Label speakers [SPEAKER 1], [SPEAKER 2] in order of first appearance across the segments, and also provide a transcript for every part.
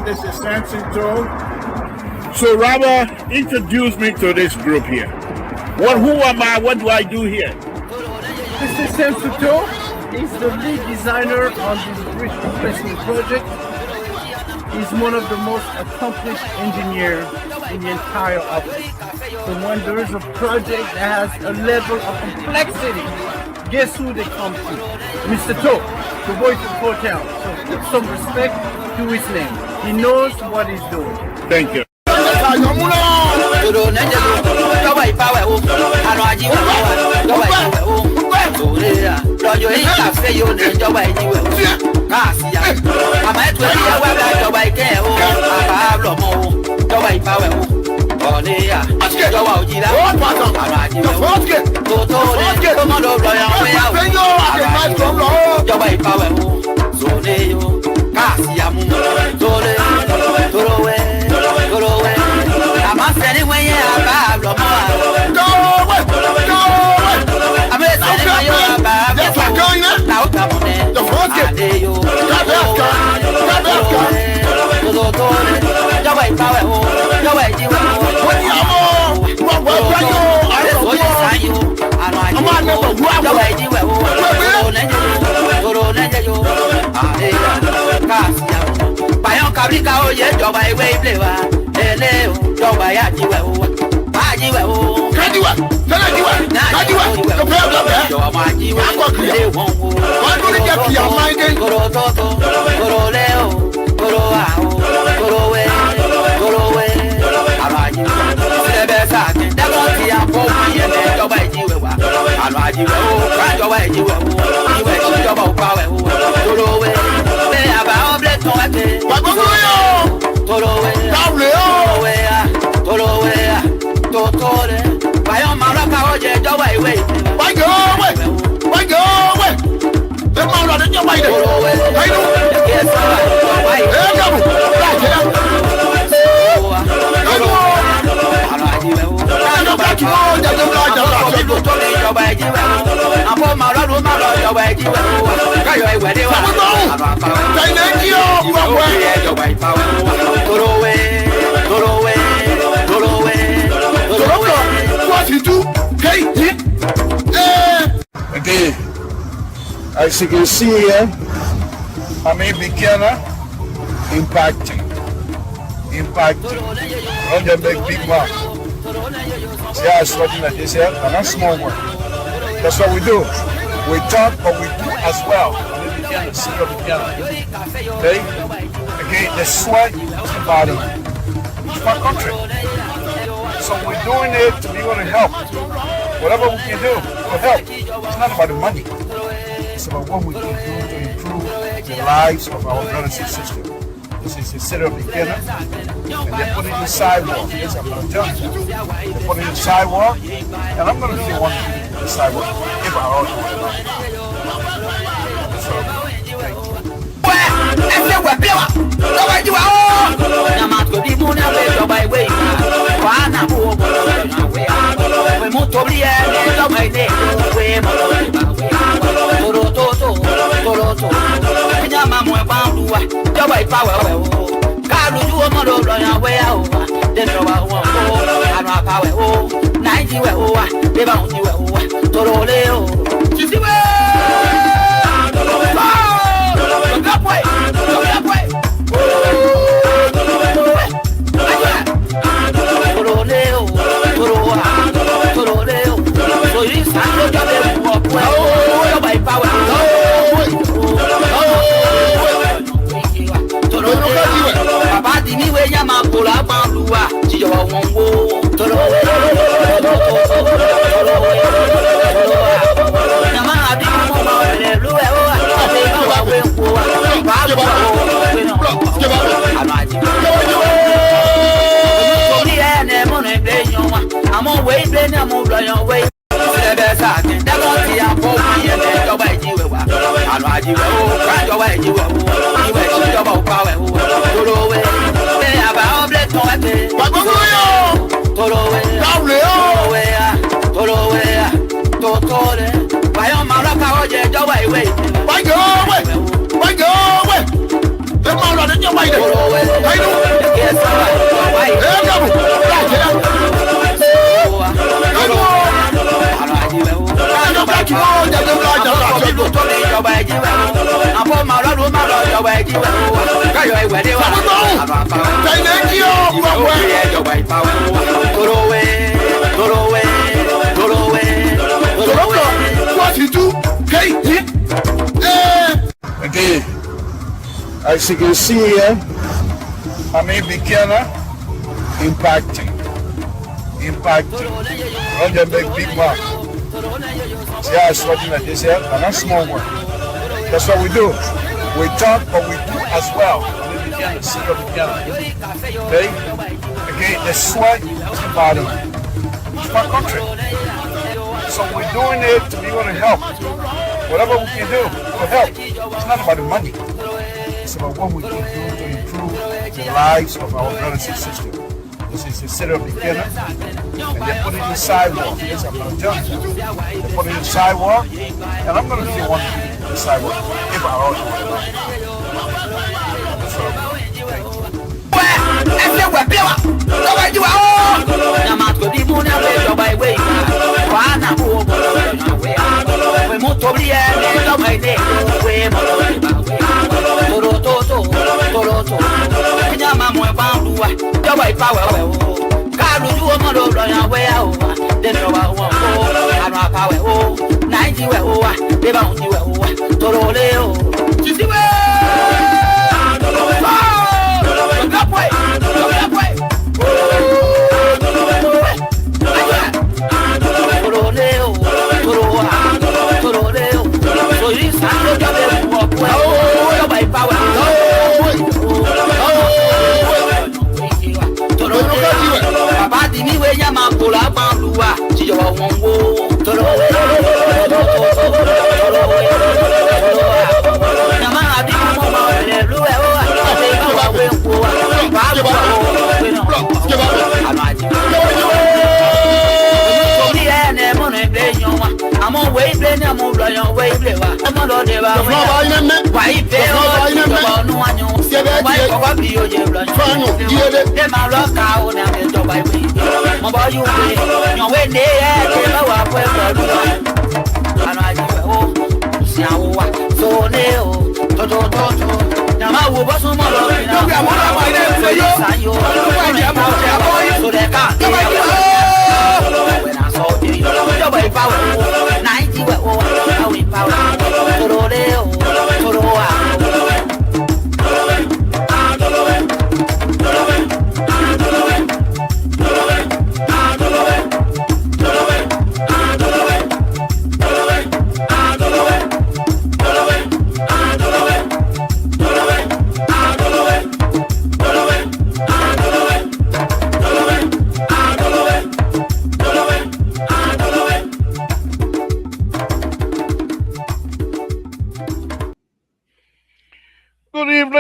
[SPEAKER 1] This is Samson. So Robert, introduce me to this group here. Who am I? What do I do here?
[SPEAKER 2] This is Samson. He's the lead designer on this bridge replacement project. He's one of the most accomplished engineers in the entire office. So when there is a project that has a level of complexity, guess who they come to? Mr. To, the voice of hotel. So put some respect to his name. He knows what he's doing.
[SPEAKER 1] Thank you. Okay, as you can see here, I'm a beginner impacting. On the big mark. See how it's looking like this here? And that's small one. That's what we do. We talk, but we do as well. Okay? Okay, the sweat is the body. It's my country. So we're doing it to be able to help. Whatever we can do to help. It's not about the money. It's about what we can do to improve the lives of our brothers and sisters. This is the city of beginner, and they put it in the sidewalk. Yes, I'm going to tell you. They put it in the sidewalk, and I'm going to be one in the sidewalk if I all do it. So,
[SPEAKER 3] I'm on way, then I'm on your way.
[SPEAKER 4] What you do?
[SPEAKER 1] Okay, as you can see here, I'm a beginner impacting. Run them big mark. See how it's working like this here? And that's small one. That's what we do. We talk, but we do as well. I'm a beginner, senior beginner. Okay? Okay, the sweat is the body. It's my country. So we're doing it to be able to help. Whatever we can do to help. It's not about the money. It's about what we can do to improve the lives of our brothers and sisters. This is a city of beginner, and they put it in the sidewalk. Yes, I'm going to tell you. They put it in the sidewalk, and I'm going to be one in the sidewalk if I all do it. That's what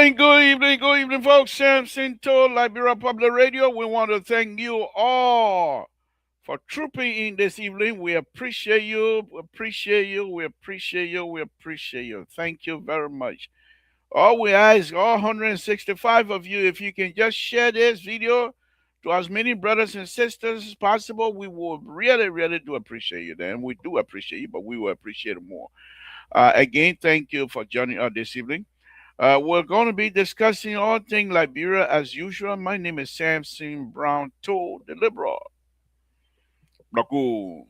[SPEAKER 1] I'm doing. Good evening, folks. Samson to Liberia Public Radio. We want to thank you all for trooping in this evening. We appreciate you. We appreciate you. We appreciate you. We appreciate you. Thank you very much. All we ask, all 165 of you, if you can just share this video to as many brothers and sisters as possible, we will really, really do appreciate you. And we do appreciate you, but we will appreciate it more. Again, thank you for joining us this evening. We're going to be discussing all things Liberia as usual. My name is Samson Brown Toll, the liberal. Blaku,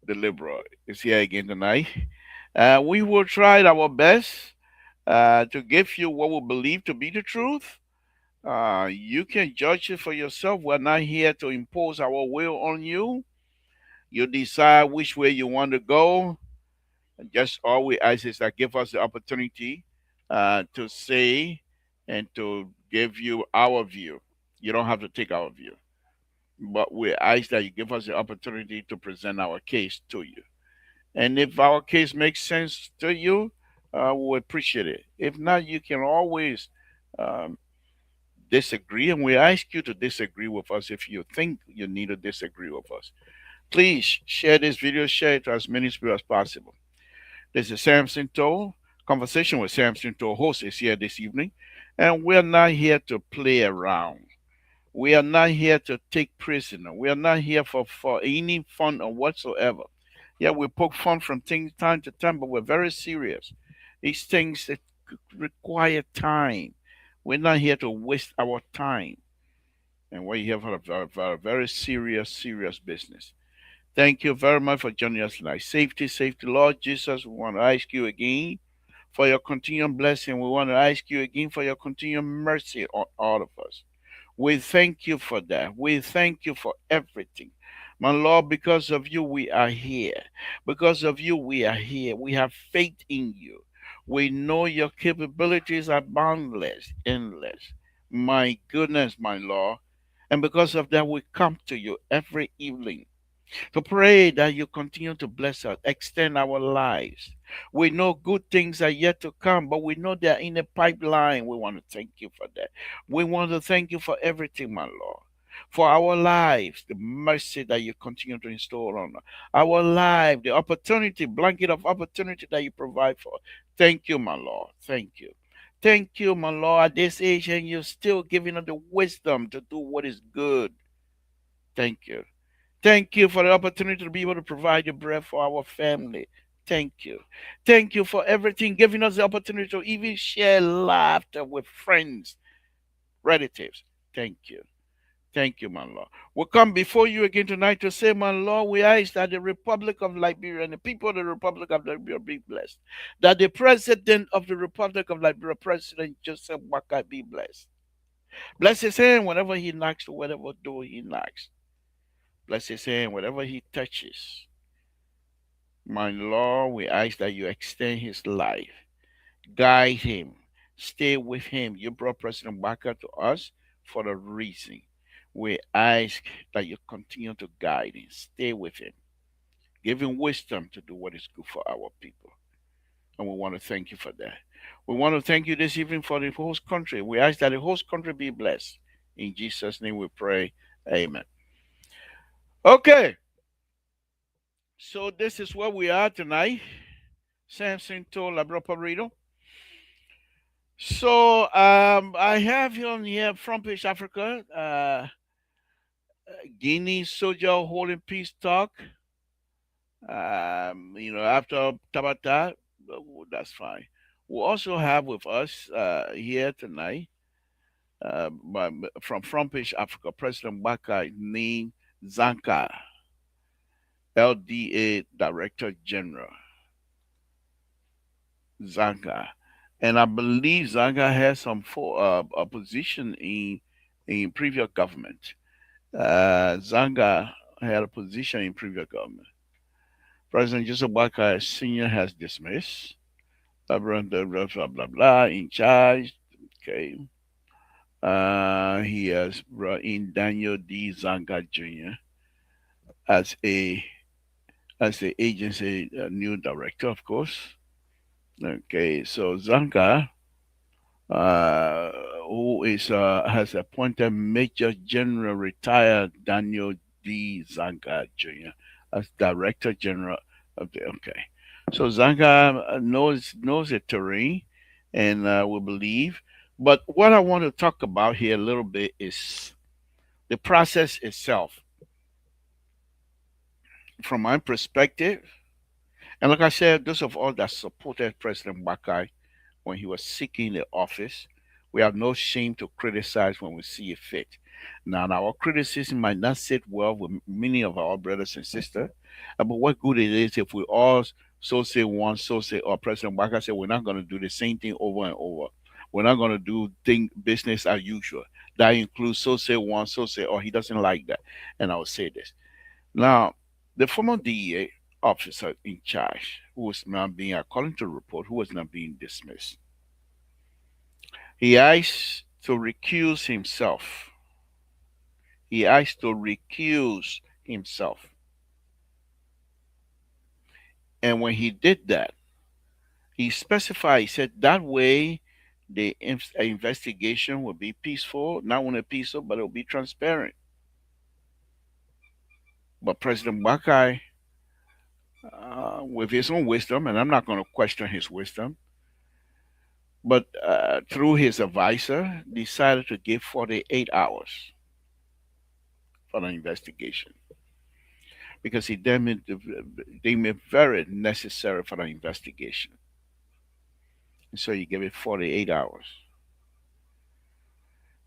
[SPEAKER 1] the liberal, is here again tonight. We will try our best to give you what we believe to be the truth. You can judge it for yourself. We're not here to impose our will on you. You decide which way you want to go. And just all we ask is that give us the opportunity to say and to give you our view. You don't have to take our view.
[SPEAKER 5] but we ask that you give us the opportunity to present our case to you. And if our case makes sense to you, we appreciate it. If not, you can always um, disagree, and we ask you to disagree with us if you think you need to disagree with us. Please share this video, share it to as many people as possible. This is Samson Toll. Conversation with Samson Toll, host, is here this evening, and we're not here to play around. We are not here to take prisoner. We are not here for any fun or whatsoever. Yeah, we poke fun from time to time, but we're very serious. These things that require time. We're not here to waste our time. And we're here for a very serious, serious business. Thank you very much for joining us tonight. Safety, safety, Lord Jesus, we want to ask you again for your continued blessing. We want to ask you again for your continued mercy on all of us. We thank you for that. We thank you for everything. My Lord, because of you, we are here. Because of you, we are here. We have faith in you. We know your capabilities are boundless, endless. My goodness, my Lord. And because of that, we come to you every evening to pray that you continue to bless us, extend our lives. We know good things are yet to come, but we know they're in the pipeline. We want to thank you for that. We want to thank you for everything, my Lord. For our lives, the mercy that you continue to install on us. Our life, the opportunity, blanket of opportunity that you provide for us. Thank you, my Lord. Thank you. Thank you, my Lord, at this age, and you're still giving us the wisdom to do what is good. Thank you. Thank you for the opportunity to be able to provide the bread for our family. Thank you. Thank you for everything, giving us the opportunity to even share laughter with friends, relatives. Thank you. Thank you, my Lord. We'll come before you again tonight to say, my Lord, we ask that the Republic of Liberia and the people of the Republic of Liberia be blessed. That the President of the Republic of Liberia, President Joseph Waka, be blessed. Bless his hand whenever he knocks or whatever door he knocks. Bless his hand whatever he touches. My Lord, we ask that you extend his life, guide him, stay with him. You brought President Baka to us for a reason. We ask that you continue to guide him, stay with him, give him wisdom to do what is good for our people. And we want to thank you for that. We want to thank you this evening for the host country. We ask that the host country be blessed. In Jesus' name we pray. Amen. Okay, so this is where we are tonight. Samson to Labro Pabrito. So I have you on here from Page Africa, Guinea Soldier holding peace talk. After Tabata, that's fine. We also have with us here tonight from Front Page Africa, President Baka named Zanka, LDA Director General. Zanga, and I believe Zanga has some a position in previous government. Zanga had a position in previous government. President Joseph Baka Senior has dismissed. Blah blah blah blah in charge. Okay. He has brought in Daniel D. Zanga Jr. as a agency new director, of course. Okay, so Zanga uh, who is has appointed Major General retired Daniel D. Zanga Jr. as Director General of the. Okay, so Zanga knows the terrain, and we believe. But what I want to talk about here a little bit is the process itself. From my perspective, and like I said, those of us that supported President Bakai when he was seeking the office. We have no shame to criticize when we see it fit. Now, our criticism might not sit well with many of our brothers and sisters, but what good it is if we all so say one, so say, or President Baka said, we're not going to do the same thing over and over. We're not going to do business as usual. That includes so say one, so say, or he doesn't like that. And I will say this. Now, the former DEA officer in charge, who was not being, according to the report, who was not being dismissed, he asked to recuse himself. He has to recuse himself. And when he did that, he specified, he said that way the investigation will be peaceful, not only peaceful, but it will be transparent. But President Bakai, with his own wisdom, and I'm not going to question his wisdom, but through his advisor, decided to give 48 hours for the investigation because he deemed it very necessary for the investigation. And so he gave it 48 hours.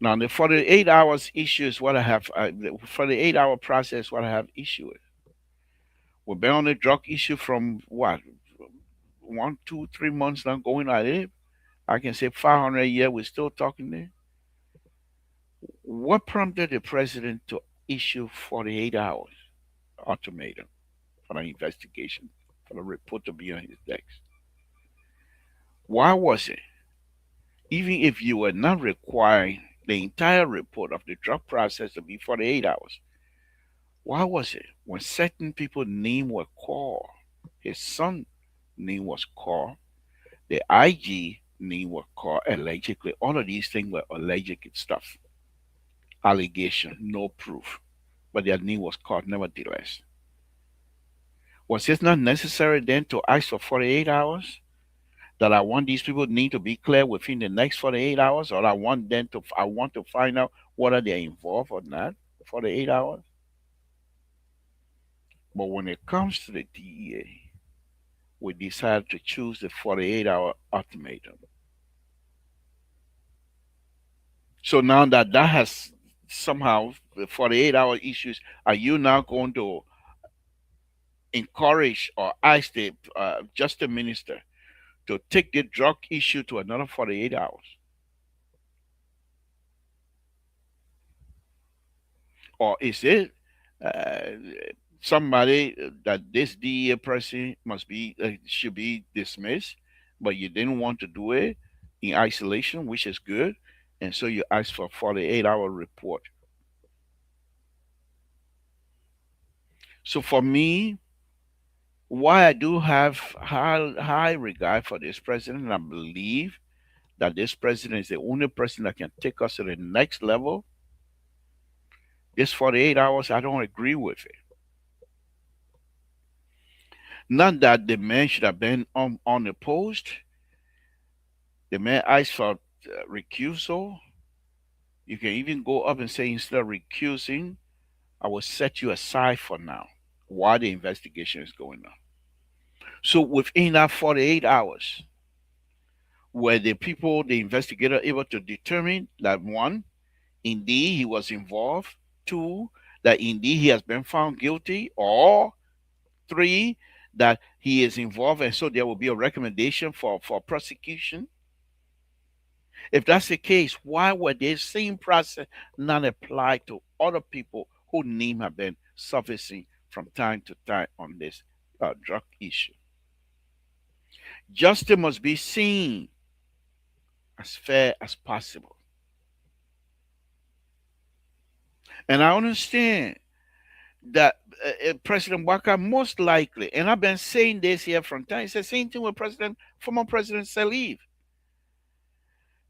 [SPEAKER 5] Now, the 48 hours issue is what I have, the 48-hour process, what I have issue with. We've been on the drug issue from what, 1, 2, 3 months now going at it. I can say 500 a year, we're still talking there. What prompted the president to issue 48 hours ultimatum for the investigation, for the report to be on his desk? Why was it? Even if you were not requiring the entire report of the drug process to be 48 hours, why was it when certain people's name were called, his son name was called, the IG name was called, allegedly, all of these things were alleged stuff, allegation, no proof, but their name was called nevertheless. Was it not necessary then to ask for 48 hours? That I want these people need to be clear within the next 48 hours, or I want to find out whether they're involved or not for the 8 hours. But when it comes to the DEA, we decided to choose the 48-hour ultimatum. So now that that has somehow the 48-hour issues, are you now going to encourage or ask the justice minister to take the drug issue to another 48 hours? Or is it uh, somebody that this DEA person should be dismissed, but you didn't want to do it in isolation, which is good, and so you ask for a 48-hour report. So for me, why I do have high regard for this president, and I believe that this president is the only person that can take us to the next level. This 48 hours, I don't agree with it. Not that the man should have been on the post. The man asked for recusal. You can even go up and say, instead of recusing, I will set you aside for now while the investigation is going on. So within that 48 hours, were the investigator able to determine that one, indeed he was involved, two, that indeed he has been found guilty, or three, that he is involved and so there will be a recommendation for prosecution? If that's the case, why were the same process not applied to other people whose name have been surfacing from time to time on this drug issue? Justice must be seen as fair as possible. And I understand that President Walker most likely, and I've been saying this here from time, it's the same thing with former President Salif.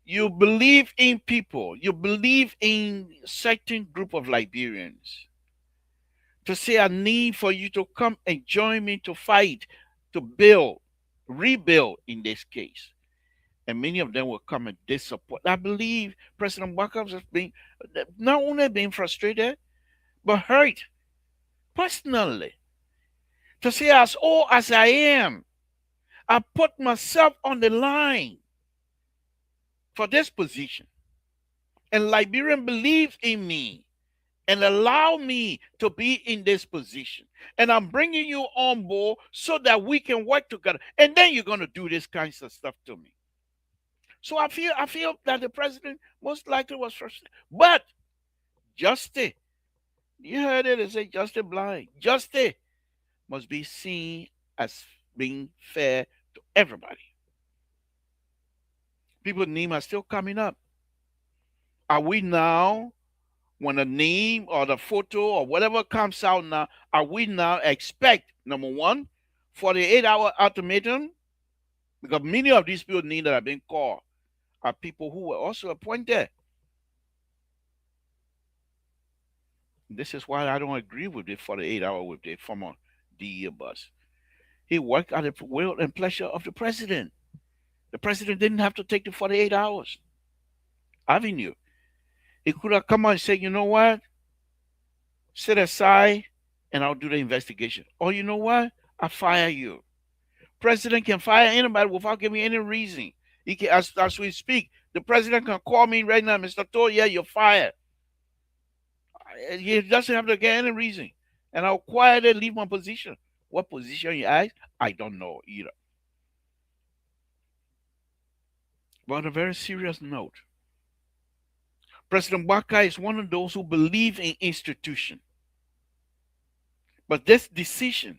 [SPEAKER 5] You believe in people, you believe in certain group of Liberians to say a need for you to come and join me to fight, to build, rebuild in this case. And many of them will come and disappoint. I believe President Walker has been not only being frustrated, but hurt personally. To say, as old as I am, I put myself on the line for this position. And Liberian believes in me and allow me to be in this position. And I'm bringing you on board so that we can work together. And then you're going to do this kinds of stuff to me. So I feel that the president most likely was frustrated. But justice, you heard it, they say justice blind. Justice must be seen as being fair to everybody. People's name are still coming up. Are we now when the name or the photo or whatever comes out now, are we now expect number one, 48-hour ultimatum? Because many of these people that have been called are people who were also appointed. This is why I don't agree with the 48-hour with the former DEA boss. He worked at the will and pleasure of the president. The president didn't have to take the 48 hours. Avenue. He could have come out and said, you know what? Sit aside and I'll do the investigation. Or you know what? I fire you. President can fire anybody without giving any reason. He can, as we speak, the president can call me right now, Mr. Toll, yeah, you're fired. He doesn't have to get any reason. And I'll quietly leave my position. What position you ask? I don't know either. But on a very serious note, President Waka is one of those who believe in institution. But this decision,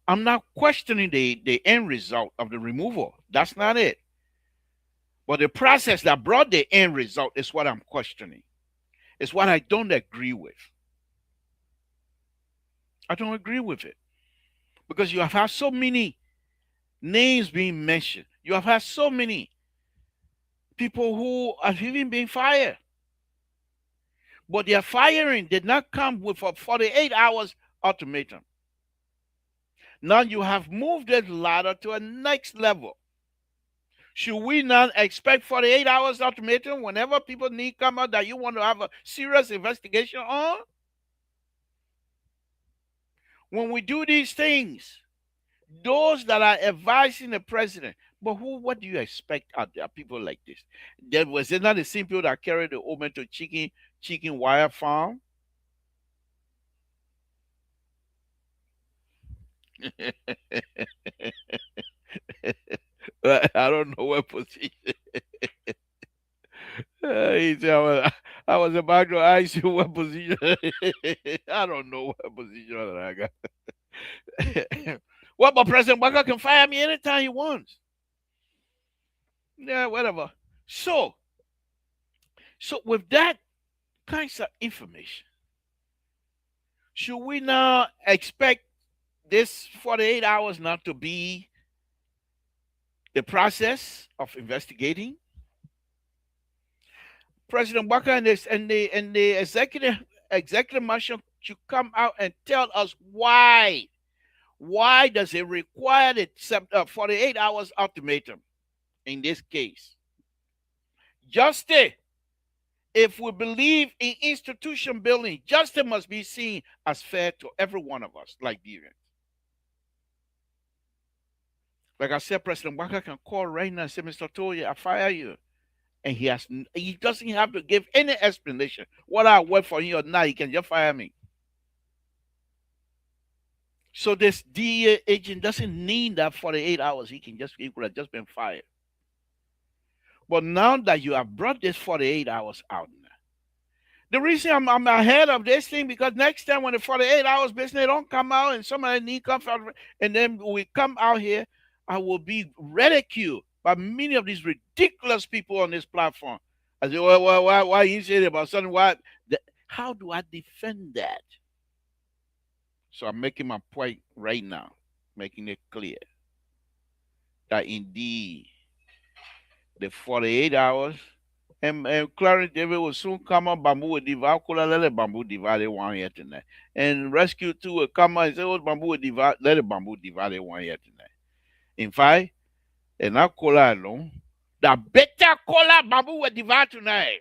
[SPEAKER 5] I'm not questioning the end result of the removal. That's not it. But the process that brought the end result is what I'm questioning. It's what I don't agree with. I don't agree with it. Because you have had so many names being mentioned. You have had so many people who have even been fired. But their firing did not come with a 48 hours ultimatum. Now you have moved this ladder to a next level. Should we not expect 48 hours ultimatum whenever people need come out that you want to have a serious investigation on? When we do these things, those that are advising the president, but what do you expect out there? People like this. Was it not the same people that carried the woman to chicken wire farm? I don't know what position. He said, I was about to ask you what position. I don't know what position that I got. Well, but President Baka can fire me anytime he wants. Yeah, whatever. So with that kinds of information, should we now expect this 48 hours not to be the process of investigating? President Baka and the executive marshal should come out and tell us why. Why does it require the 48 hours ultimatum in this case? Justice. If we believe in institution building, justice must be seen as fair to every one of us, Liberians. Like I said, President Waka can call right now and say, Mr. Toya, I fire you. And he doesn't have to give any explanation. Whether I work for you or not, he can just fire me. So this DEA agent doesn't need that 48 hours. He could have just been fired. But now that you have brought this 48 hours out, the reason I'm ahead of this thing, because next time when the 48 hours business don't come out and somebody need come out, and then we come out here, I will be ridiculed by many of these ridiculous people on this platform. I say, well, why you say about something? How do I defend that? So I'm making my point right now, making it clear that indeed the 48 hours, and Clarence David will soon come up, Bamboo will divide, let the Bamboo divide one here tonight. And Rescue 2 will come out and say, oh, Bamboo will divide, let the Bamboo divide one here tonight. In fact, and not Cola alone, the better Cola Bamboo will divide tonight.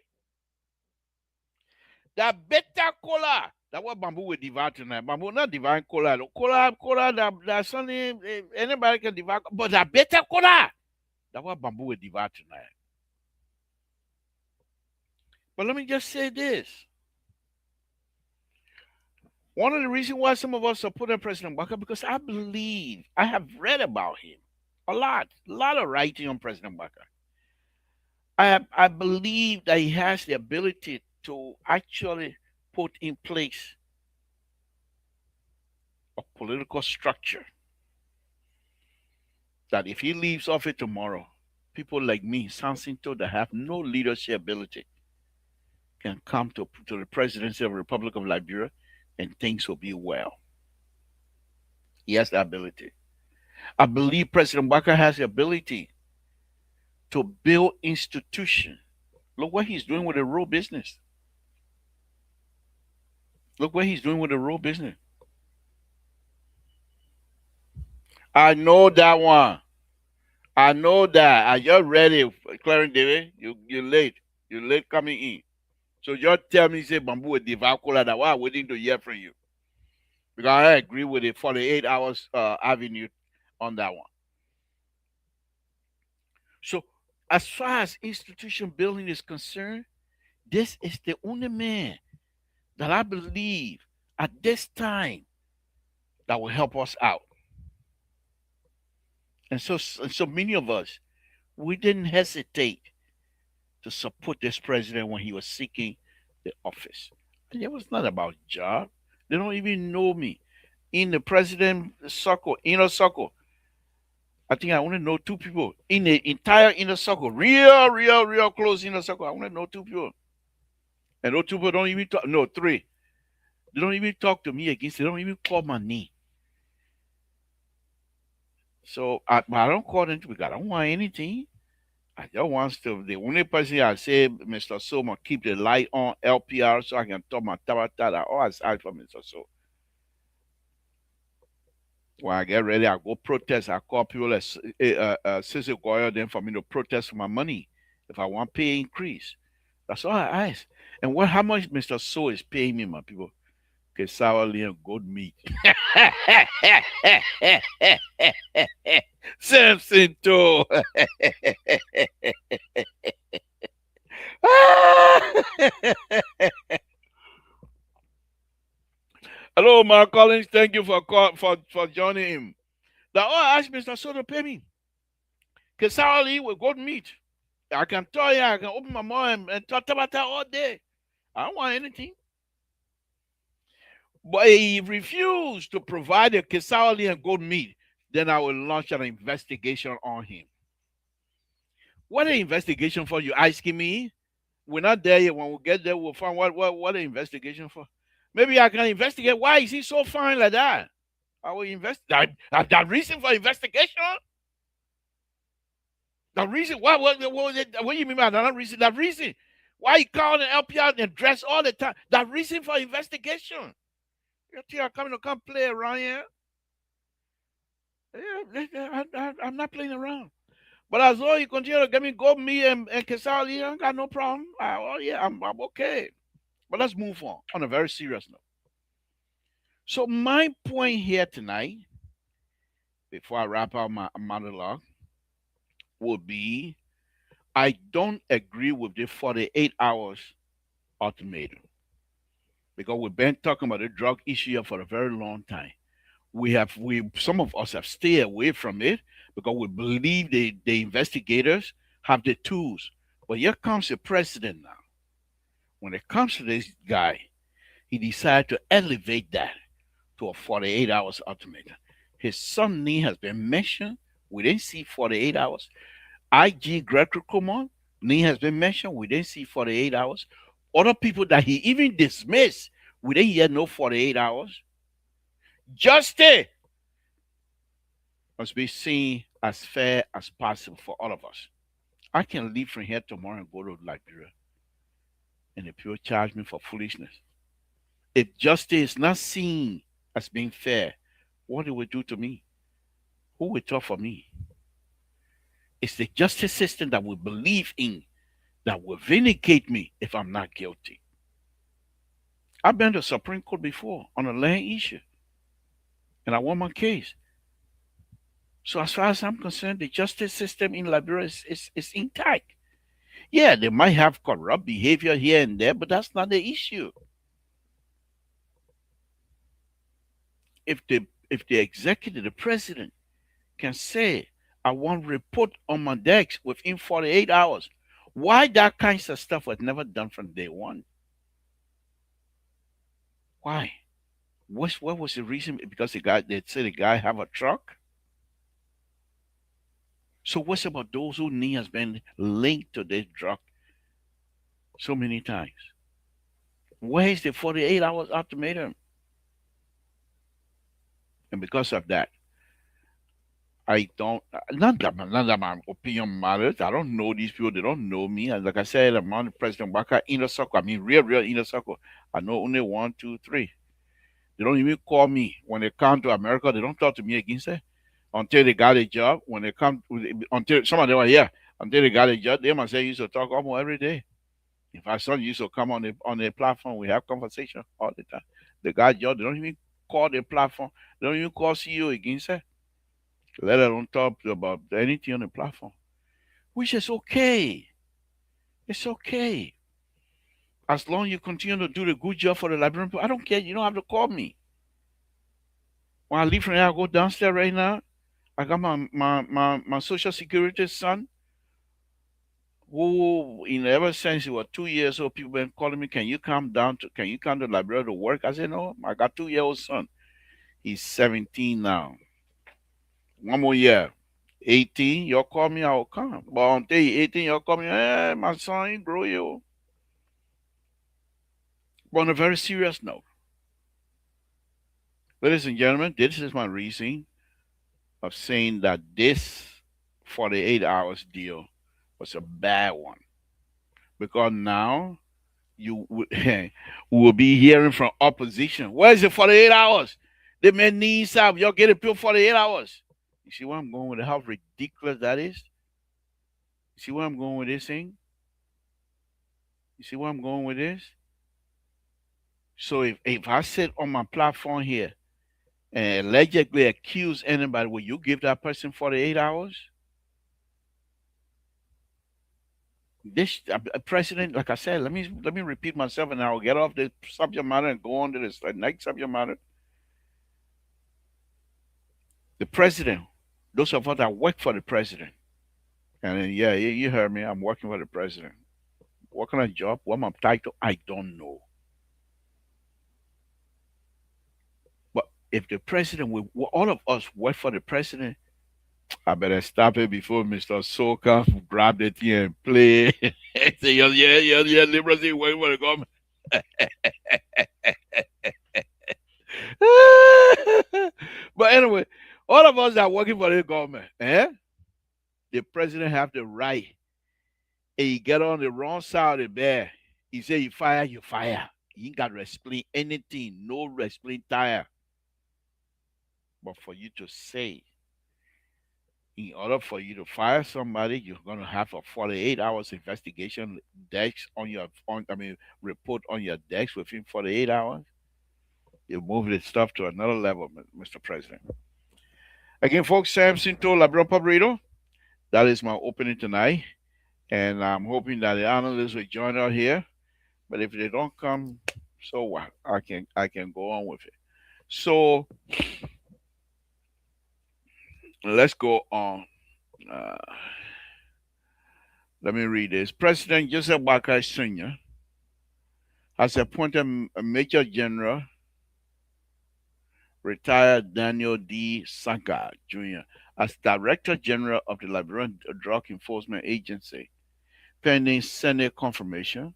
[SPEAKER 5] The better Cola. That's what Bamboo will divide tonight. Bamboo not divide Cola. Cola, that's something anybody can divide, but the better Cola. That's what Bamboo will divide tonight. But let me just say this. One of the reasons why some of us are putting President Waka, because I believe, I have read about him a lot of writing on President Waka. I believe that he has the ability to actually put in place a political structure that if he leaves office tomorrow, people like me, Samson, that have no leadership ability, and come to the presidency of the Republic of Liberia, and things will be well. He has the ability. I believe President Walker has the ability to build institutions. Look what he's doing with the rural business. Look what he's doing with the rural business. I know that one. I know that. I just read it, Clarence David. You're late. You're late coming in. So just tell me, say Bamboo with the Vacola that I'm waiting to hear from you. Because I agree with the 48 hours avenue on that one. So as far as institution building is concerned, this is the only man that I believe at this time that will help us out. And so many of us, we didn't hesitate to support this president when he was seeking the office. And it was not about job. They don't even know me. In the president circle, inner circle, I think I only know two people. In the entire inner circle, real close inner circle, I only know two people. And those two people don't even talk. No, three. They don't even talk to me against. They don't even call my name. So I don't call them because I don't want anything. I just want to. The only person I say, Mr. Soma, keep the light on LPR so I can talk my tabata. All I ask for Mr. So. When I get ready, I go protest. I call people like Sissy Goyle then for me to protest for my money if I want pay increase. That's all I ask. And how much Mr. So is paying me, my people? Okay, sour and goat meat. Samson too. Hello, Mark Collins. Thank you for joining him. Now, I asked Mr. So to pay me. Kesali with goat meat. I can tell you, I can open my mouth and talk about that all day. I don't want anything. But he refused to provide the Kesali and goat meat. Then I will launch an investigation on him. What an investigation for? You asking me? We're not there yet. When we get there, we'll find what an investigation for. Maybe I can investigate. Why is he so fine like that? I will invest that reason for investigation. The reason what do you mean by that reason? That reason why he called the LPR and dress all the time. That reason for investigation. You think I'm coming to come play around here? Yeah, I'm not playing around. But as long as you continue to get me go me and Kesali, I ain't got no problem. Oh yeah, I'm okay. But let's move on a very serious note. So my point here tonight, before I wrap up my monologue, will be I don't agree with the 48 hours ultimatum. Because we've been talking about the drug issue here for a very long time. Some of us have stayed away from it because we believe the investigators have the tools. But here comes the president now. When it comes to this guy, he decided to elevate that to a 48 hours ultimatum. His son name has been mentioned. We didn't see 48 hours. IG Greco Common name has been mentioned. We didn't see 48 hours. Other people that he even dismissed, we didn't hear no 48 hours. Justice must be seen as fair as possible for all of us. I can leave from here tomorrow and go to Liberia, and the people charge me for foolishness. If justice is not seen as being fair, what it will do to me? Who will talk for me? It's the justice system that we believe in that will vindicate me if I'm not guilty. I've been to the Supreme Court before on a land issue, and I won my case. So as far as I'm concerned, the justice system in Liberia is intact. Yeah, they might have corrupt behavior here and there, but that's not the issue. If the executive, the president, can say, I want report on my decks within 48 hours, why that kinds of stuff was never done from day one? Why? What was the reason? Because they said the guy have a truck. So what's about those whose name has been linked to this drug so many times? Where is the 48 hours ultimatum? And because of that, I don't, not that my opinion matters. I don't know these people. They don't know me. And like I said, I'm on the President Waka inner circle. I mean, real inner circle. I know only one, two, three. They don't even call me. When they come to America, they don't talk to me again, sir. Until they got a job. When they come, until some of them are here, until they got a job, they must say used to talk almost every day. In fact, some used to come on the platform. We have conversation all the time. They got job. They don't even call the platform. They don't even call CEO again, sir. Let alone talk about anything on the platform, which is okay. It's okay. As long as you continue to do the good job for the Liberian people, I don't care. You don't have to call me. When I leave from here, I go downstairs right now. I got my social security son, who in ever since he was 2 years old, people been calling me, can you come to Liberia to work? I said, no, I got 2 year old son. He's 17 now. One more year. 18, you'll call me, I'll come. But until he's 18, you'll call me, my son, he grow you. But on a very serious note, ladies and gentlemen, this is my reason of saying that this 48 hours deal was a bad one. Because now you will be hearing from opposition. Where's the 48 hours? The men need some. Y'all get it pure 48 hours. You see where I'm going with it? How ridiculous that is? You see where I'm going with this thing? You see where I'm going with this? So if I sit on my platform here and allegedly accuse anybody, will you give that person 48 hours? This president, like I said, let me repeat myself, and I'll get off the subject matter and go on to this next subject matter. The president, those of us that work for the president, and then, yeah, you heard me. I'm working for the president. What kind of job? What my title? I don't know. But if the president, all of us work for the president, I better stop it before Mr. Soka grab the thing and play. Say, yeah, Liberty waiting for the government. But anyway, all of us that are working for the government, the president have the right. And you get on the wrong side of the bed. He say you fire, you fire. You ain't got to explain anything. No explain tire. But for you to say, in order for you to fire somebody, you're gonna have a 48 hours investigation desk on your report on your desk within 48 hours. You move this stuff to another level, Mr. President. Again, folks, Samson to Labrador Pabrito. That is my opening tonight. And I'm hoping that the analysts will join out here. But if they don't come, so what? I can go on with it. So let's go on. Uh, Let me read this. President Joseph Barker Sr. has appointed a Major General retired Daniel D. Sankar Jr. as Director General of the Liberian Drug Enforcement Agency, pending Senate confirmation,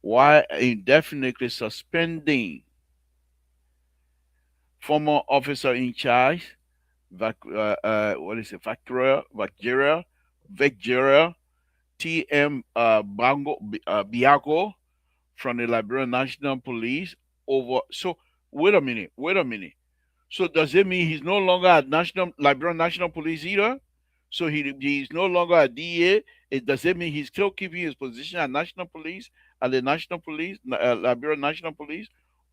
[SPEAKER 5] while indefinitely suspending former officer in charge, Vacura T.M. Biago from the Liberian National Police over. So, wait a minute. So, does it mean he's no longer at Liberian National Police either? So, he's no longer a DA? Does it mean he's still keeping his position at National Police, at the National Police, Liberian National Police,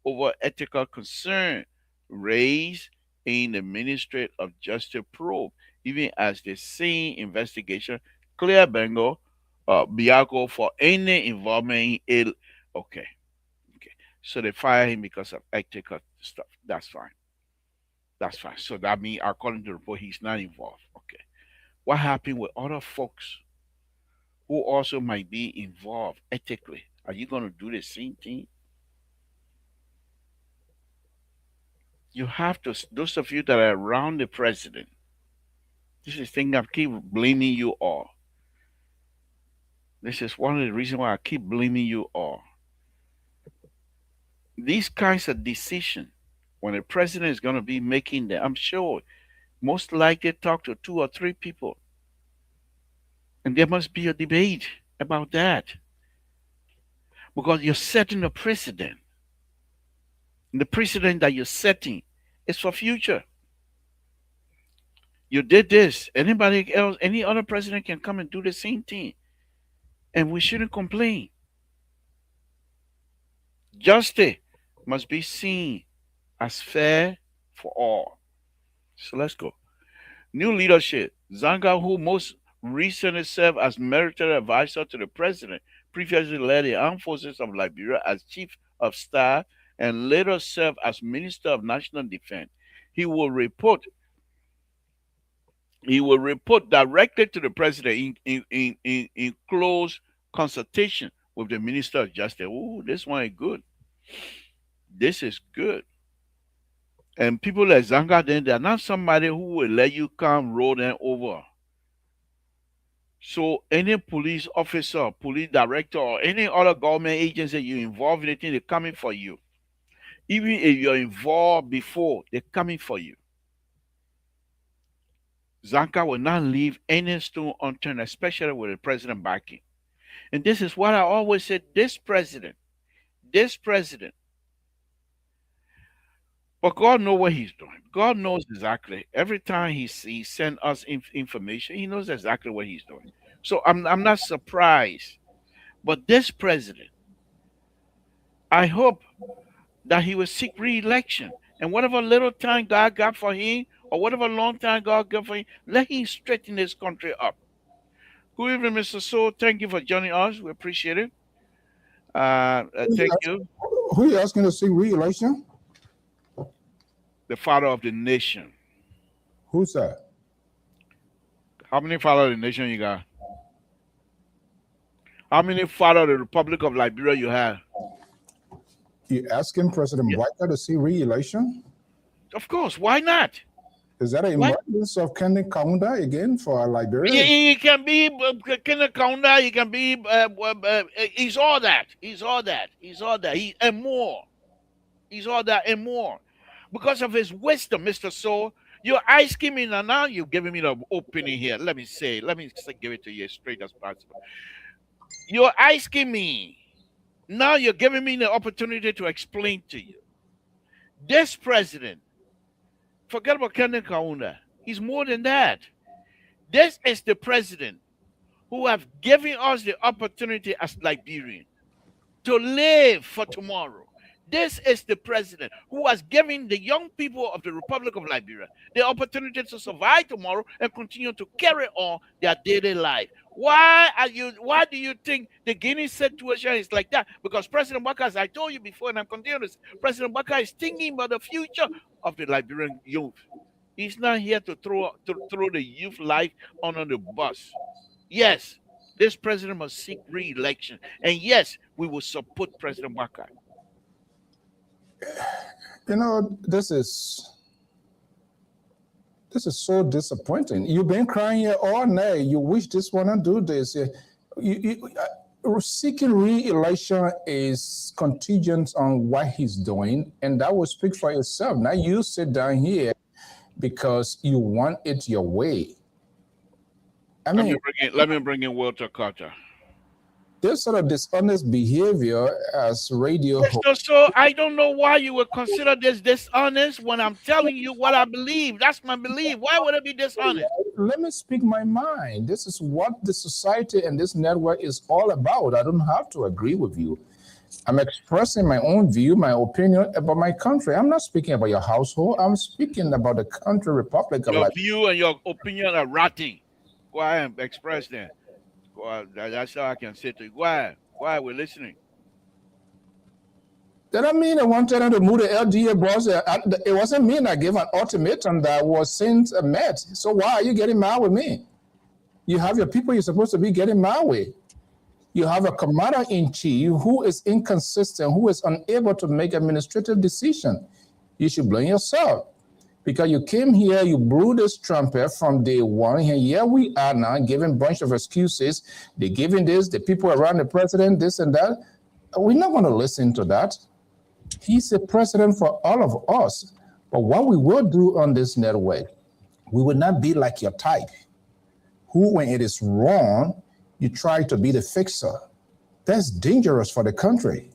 [SPEAKER 5] over ethical concern raised in the Ministry of Justice probe, even as the same investigation clear Bengal Biago for any involvement in ill. Okay, okay. So they fire him because of ethical stuff. That's fine. That's fine. So that means, according to the report, he's not involved. Okay. What happened with other folks who also might be involved ethically? Are you going to do the same thing? You have to, those of you that are around the president, this is the thing I keep blaming you all. This is one of the reasons why I keep blaming you all. these kinds of decisions, when the president is going to be making them, I'm sure most likely talk to two or three people, and there must be a debate about that because you're setting a precedent. And the precedent that you're setting is for future. You did this. Anybody else, any other president can come and do the same thing, and we shouldn't complain. Justice must be seen as fair for all. So let's go. New leadership. Zanga, who most recently served as military advisor to the president, previously led the armed forces of Liberia as chief of staff and later served as minister of national defense. He will report. He will report directly to the president in close consultation with the minister of justice. Oh, this one is good. This is good. And people like Zanga, then they're not somebody who will let you come roll them over. So any police officer, police director, or any other government agency you involved in anything, they're coming for you. Even if you're involved before, they're coming for you. Zanka will not leave any stone unturned, especially with the president backing. And this is what I always said, this president, but God knows what he's doing. God knows exactly. Every time he sends us information, he knows exactly what he's doing. So I'm not surprised. But this president, I hope that he will seek re-election. And whatever little time God got for him, or whatever long time God got for him, let him straighten this country up. Good evening, Mr. So. Thank you for joining us. We appreciate it. Thank you.
[SPEAKER 4] Who are you asking to seek re-election?
[SPEAKER 5] The father of the nation.
[SPEAKER 4] Who's that?
[SPEAKER 5] How many father of the nation you got? How many father of the Republic of Liberia you have?
[SPEAKER 4] You asking President White to seek re-election?
[SPEAKER 5] Of course. Why not?
[SPEAKER 4] Is that an emergence of Kenneth Kaunda again for Liberia?
[SPEAKER 5] He can be Kenneth Kaunda. He can be. He's all that. He's all that. He's all that. And more. He's all that and more. Because of his wisdom, Mr. So, you're asking me now you're giving me the opening here. Let me give it to you as straight as possible. You're asking me, now you're giving me the opportunity to explain to you. This president, forget about Kenneth Kaunda, he's more than that. This is the president who have given us the opportunity as Liberians to live for tomorrow. This is the president who has given the young people of the Republic of Liberia the opportunity to survive tomorrow and continue to carry on their daily life. Why do you think the Guinea situation is like that? Because President Baka, as I told you before, and I'm continuing this, President Baka is thinking about the future of the Liberian youth. He's not here to throw the youth life under the bus. Yes, this president must seek re-election. And yes, we will support President Baka.
[SPEAKER 4] You know, this is so disappointing. You've been crying here all night. You wish this one to do this. Seeking re-election is contingent on what he's doing, and that will speak for itself. Now you sit down here because you want it your way.
[SPEAKER 5] Let me bring in Walter Carter.
[SPEAKER 4] This sort of dishonest behavior as radio host.
[SPEAKER 5] So I don't know why you would consider this dishonest when I'm telling you what I believe. That's my belief. Why would it be dishonest?
[SPEAKER 4] Let me speak my mind. This is what the society and this network is all about. I don't have to agree with you. I'm expressing my own view, my opinion about my country. I'm not speaking about your household. I'm speaking about the country, Republic of
[SPEAKER 5] Your view and your opinion are rotting. Go ahead and express them. That's how I can say to you. Why we're listening?
[SPEAKER 4] That I mean I wanted them to move the LDA boss. It wasn't me that gave an ultimatum that was since met. So why are you getting mad with me? You have your people you're supposed to be getting mad with. You have a commander-in-chief who is inconsistent, who is unable to make administrative decisions. You should blame yourself. Because you came here, you blew this trumpet from day one, and here we are now giving a bunch of excuses. They're giving this, the people around the president, this and that. We're not going to listen to that. He's a president for all of us. But what we will do on this network, we will not be like your type, who, when it is wrong, you try to be the fixer. That's dangerous for the country.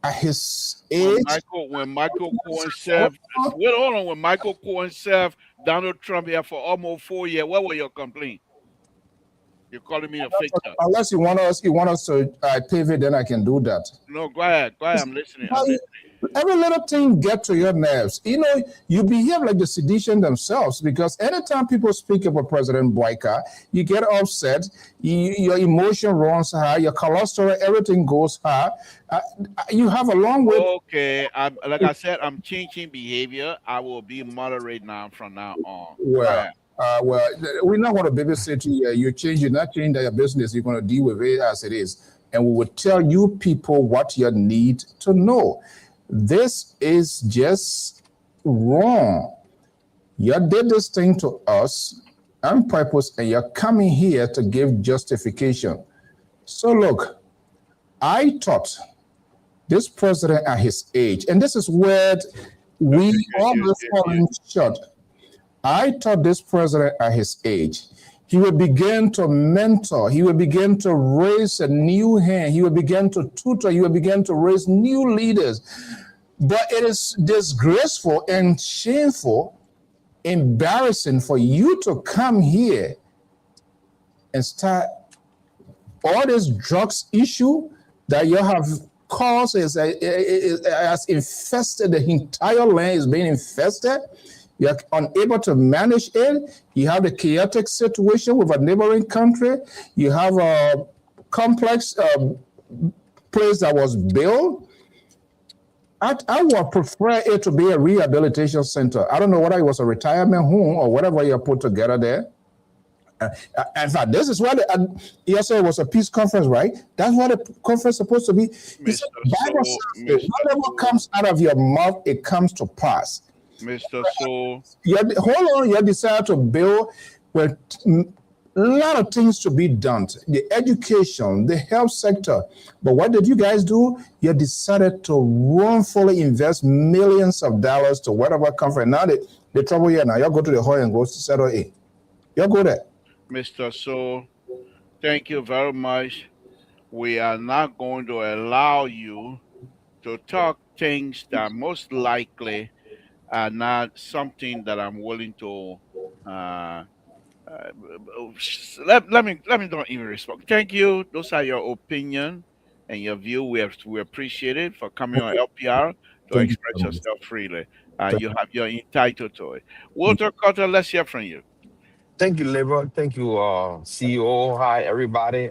[SPEAKER 4] At his
[SPEAKER 5] When
[SPEAKER 4] age,
[SPEAKER 5] Michael Cohen served, wait, hold on. When Michael Cohen served Donald Trump here for almost 4 years, what were your complaints? You're calling me a fixer.
[SPEAKER 4] unless you want us to pivot, then I can do that.
[SPEAKER 5] No, go ahead. I'm listening.
[SPEAKER 4] Every little thing get to your nerves. You know, you behave like the sedition themselves, because anytime people speak about President Boyka, you get upset, your emotion runs high, your cholesterol, everything goes high. You have a long way.
[SPEAKER 5] Okay, like I said, I'm changing behavior. I will be moderate now from now on.
[SPEAKER 4] Well, we're not going to babysit you. You change, you're not changing your business. You're going to deal with it as it is. And we will tell you people what you need to know. This is just wrong. You did this thing to us on purpose, and you're coming here to give justification. So look, I thought this president at his age, and this is where we always falling short. I thought this president at his age, he would begin to mentor, he would begin to raise a new hand, he would begin to tutor, he would begin to raise new leaders. But it is disgraceful and shameful, embarrassing for you to come here and start all this drugs issue that you have caused has infested the entire land, is being infested. You're unable to manage it. You have the chaotic situation with a neighboring country. You have a complex place that was built. I would prefer it to be a rehabilitation center. I don't know whether it was a retirement home or whatever you put together there. In fact, this is what yesterday was a peace conference, right? That's what the conference is supposed to be. Whatever comes out of your mouth, it comes to pass.
[SPEAKER 5] Mr. So,
[SPEAKER 4] hold on, you decided to build with a lot of things to be done, the education, the health sector. But what did you guys do? You decided to wrongfully invest millions of dollars to whatever conference. Now the trouble here now, you go to the hall and go to settle it. You go there.
[SPEAKER 5] Mr. So, thank you very much. We are not going to allow you to talk things that most likely are not something that I'm willing to let me don't even respond. Thank you. Those are your opinion and your view. We appreciate it for coming on LPR to express yourself freely. You're entitled to it. Walter Carter, let's hear from you.
[SPEAKER 6] Thank you, Labor. Thank you, CEO. Hi, everybody.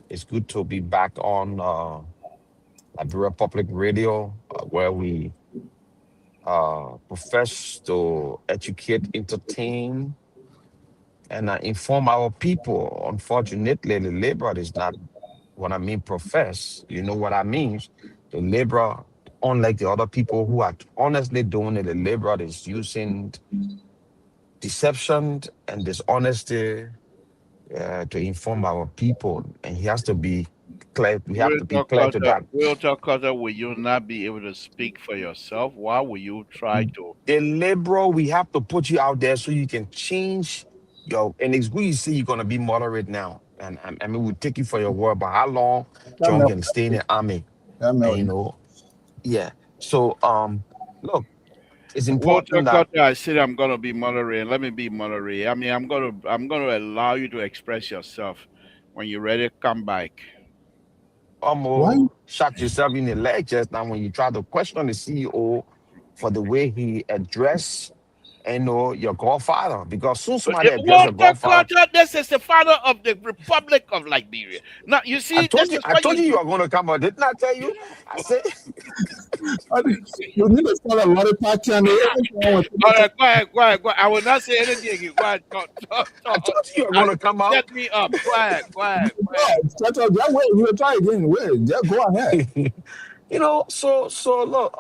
[SPEAKER 6] It's good to be back on Liberia Public Radio, where we profess to educate, entertain, and inform our people. Unfortunately, the labor is not what I mean profess. You know what I mean? The labor, unlike the other people who are honestly doing it, the labor is using deception and dishonesty to inform our people. And he has to be clear. We have to be clear to that.
[SPEAKER 5] Walter Carter, will you not be able to speak for yourself? Why will you try to?
[SPEAKER 6] The labor, we have to put you out there so you can change and it's good you say you're going to be moderate now. And I mean, we'll take you for your word, but how long John can stay in the army? And, yeah. So, look, it's important
[SPEAKER 5] that I said I'm going to be moderate. Let me be moderate. I mean, I'm going to allow you to express yourself. When you're ready, come back.
[SPEAKER 6] Almost shot yourself in the leg just now when you try to question the CEO for the way he addressed your godfather, because soon somebody addressed your godfather.
[SPEAKER 5] This is the father of the Republic of Liberia. Now you see,
[SPEAKER 6] I told you you were going to come out. Didn't I tell you? I said
[SPEAKER 4] you need to follow a lot of podcast.
[SPEAKER 5] Go ahead. I will not say anything. Go ahead.
[SPEAKER 6] I told you were going to come out.
[SPEAKER 5] Set me up. Go ahead.
[SPEAKER 4] That way you will try again. Wait, just go ahead.
[SPEAKER 6] So look,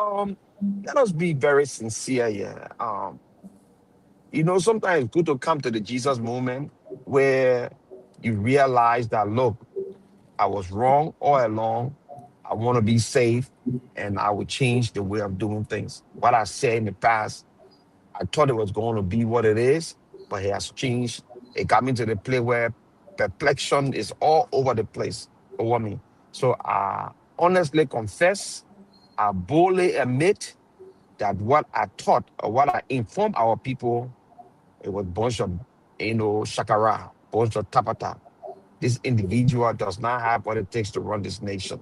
[SPEAKER 6] let us be very sincere here. Sometimes it's good to come to the Jesus moment where you realize that, look, I was wrong all along. I want to be safe, and I will change the way of doing things. What I said in the past, I thought it was going to be what it is, but it has changed. It got me to the place where perplexion is all over the place over me. So I honestly confess, I boldly admit that what I taught or what I informed our people, it was bunch of, shakara, bunch of tapata. This individual does not have what it takes to run this nation.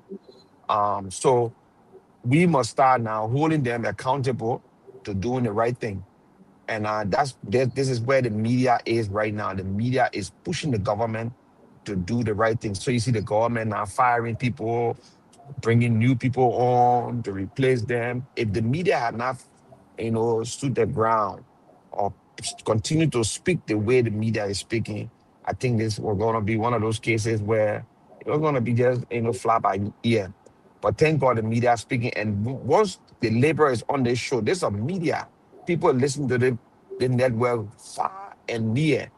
[SPEAKER 6] So we must start now holding them accountable to doing the right thing. And this is where the media is right now. The media is pushing the government to do the right thing. So you see the government now firing people, bringing new people on to replace them. If the media had not, stood their ground or continue to speak the way the media is speaking, I think this was going to be one of those cases where it was going to be just, fly by ear. But thank God the media is speaking. And once the labor is on this show, there's a media. People listen to the network far and near.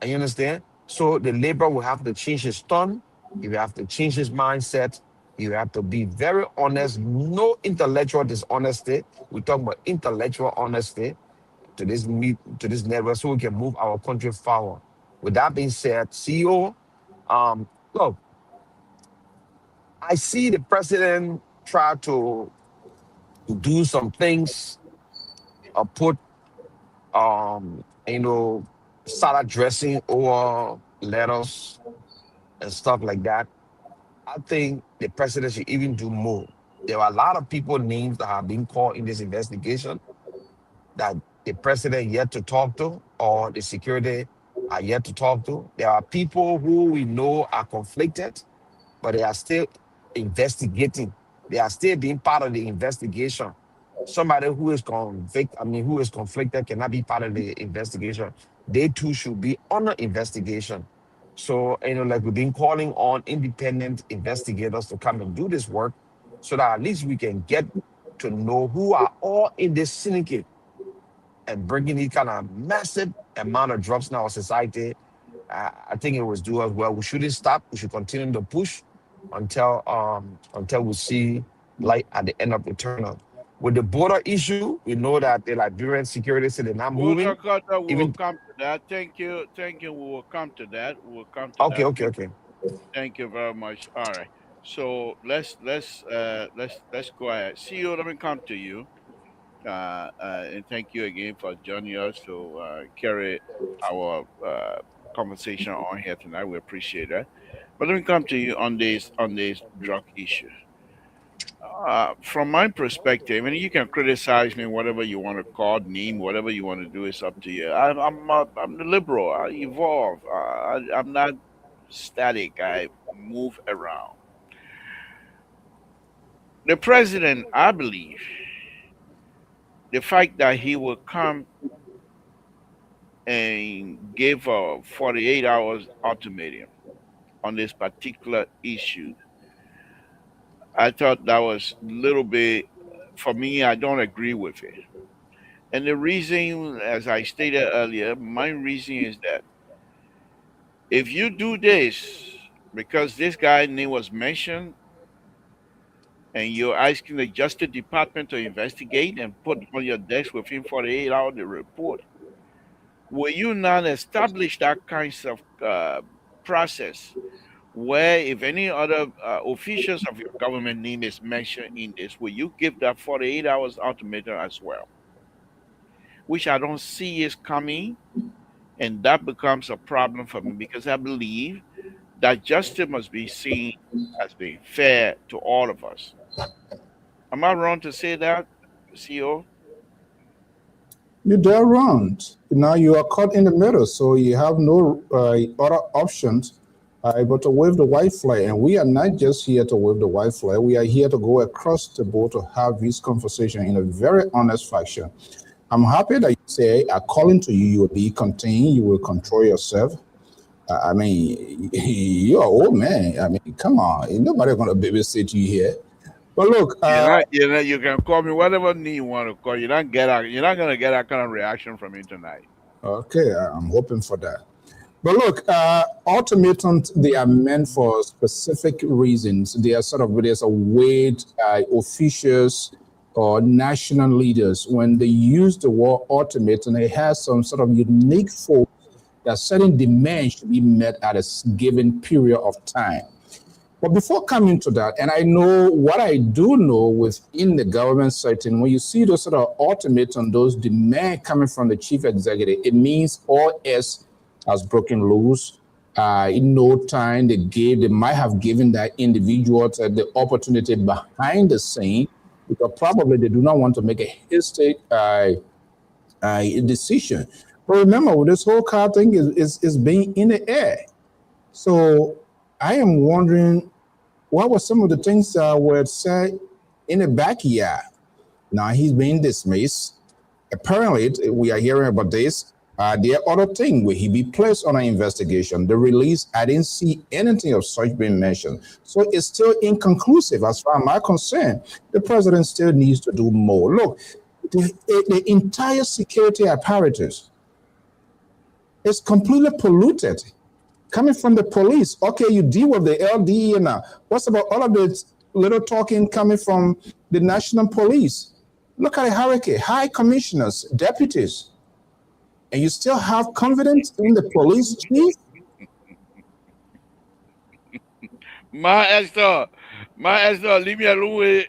[SPEAKER 6] And you understand? So the labor will have to change his tone. He will have to change his mindset. You have to be very honest, no intellectual dishonesty. We talk about intellectual honesty to this network so we can move our country forward. With that being said, CEO, look, I see the president try to do some things or put salad dressing over lettuce and stuff like that. I think the president should even do more. There are a lot of people names that have been called in this investigation that the president yet to talk to or the security are yet to talk to. There are people who we know are conflicted, but they are still investigating. They are still being part of the investigation. Somebody who is who is conflicted cannot be part of the investigation. They too should be under investigation. So, like we've been calling on independent investigators to come and do this work so that at least we can get to know who are all in this syndicate and bringing these kind of massive amount of drugs in our society. I think it was do as well. We shouldn't stop. We should continue to push until we see light at the end of the tunnel. With the border issue, we know that the Liberian security said they're not
[SPEAKER 5] Walter
[SPEAKER 6] moving.
[SPEAKER 5] Carter, we will
[SPEAKER 6] Even
[SPEAKER 5] come to that. Thank you. Thank you. We will come to that. We will come to
[SPEAKER 6] okay,
[SPEAKER 5] that.
[SPEAKER 6] okay, okay.
[SPEAKER 5] Thank you very much. All right. So let's go ahead. CEO, let me come to you. And thank you again for joining us to carry our conversation on here tonight. We appreciate that. But let me come to you on this drug issue. From my perspective, and you can criticize me whatever you want to call, name whatever you want to do. It's up to you. I'm the liberal. I evolve. I'm not static. I move around. The president, I believe, the fact that he will come and give a 48 hours ultimatum on this particular issue, I thought that was a little bit, for me, I don't agree with it. And the reason, as I stated earlier, my reason is that if you do this, because this guy name was mentioned, and you're asking the Justice Department to investigate and put on your desk within 48 hours the report, will you not establish that kinds of process where if any other officials of your government name is mentioned in this, will you give that 48 hours ultimatum as well? Which I don't see is coming, and that becomes a problem for me because I believe that justice must be seen as being fair to all of us. Am I wrong to say that, CEO?
[SPEAKER 4] You're dead wrong. Now you are caught in the middle, so you have no other options but to wave the white flag. And we are not just here to wave the white flag. We are here to go across the board to have this conversation in a very honest fashion. I'm happy that you say, according to you, you will be contained, you will control yourself. I mean, you're an old man. I mean, come on. Ain't nobody going to babysit you here. But look,
[SPEAKER 5] you can call me whatever name you want to call. You're not gonna get that kind of reaction from me tonight.
[SPEAKER 4] Okay, I'm hoping for that. But look, ultimatums, they are meant for specific reasons. They are sort of, there's a weight officials or national leaders, when they use the word ultimatum, it has some sort of unique force that certain demands should be met at a given period of time. But before coming to that, and I know what I do know within the government setting, when you see those sort of ultimatums, those demand coming from the chief executive, it means all else has broken loose. In no time, they might have given that individual the opportunity behind the scene because probably they do not want to make a hasty decision. But remember, with this whole car thing is being in the air. So I am wondering what were some of the things that were said in the backyard? Now he's being dismissed. Apparently, we are hearing about this. The other thing, will he be placed on an investigation? The release, I didn't see anything of such being mentioned. So it's still inconclusive as far as I'm concerned. The president still needs to do more. Look, the entire security apparatus is completely polluted coming from the police. Okay, you deal with the LDE now. What's about all of the little talking coming from the national police? Look at the hierarchy, high commissioners, deputies, and you still have confidence in the police chief?
[SPEAKER 5] My Esther, leave me alone with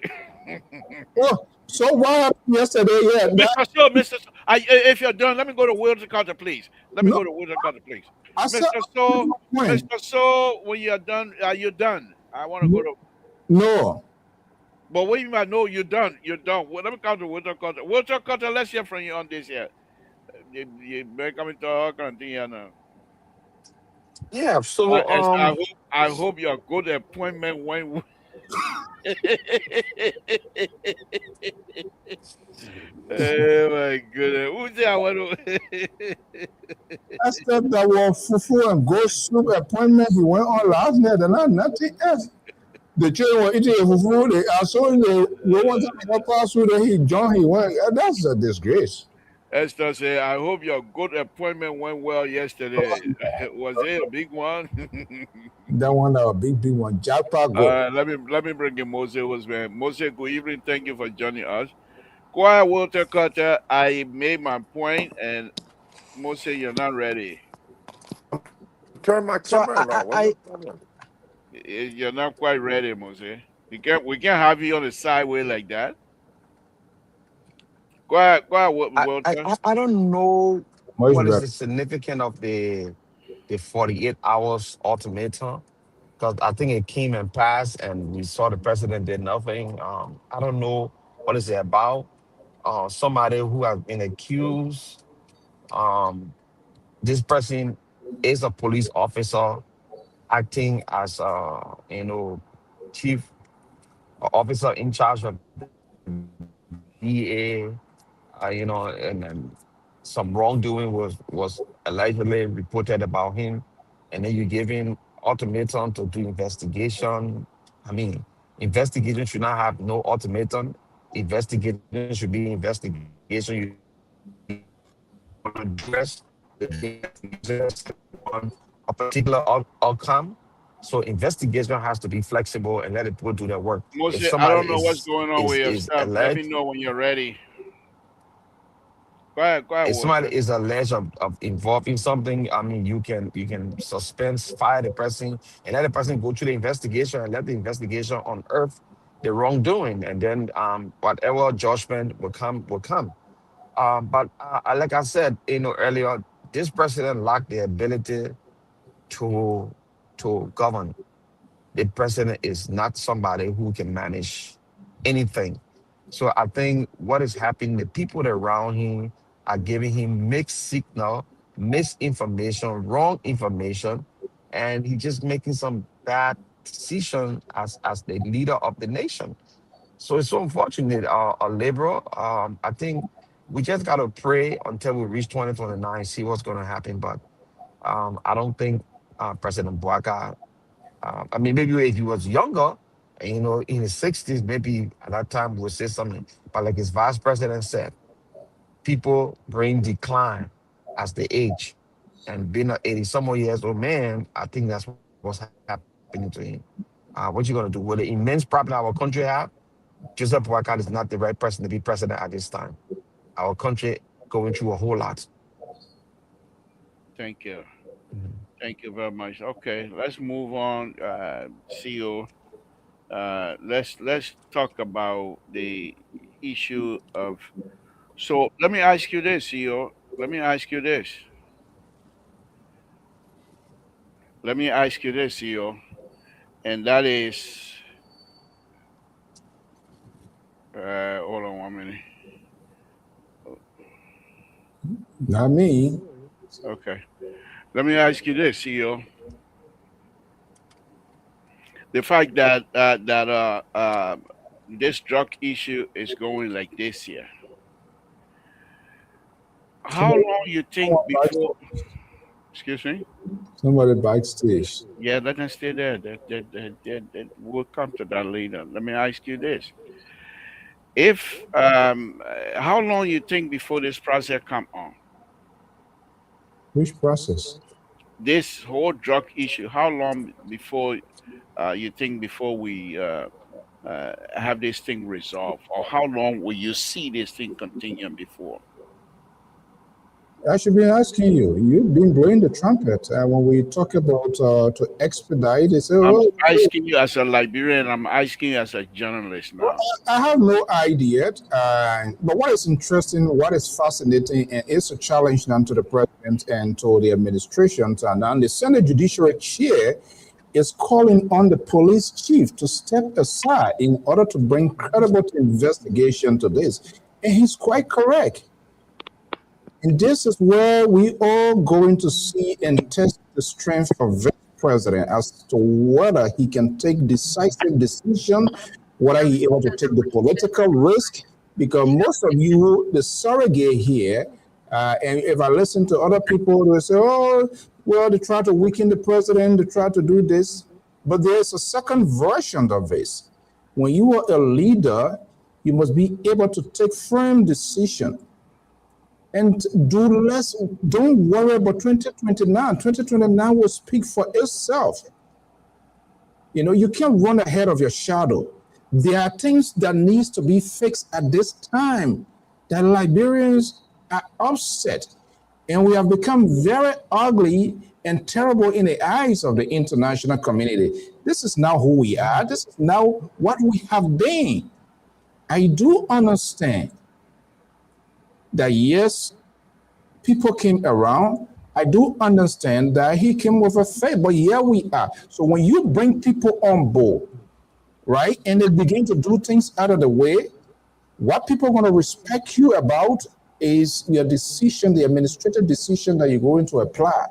[SPEAKER 4] Oh, so what happened yesterday? Yeah, that,
[SPEAKER 5] Mr. So, if you're done, let me go to Wilton Carter, please. Let me
[SPEAKER 4] no,
[SPEAKER 5] go to Wilton Carter, please.
[SPEAKER 4] I said,
[SPEAKER 5] Mr. So,
[SPEAKER 4] when?
[SPEAKER 5] Mr. So, when you're done, are you done? I want to go to.
[SPEAKER 4] No,
[SPEAKER 5] But what do you mean? By no, you're done. You're done. Well, let me come to Wilton Carter. Wilton Carter, let's hear from you on this here. You better come into our country here now.
[SPEAKER 6] Yeah. So
[SPEAKER 5] I hope your good appointment went. Oh my goodness. Who's that? I want to.
[SPEAKER 4] I said that was fufu and ghost soup appointment he went on last night and not nothing else. The children were eating a fufu. They are so the one time I pass through there, he John, he went. That's a disgrace.
[SPEAKER 5] Esther said, I hope your good appointment went well yesterday. Was it a big one?
[SPEAKER 4] That one, that was big one. Jackpot go.
[SPEAKER 5] Let me bring in Moses who's man. Moses, good evening. Thank you for joining us. Quiet Walter Carter, I made my point and Moses, you're not ready.
[SPEAKER 6] turn my
[SPEAKER 2] So
[SPEAKER 6] camera around. What's the problem?
[SPEAKER 5] You're not quite ready, Moses. We can't have you on the sideway like that. Go ahead, Walter.
[SPEAKER 6] I don't know
[SPEAKER 4] Most
[SPEAKER 6] what is
[SPEAKER 4] rep.
[SPEAKER 6] the significance of the 48 hours ultimatum, because I think it came and passed and we saw the president did nothing. I don't know what is it about. Somebody who has been accused. Um, this person is a police officer acting as chief officer in charge of the DA. And some wrongdoing was allegedly reported about him, and then you give him ultimatum to do investigation. I mean, investigation should not have no ultimatum. Investigation should be investigation. You don't address the investigation on a particular outcome. So investigation has to be flexible and let it people do their work. If
[SPEAKER 5] Moses, I
[SPEAKER 6] somebody
[SPEAKER 5] don't know what's going on with your
[SPEAKER 6] is
[SPEAKER 5] stuff. Let me
[SPEAKER 6] alleged,
[SPEAKER 5] know when you're ready. Go ahead,
[SPEAKER 6] if somebody
[SPEAKER 5] Walter.
[SPEAKER 6] is alleged of involved in something, I mean, you can suspend, fire the person, and let the person go through the investigation and let the investigation unearth the wrongdoing, and then whatever judgment will come will come. But like I said, earlier, this president lacked the ability to govern. The president is not somebody who can manage anything. So I think what is happening, the people around him are giving him mixed signal, misinformation, wrong information, and he's just making some bad decision as the leader of the nation. So it's so unfortunate, Libra. I think we just gotta pray until we reach 2029, see what's gonna happen. But I don't think President Boaga, I mean, maybe if he was younger, and, in his 60s, maybe at that time would say something. But like his vice president said, people bring decline as they age. And being an 80 some more years old man, I think that's what's happening to him. What you gonna do with the immense problem our country have? Joseph Boakai is not the right person to be president at this time. Our country going through a whole lot.
[SPEAKER 5] Thank you.
[SPEAKER 6] Mhm.
[SPEAKER 5] Thank you very much. Okay, let's move on, CEO. Let's talk about the issue of. So let me ask you this, CEO. Let me ask you this. Let me ask you this, CEO, and that is, hold on 1 minute.
[SPEAKER 4] Not me.
[SPEAKER 5] Okay, let me ask you this, CEO. The fact that this drug issue is going like this here. How
[SPEAKER 4] Somebody,
[SPEAKER 5] long you think
[SPEAKER 4] someone
[SPEAKER 5] before? Excuse me.
[SPEAKER 4] somebody backstage.
[SPEAKER 5] Yeah, let us stay there. We'll come to that later. Let me ask you this: If how long you think before this process come on?
[SPEAKER 4] Which process?
[SPEAKER 5] This whole drug issue. How long before you think before we have this thing resolved, or how long will you see this thing continue before?
[SPEAKER 4] I should be asking you. You've been blowing the trumpet when we talk about to expedite. They say,
[SPEAKER 5] I'm
[SPEAKER 4] "Oh,
[SPEAKER 5] asking you as a Liberian. I'm asking you as a journalist
[SPEAKER 4] well,
[SPEAKER 5] now.
[SPEAKER 4] I have no idea." But what is interesting, what is fascinating, and is a challenge now to the president and to the administration, and now the Senate Judiciary Chair is calling on the police chief to step aside in order to bring credible investigation to this. And he's quite correct. And this is where we are going to see and test the strength of the president as to whether he can take decisive decision, whether he able to take the political risk. Because most of you, the surrogate here, and if I listen to other people, they say, "Oh, well, they try to weaken the president, they try to do this." But there's a second version of this. When you are a leader, you must be able to take firm decision and do less. Don't worry about 2029. 2029 will speak for itself. You know, you can't run ahead of your shadow. There are things that needs to be fixed at this time. The Liberians are upset, and we have become very ugly and terrible in the eyes of the international community. This is now who we are. This is now what we have been. I do understand that yes, people came around. I do understand that he came with a faith, but here we are. So when you bring people on board, right, and they begin to do things out of the way, what people are going to respect you about is your decision, the administrative decision that you're going to apply.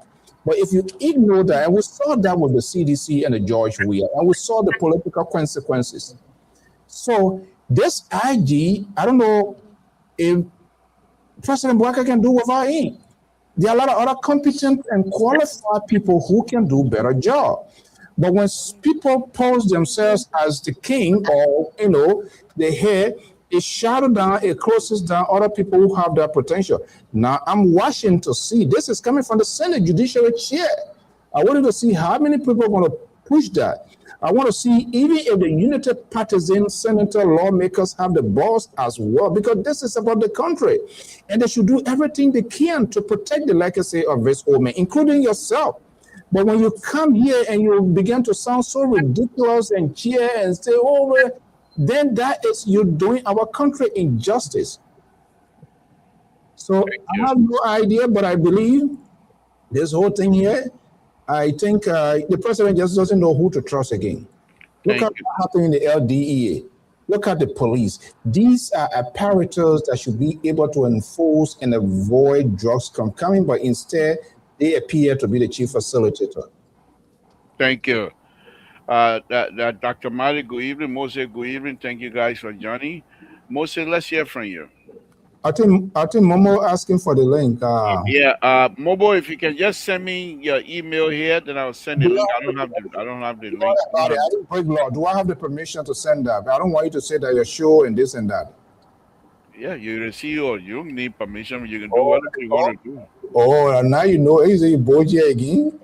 [SPEAKER 4] But if you ignore that, and we saw that with the CDC and the George Weah, and we saw the political consequences. So this IG, I don't know if President Boakai can do without him. There are a lot of other competent and qualified people who can do better job. But when people pose themselves as the king or, the head, it shadows down, it closes down other people who have that potential. Now, I'm watching to see, this is coming from the Senate Judiciary Chair. I wanted to see how many people are going to push that. I want to see even if the United Partisan senator lawmakers have the balls as well, because this is about the country. And they should do everything they can to protect the legacy of this old man, including yourself. But when you come here and you begin to sound so ridiculous and cheer and say, "Oh," then that is you doing our country injustice. So I have no idea, but I believe this whole thing here, I think the president just doesn't know who to trust again. Look at what happened in the LDEA. Look at the police. These are apparatus that should be able to enforce and avoid drugs from coming, but instead they appear to be the chief facilitator.
[SPEAKER 5] Thank you. Dr. Mari, good evening. Moses, good evening. Thank you guys for joining. Moses, let's hear from you.
[SPEAKER 4] I think Momo asking for the link.
[SPEAKER 5] Yeah, Mobo, if you can just send me your email here, then I'll send the link. I don't have the link.
[SPEAKER 4] I didn't break law. Do I have the permission to send that? I don't want you to say that you're sure and this and that.
[SPEAKER 5] Yeah, you're the CEO. You don't need permission. You can do whatever you
[SPEAKER 4] Oh,
[SPEAKER 5] want to do.
[SPEAKER 4] oh, now you know he's a Boji again.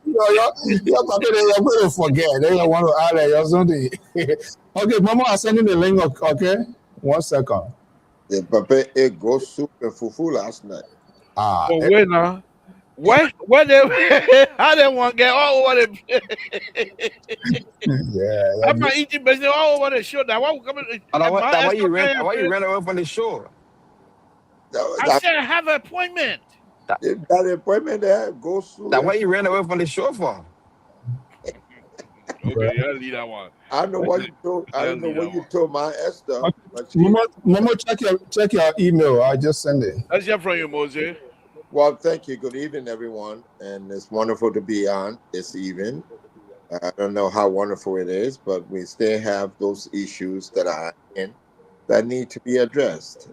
[SPEAKER 4] You're talking, you're going to forget. Then you want to add it or something. Okay, Mama, I'm sending the link. Okay, 1 second.
[SPEAKER 7] The papa ate ghost soup and fufu last night.
[SPEAKER 4] Ah,
[SPEAKER 5] But wait now. Where they how they want to get all over the
[SPEAKER 4] yeah,
[SPEAKER 5] I'm not eating business all over the show. That why we come
[SPEAKER 6] And
[SPEAKER 5] at my
[SPEAKER 6] why you ran?
[SPEAKER 5] escort.
[SPEAKER 6] Why you ran away from the show?
[SPEAKER 5] I
[SPEAKER 7] That,
[SPEAKER 5] said I have an appointment.
[SPEAKER 7] that appointment there, ghost soup.
[SPEAKER 6] That why you ran away from the show for?
[SPEAKER 5] Okay, yeah, leave that one.
[SPEAKER 7] I don't know what you told. I
[SPEAKER 5] Yeah,
[SPEAKER 7] don't know
[SPEAKER 5] leave
[SPEAKER 7] what
[SPEAKER 5] that
[SPEAKER 7] you
[SPEAKER 5] one.
[SPEAKER 7] told my Esther,
[SPEAKER 4] okay.
[SPEAKER 7] but she.
[SPEAKER 4] Mama, check your email. I just send it.
[SPEAKER 5] Let's hear from you, Moses.
[SPEAKER 7] Well, thank you. Good evening, everyone, and it's wonderful to be on this evening. I don't know how wonderful it is, but we still have those issues that are in that need to be addressed.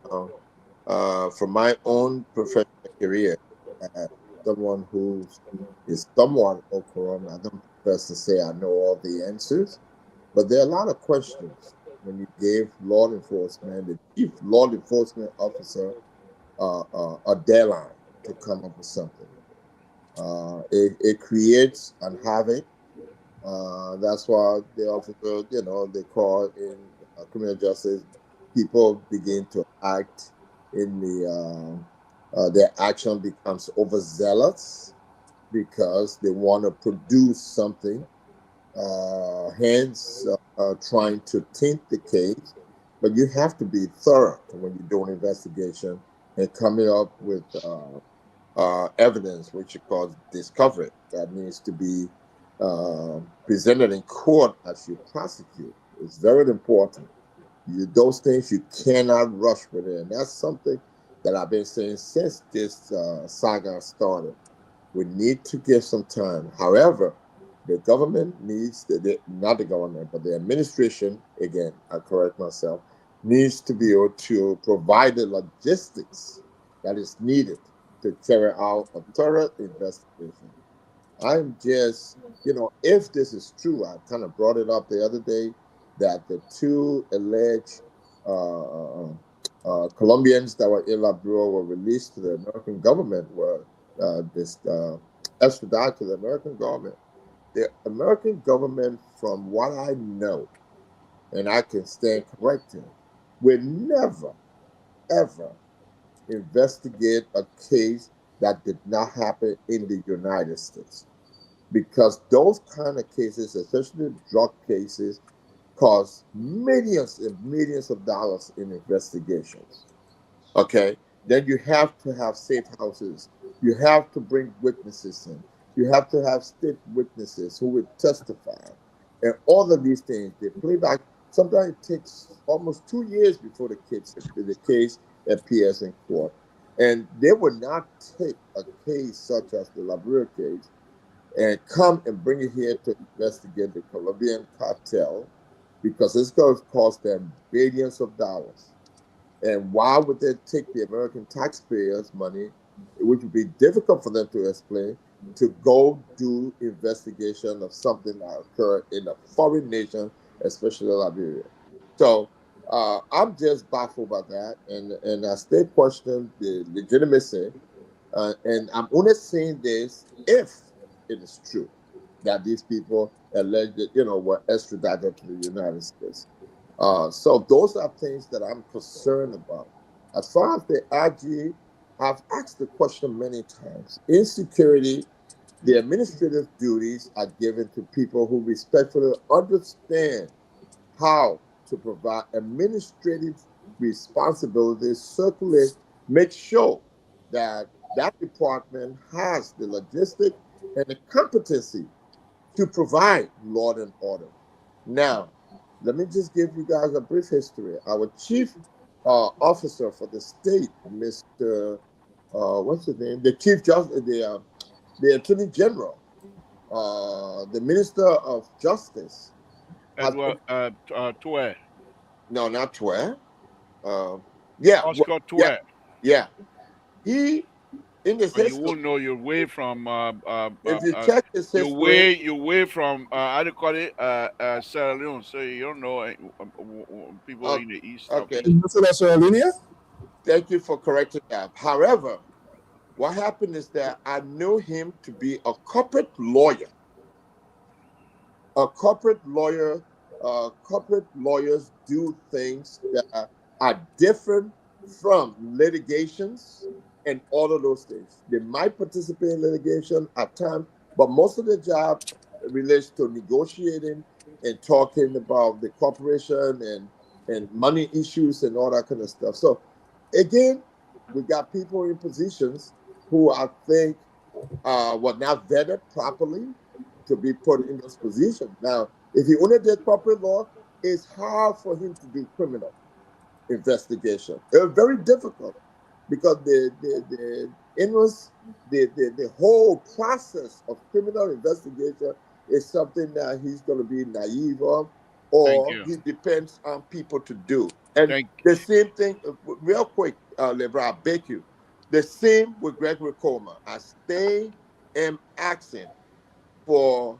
[SPEAKER 7] Now, from my own professional career, uh, someone who is somewhat Okoron, I don't profess to say I know all the answers, but there are a lot of questions when you gave law enforcement, the chief law enforcement officer, a deadline to come up with something. It creates an havoc. That's why the officer, they call in criminal justice, people begin to act in their action becomes overzealous because they want to produce something, hence trying to taint the case. But you have to be thorough when you do an investigation and coming up with evidence, which you call discovery, that needs to be presented in court as you prosecute. It's very important. Those things you cannot rush with it, and that's something that I've been saying since this saga started. We need to give some time. However, the government needs not the government, but the administration. Again, I correct myself, needs to be able to provide the logistics that is needed to carry out a thorough investigation. I'm just, if this is true, I kind of brought it up the other day that the two alleged Colombians that were in Labrador were released to the American government, were extradited to the American government. The American government, from what I know, and I can stand corrected, will never, ever investigate a case that did not happen in the United States, because those kind of cases, especially drug cases, cost millions and millions of dollars in investigations. Okay, then you have to have safe houses. You have to bring witnesses in. You have to have state witnesses who will testify, and all of these things they play back. Sometimes it takes almost 2 years before the case appears in court, and they will not take a case such as the Labrador case and come and bring it here to investigate the Colombian cartel, because it's going to cost them billions of dollars. And why would they take the American taxpayers' money, which would be difficult for them to explain, to go do investigation of something that occurred in a foreign nation, especially Liberia? So I'm just baffled by that, and I still question the legitimacy. And I'm only saying this if it is true that these people alleged, were extradited to the United States. So those are things that I'm concerned about. As far as the IG, I've asked the question many times. In security, the administrative duties are given to people who respectfully understand how to provide administrative responsibilities, circulate, make sure that that department has the logistic and the competency to provide law and order. Now, let me just give you guys a brief history. Our chief officer for the state, Mr. What's his name? The chief justice, the attorney general, the minister of justice. Has
[SPEAKER 5] Edward Tuer.
[SPEAKER 7] No, not Twer. Uh, yeah,
[SPEAKER 5] Oscar
[SPEAKER 7] yeah,
[SPEAKER 5] Tuer.
[SPEAKER 7] yeah. He in this
[SPEAKER 5] But you
[SPEAKER 7] history.
[SPEAKER 5] won't know your way from
[SPEAKER 7] If you check his history,
[SPEAKER 5] your way from how do you call it Sierra Leone. So you don't know people
[SPEAKER 7] uh,
[SPEAKER 5] in the east of
[SPEAKER 7] okay,
[SPEAKER 5] East.
[SPEAKER 4] You say that's Linear?
[SPEAKER 7] thank you for correcting that. However, what happened is that I knew him to be a corporate lawyer. A corporate lawyer, corporate lawyers do things that are different from litigations and all of those things. They might participate in litigation at times, but most of the job relates to negotiating and talking about the corporation and money issues and all that kind of stuff. So again, we got people in positions who I think were not vetted properly to be put in those positions. Now, if he only did corporate law, it's hard for him to do criminal investigation. It's very difficult because the whole process of criminal investigation is something that he's going to be naive of,
[SPEAKER 5] Thank
[SPEAKER 7] or
[SPEAKER 5] you.
[SPEAKER 7] he depends on people to do. And
[SPEAKER 5] Thank
[SPEAKER 7] the same thing, real quick, Lebron, I'll beg you. The same with Gregory Coleman. As they am asking for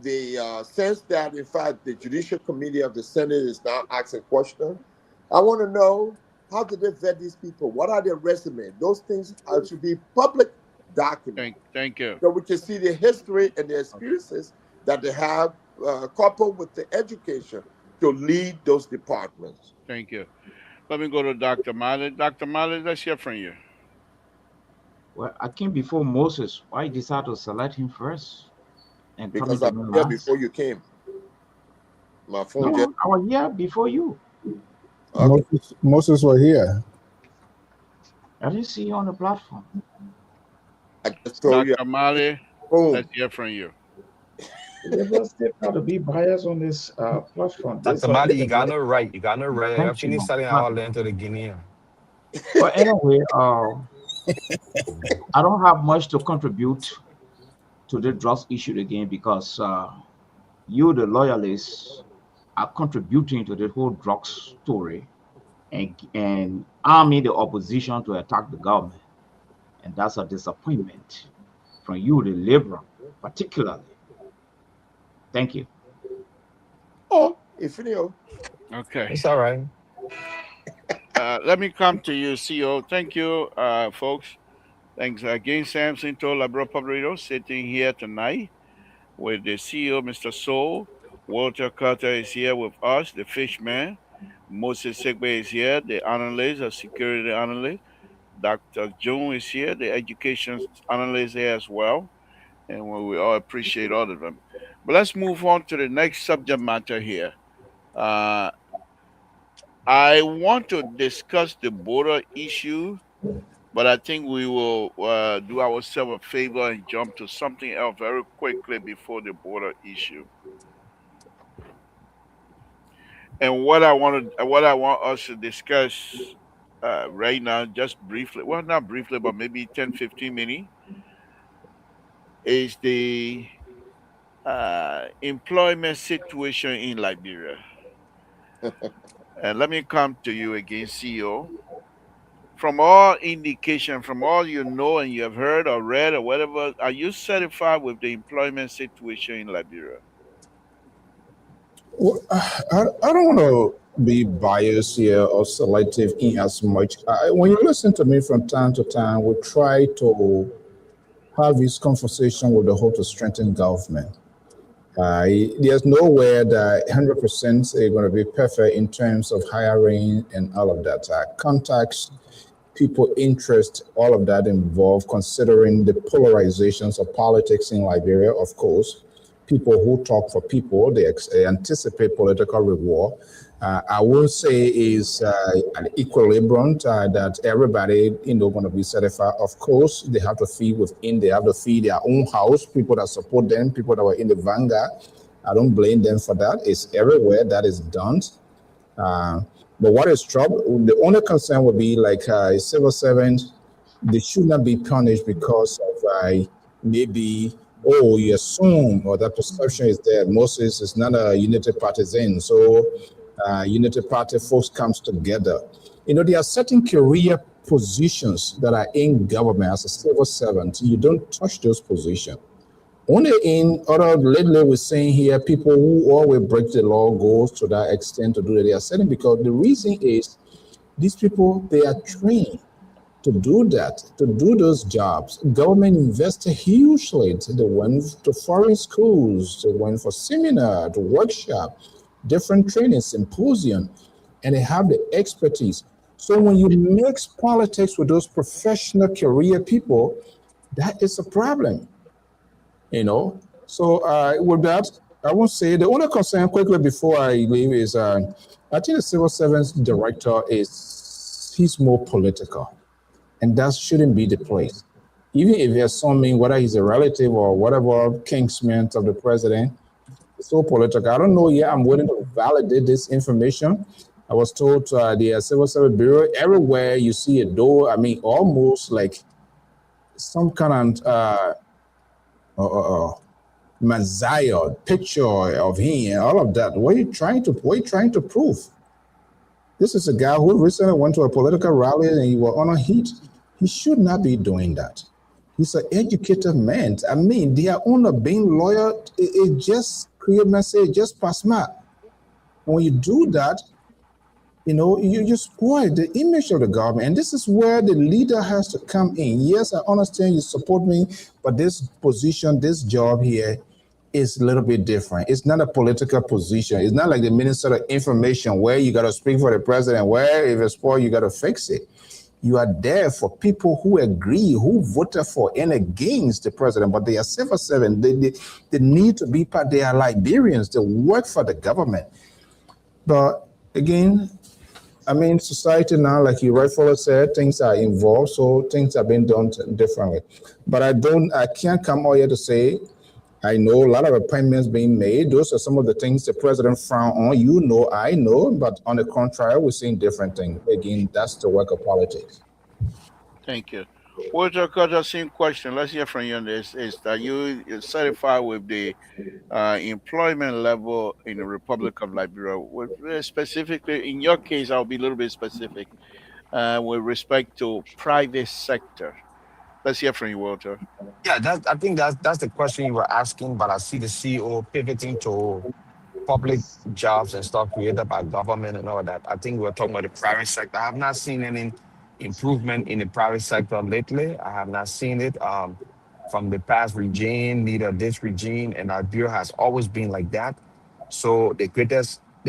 [SPEAKER 7] the sense that, in fact, the Judicial Committee of the Senate is now asking questions. I want to know, how did they vet these people? What are their resumes? Those things should be public documents
[SPEAKER 5] thank you.
[SPEAKER 7] so we can see the history and the experiences that they have coupled with the education to lead those departments.
[SPEAKER 5] Thank you. Let me go to Dr. Mali. Dr. Mali, let's hear from you.
[SPEAKER 8] Well, I came before Moses. Why you decide to select him first and coming
[SPEAKER 7] Because
[SPEAKER 8] to
[SPEAKER 7] I
[SPEAKER 8] me
[SPEAKER 7] was here
[SPEAKER 8] last?
[SPEAKER 7] before you came. My phone just
[SPEAKER 8] No, I was here before you.
[SPEAKER 7] okay.
[SPEAKER 4] Moses were here.
[SPEAKER 8] I didn't see you on the platform.
[SPEAKER 7] I just told you.
[SPEAKER 5] Dr. Mali,
[SPEAKER 7] Boom.
[SPEAKER 5] let's hear from you.
[SPEAKER 2] Liberals still got to be biased on this platform.
[SPEAKER 6] Dr. Mali, you got no right. You got no right. I
[SPEAKER 8] Thank
[SPEAKER 6] finished
[SPEAKER 8] you.
[SPEAKER 6] selling our land to the Guinean.
[SPEAKER 8] But anyway, I don't have much to contribute to the drugs issue again because you, the loyalists, are contributing to the whole drugs story and arming the opposition to attack the government. And that's a disappointment from you, the liberal, particularly. Thank you.
[SPEAKER 7] Oh, if you know.
[SPEAKER 5] Okay.
[SPEAKER 6] It's all right.
[SPEAKER 5] Let me come to you, CEO. Thank you, folks. Thanks again, Samson to Labro Publico, sitting here tonight with the CEO, Mr. Soul. Walter Carter is here with us, the fishman. Moses Segbe is here, the analyst, a security analyst. Dr. June is here, the education analyst here as well. And we all appreciate all of them. But let's move on to the next subject matter here. I want to discuss the border issue, but I think we will do ourselves a favor and jump to something else very quickly before the border issue. And what I want us to discuss right now, just briefly, well, not briefly, but maybe 10, 15 minutes, is the employment situation in Liberia. And let me come to you again, CEO. From all indication, from all you know and you have heard or read or whatever, are you satisfied with the employment situation in Liberia?
[SPEAKER 4] Well, I don't want to be biased here or selective in as much. When you listen to me from time to time, we try to have this conversation with the hope to strengthen government. There's nowhere that 100% is going to be perfect in terms of hiring and all of that. Contacts, people interest, all of that involved, considering the polarizations of politics in Liberia, of course. People who talk for people, they anticipate political reward. I will say is an equilibrium that everybody, going to be satisfied. Of course, they have to feed within, they have to feed their own house, people that support them, people that were in the vanguard. I don't blame them for that. It's everywhere that is done. But what is trouble? The only concern would be like a civil servant, they should not be punished because of maybe, oh, you assume, or that perception is there. Moses is not a unity partisan. So unity party folks comes together. There are certain career positions that are in government as a civil servant. You don't touch those positions. Only in other lately we're saying here people who always break the law goes to that extent to do that. They are saying because the reason is these people they are trained to do that, to do those jobs. Government invested hugely. They went to foreign schools, they went for seminar, to workshop, different training, symposium, and they have the expertise. So when you mix politics with those professional career people, that is a problem you know. So with that, I won't say the only concern quickly before I leave is I think the civil service director is he's more political, and that shouldn't be the place. Even if you're assuming whether he's a relative or whatever kinsman of the president, it's so political. I don't know yet. I'm willing to validate this information. I was told the civil service bureau everywhere you see a door. I mean, almost like some kind of Messiah picture of him and all of that. What are you trying to prove? This is a guy who recently went to a political rally and he was on a heat. He should not be doing that. He's an educated man. I mean, their own being lawyer, it just create message, just pass smart. And when you do that, you spoil the image of the government. And this is where the leader has to come in. Yes, I understand you support me, but this position, this job here is a little bit different. It's not a political position. It's not like the Minister of Information where you got to speak for the president, where if it's spoiled, you got to fix it. You are there for people who agree, who voted for and against the president, but they are civil servants. They need to be part. They are Liberians. They work for the government. But again, I mean, society now, like you rightfully said, things are involved, so things are being done differently. But I can't come out here to say, I know a lot of appointments being made. Those are some of the things the president frowned on. I know, but on the contrary, we're seeing different things. Again, that's the work of politics.
[SPEAKER 5] Thank you. Walter Carter, same question. Let's hear from you on this. Is that you satisfied with the employment level in the Republic of Liberia? Specifically, in your case, I'll be a little bit specific with respect to private sector. Let's hear from you, Walter.
[SPEAKER 6] Yeah, I think that's the question you were asking, but I see the CEO pivoting to public jobs and stuff created by government and all that. I think we're talking about the private sector. I have not seen any improvement in the private sector lately. I have not seen it from the past regime, neither this regime, and our bureau has always been like that. So the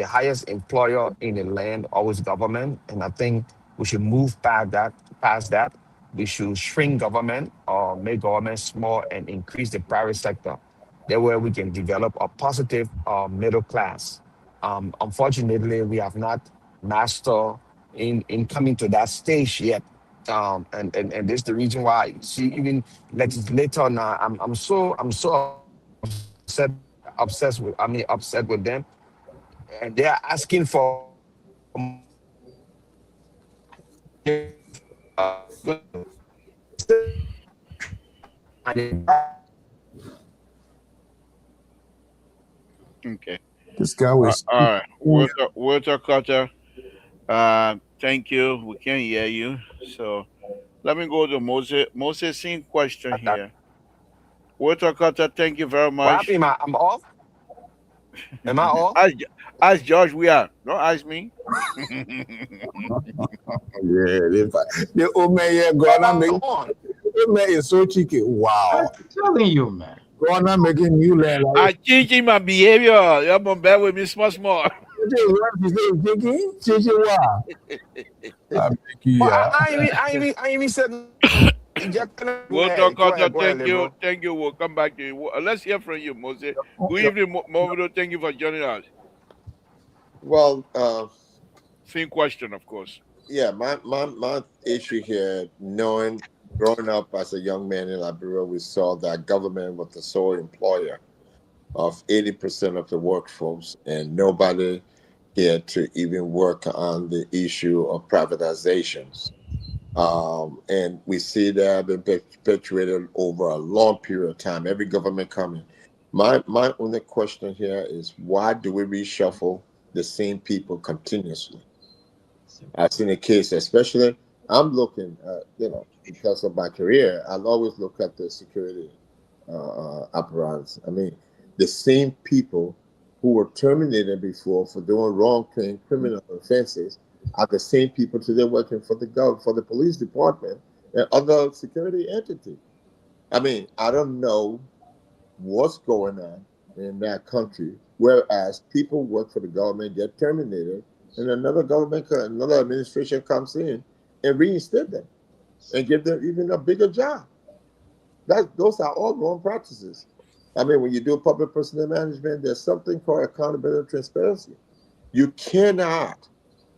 [SPEAKER 6] highest employer in the land, always government, and I think we should move past that. We should shrink government or make government small and increase the private sector. That way we can develop a positive middle class. Unfortunately, we have not mastered in coming to that stage yet. And this is the reason why. See, even legislator now, I'm so upset with them, and they are asking for
[SPEAKER 5] Okay.
[SPEAKER 4] This guy was.
[SPEAKER 5] All right. Walter Carter, thank you. We can't hear you. So let me go to Moses. Moses, same question here. Walter Carter, thank you very
[SPEAKER 6] what
[SPEAKER 5] much.
[SPEAKER 6] happened? I'm off. Am I off?
[SPEAKER 5] Ask George we are. Don't ask me.
[SPEAKER 4] Yeah, the old man here gonna make. The man is so cheeky. Wow.
[SPEAKER 8] I'm telling you, man.
[SPEAKER 4] Gonna making new land.
[SPEAKER 5] I changing my behavior. You're gonna bear with me small.
[SPEAKER 6] I even said.
[SPEAKER 5] Walter Carter,
[SPEAKER 6] Go ahead,
[SPEAKER 5] thank you.
[SPEAKER 6] Lebo.
[SPEAKER 5] Thank you. We'll come back to you. Let's hear from you, Moses. Good evening, Movido. Thank you for joining us.
[SPEAKER 7] Well,
[SPEAKER 5] Same question, of course.
[SPEAKER 7] yeah, my issue here, growing up as a young man in Liberia, we saw that government was the sole employer of 80% of the workforce, and nobody here to even work on the issue of privatizations. And we see that been perpetuated over a long period of time. Every government coming. My only question here is why do we reshuffle the same people continuously? I've seen a case, especially I'm looking at, because of my career, I'll always look at the security apparatus. I mean, the same people who were terminated before for doing wrong things, criminal offenses, are the same people today working for the government, for the police department, and other security entities. I mean, I don't know what's going on in that country, whereas people work for the government, get terminated, and another administration comes in and reinstate them and give them even a bigger job. Those are all wrong practices. I mean, when you do public personnel management, there's something called accountability and transparency. You cannot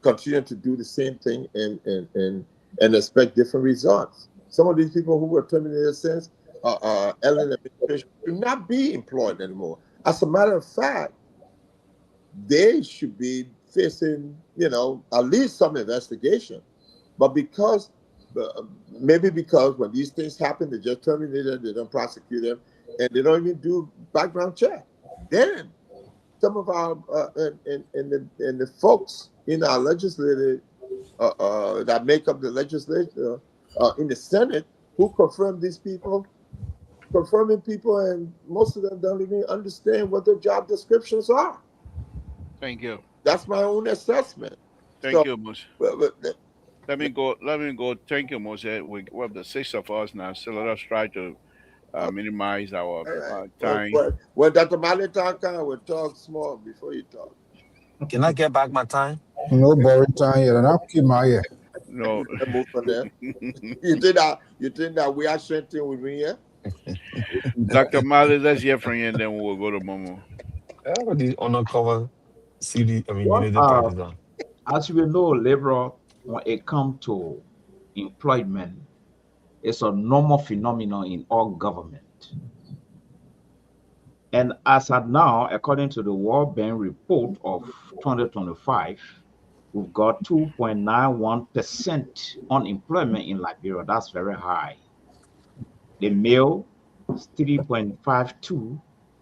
[SPEAKER 7] continue to do the same thing and expect different results. Some of these people who were terminated since Ellen administration should not be employed anymore. As a matter of fact, they should be facing, at least some investigation. But maybe because when these things happen, they just terminate them, they don't prosecute them, and they don't even do background check. Then some of our and the folks in our legislative that make up the legislature in the Senate who confirm these people, confirming people, and most of them don't even understand what their job descriptions are.
[SPEAKER 5] Thank you.
[SPEAKER 7] That's my own assessment.
[SPEAKER 5] Thank you, Mose.
[SPEAKER 7] But
[SPEAKER 5] Let me go. Let me go. Thank you, Mose. We have the 6 of us now, so let us try to minimize our time.
[SPEAKER 7] When Dr. Malitan can, we'll talk small before you talk.
[SPEAKER 6] Can I get back my time?
[SPEAKER 4] No boring time here, and I'll keep my ear.
[SPEAKER 5] No.
[SPEAKER 7] Move from there. You think that we are shrinking with me here?
[SPEAKER 5] Dr. Mali, let's hear from you, and then we'll go to Momo.
[SPEAKER 6] The undercover
[SPEAKER 8] What
[SPEAKER 6] unity partisan.
[SPEAKER 8] as we know, labor when it comes to employment, it's a normal phenomenon in all government. And as at now, according to the World Bank report of 2025, we've got 2.91% unemployment in Liberia. That's very high. The male is 3.52,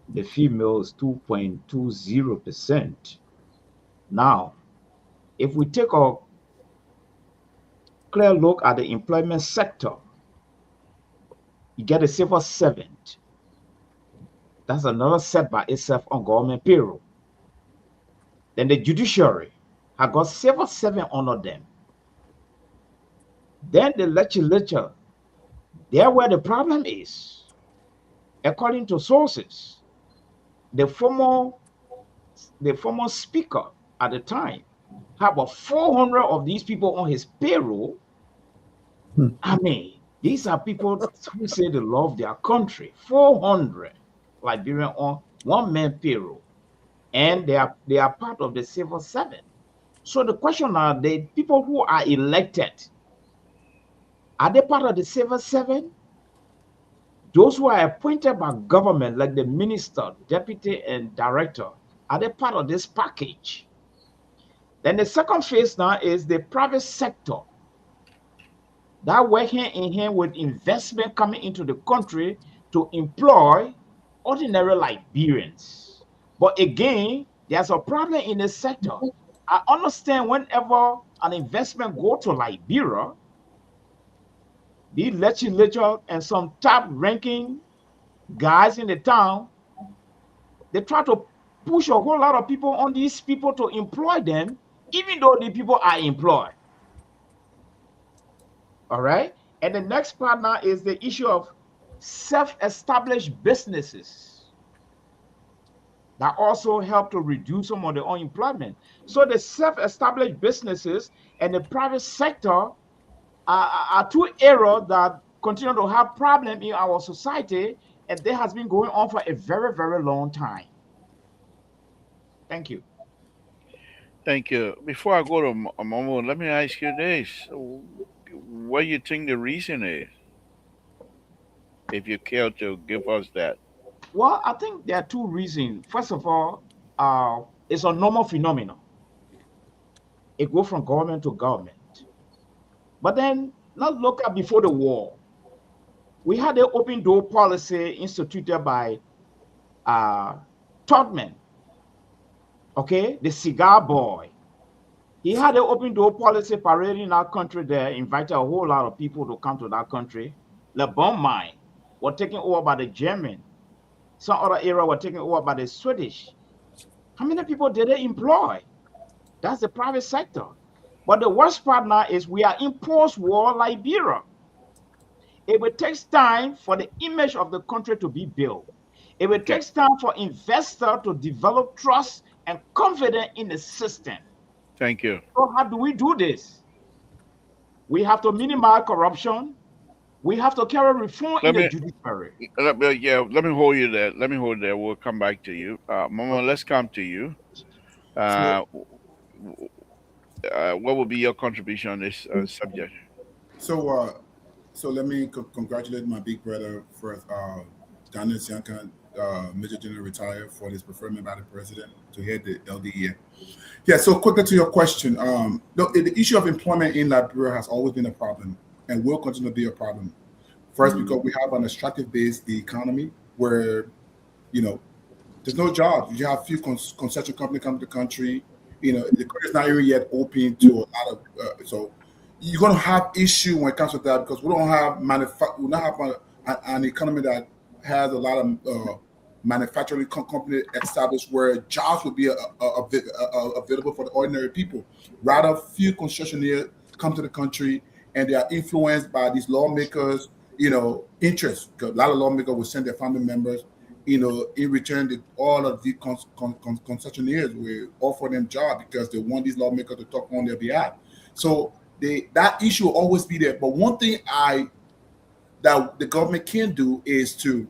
[SPEAKER 8] the female is 2.20%. Now, if we take a clear look at the employment sector, you get a civil servant. That's another set by itself on government payroll. Then the judiciary has got civil servant under them. Then the legislature, there where the problem is. According to sources, the former speaker at the time had about 400 of these people on his payroll. I mean, these are people who say they love their country. 400 Liberian on one man payroll, and they are part of the civil servant. So the question are, the people who are elected, are they part of the civil servant? Those who are appointed by government, like the minister, deputy, and director, are they part of this package? Then the second phase now is the private sector. That work hand in hand with investment coming into the country to employ ordinary Liberians. But again, there's a problem in the sector. I understand whenever an investment go to Liberia, the legislature and some top ranking guys in the town, they try to push a whole lot of people on these people to employ them, even though the people are employed. All right. And the next part now is the issue of self-established businesses that also help to reduce some of the unemployment. So the self-established businesses and the private sector are two areas that continue to have problems in our society, and that has been going on for a very, very long time. Thank you.
[SPEAKER 5] Thank you. Before I go to Momo, let me ask you this. What do you think the reason is? If you care to give us that.
[SPEAKER 8] Well, I think there are two reasons. First of all, it's a normal phenomenon. It goes from government to government. But then, let's look at before the war. We had the open door policy instituted by Todman, okay, the cigar boy. He had an open door policy parading our country there, invited a whole lot of people to come to that country. The bomb mine were taken over by the German. Some other area were taken over by the Swedish. How many people did they employ? That's the private sector. But the worst part now is we are in post-war Liberia. It will take time for the image of the country to be built. It will take time for investors to develop trust and confidence in the system.
[SPEAKER 5] Thank you.
[SPEAKER 8] So how do we do this? We have to minimize corruption. We have to carry reform in the judiciary.
[SPEAKER 5] Let me hold you there. Let me hold there. We'll come back to you. Mama, let's come to you. What will be your contribution on this subject?
[SPEAKER 9] So let me congratulate my big brother for Daniel Sianka, Major General retired, for his preferment by the president to head the LDE. Yeah, so quickly to your question. The issue of employment in Liberia has always been a problem and will continue to be a problem. First, because we have an extractive-based economy where, there's no jobs. You have few concession companies come to the country. The country is not even yet open to a lot of, so you're going to have issue when it comes to that because we don't have an economy that has a lot of manufacturing company established where jobs would be available for the ordinary people. Rather, few concessionaires come to the country and they are influenced by these lawmakers, interests. Because a lot of lawmakers will send their family members, in return, all of the concessionaires will offer them jobs because they want these lawmakers to talk on their behalf. So that issue will always be there. But one thing that the government can do is to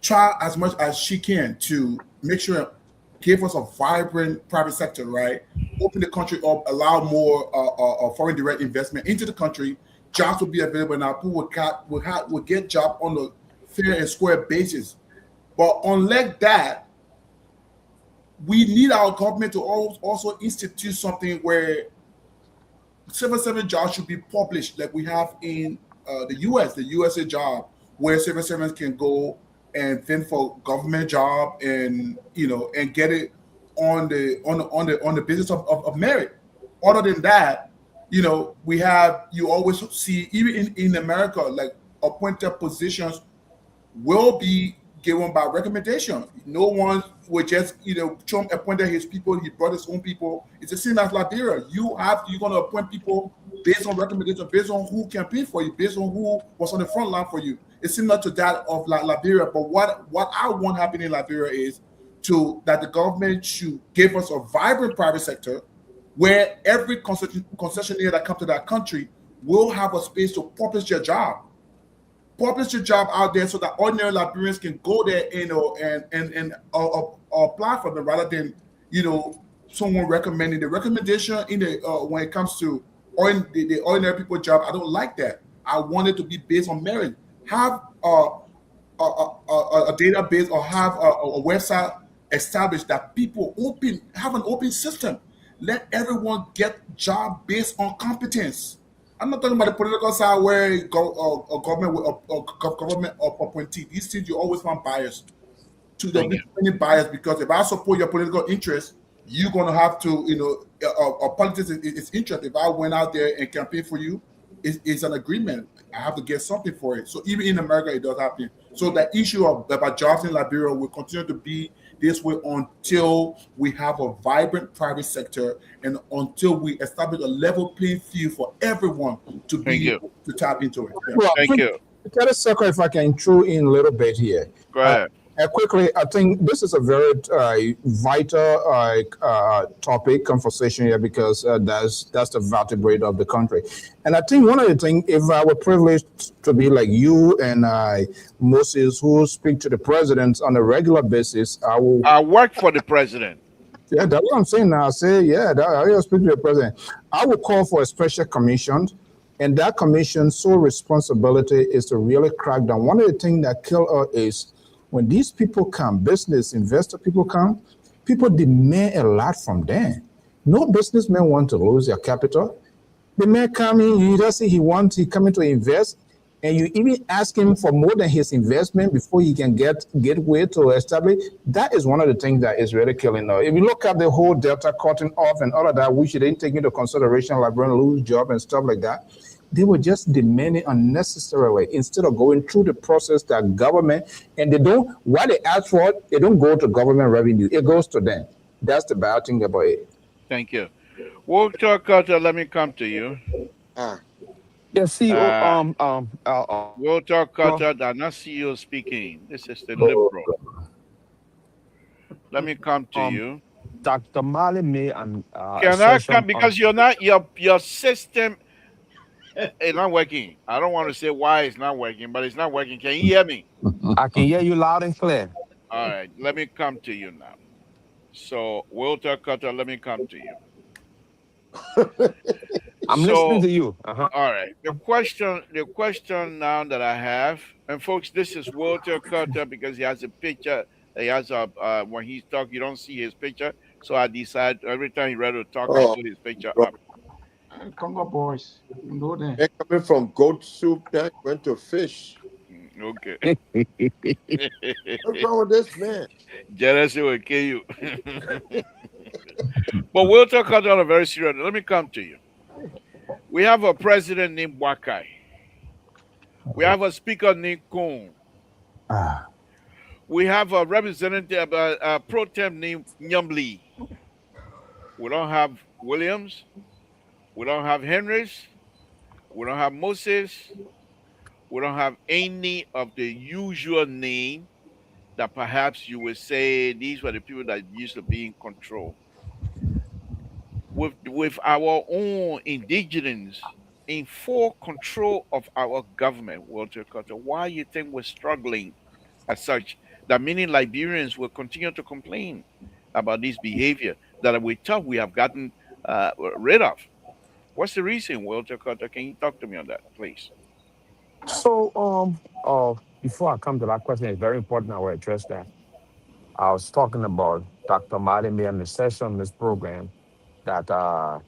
[SPEAKER 9] try as much as she can to make sure give us a vibrant private sector, right? Open the country up, allow more foreign direct investment into the country. Jobs will be available now. People will get jobs on the fair and square basis. But unlike that, we need our government to also institute something where civil servant jobs should be published, like we have in the USA job, where civil servants can go and fend for government job and and get it on the basis of merit. Other than that, you always see even in America, like appointed positions will be given by recommendation. No one will just Trump appointed his people, he brought his own people. It's the same as Liberia. You're going to appoint people based on recommendation, based on who campaigned for you, based on who was on the front line for you. It's similar to that of Liberia. But what I want happening in Liberia is that the government should give us a vibrant private sector where every concessionaire that comes to that country will have a space to publish their job. Publish your job out there so that ordinary Liberians can go there and apply for them rather than someone recommending the recommendation in the when it comes to the ordinary people job. I don't like that. I want it to be based on merit. Have a database or have a website established that people have an open system. Let everyone get job based on competence. I'm not talking about the political side where a government appointee. These things you always find bias. Bias because if I support your political interest, you're gonna have to, politics is interest. If I went out there and campaign for you, it's an agreement. I have to get something for it. So even in America, it does happen. So the issue about jobs in Liberia will continue to be this way until we have a vibrant private sector and until we establish a level playing field for everyone to be able to tap into it.
[SPEAKER 4] Yeah. Well, thank you. If I can throw in a little bit here.
[SPEAKER 5] Go ahead.
[SPEAKER 4] Quickly, I think this is a very vital topic, conversation here, because that's the vertebrae of the country. And I think one of the things, if I were privileged to be like you and Moses, who speak to the president on a regular basis,
[SPEAKER 5] I work for the president.
[SPEAKER 4] Yeah, that's what I'm saying now. I say, I will speak to the president. I will call for a special commission. And that commission's sole responsibility is to really crack down. One of the things that kill us is when these people come, business investor people come, people demand a lot from them. No businessman want to lose their capital. The man come in, he coming to invest. and you even ask him for more than his investment before he can get way to establish, that is one of the things that is really killing us. If you look at the whole Delta cutting off and all of that, which you didn't take into consideration, like Brent Lou's job and stuff like that, they were just demanding unnecessarily instead of going through the process that government, and they don't, what they ask for, they don't go to government revenue, it goes to them. That's the bad thing about it.
[SPEAKER 5] Thank you. Walter Carter, let me come to you.
[SPEAKER 7] Ah,
[SPEAKER 6] Yeah, CEO,
[SPEAKER 5] Uh,
[SPEAKER 6] uh,
[SPEAKER 5] Walter Carter, I not see you speaking. This is the liberal. Let me come to
[SPEAKER 6] um,
[SPEAKER 5] you.
[SPEAKER 6] Dr. Mali made an
[SPEAKER 5] Can I come?
[SPEAKER 6] assertion on.
[SPEAKER 5] Because you're not, your system is not working. I don't want to say why it's not working, but it's not working. Can you hear me?
[SPEAKER 6] I can hear you loud and clear.
[SPEAKER 5] All right, let me come to you now. So, Walter Carter, let me come to you.
[SPEAKER 6] I'm listening
[SPEAKER 5] So,
[SPEAKER 6] to you. Uh-huh.
[SPEAKER 5] all right. The question now that I have, and folks, this is Walter Carter because he has a picture. He has a when he's talking, you don't see his picture. So I decide every time he's ready to talk, I
[SPEAKER 7] oh,
[SPEAKER 5] put his picture
[SPEAKER 7] bro.
[SPEAKER 5] up.
[SPEAKER 8] Congo boys, you know that.
[SPEAKER 7] They're coming from goat soup, then went to fish.
[SPEAKER 5] Okay.
[SPEAKER 7] What's wrong with this man?
[SPEAKER 5] Jealousy will kill you. But Walter Carter on a very serious. Let me come to you. We have a president named Wakai. We have a speaker named Kung. We have a representative, a pro tem named Nyambli. We don't have Williams. We don't have Henrys. We don't have Moses. We don't have any of the usual name that perhaps you would say these were the people that used to be in control. With our own indigenous in full control of our government, Walter Carter, why you think we're struggling as such? That many Liberians will continue to complain about this behavior that we thought we have gotten rid of. What's the reason, Walter Carter? Can you talk to me on that, please?
[SPEAKER 6] So, before I come to that question, it's very important I will address that. I was talking about Dr. Mali made an session on this program that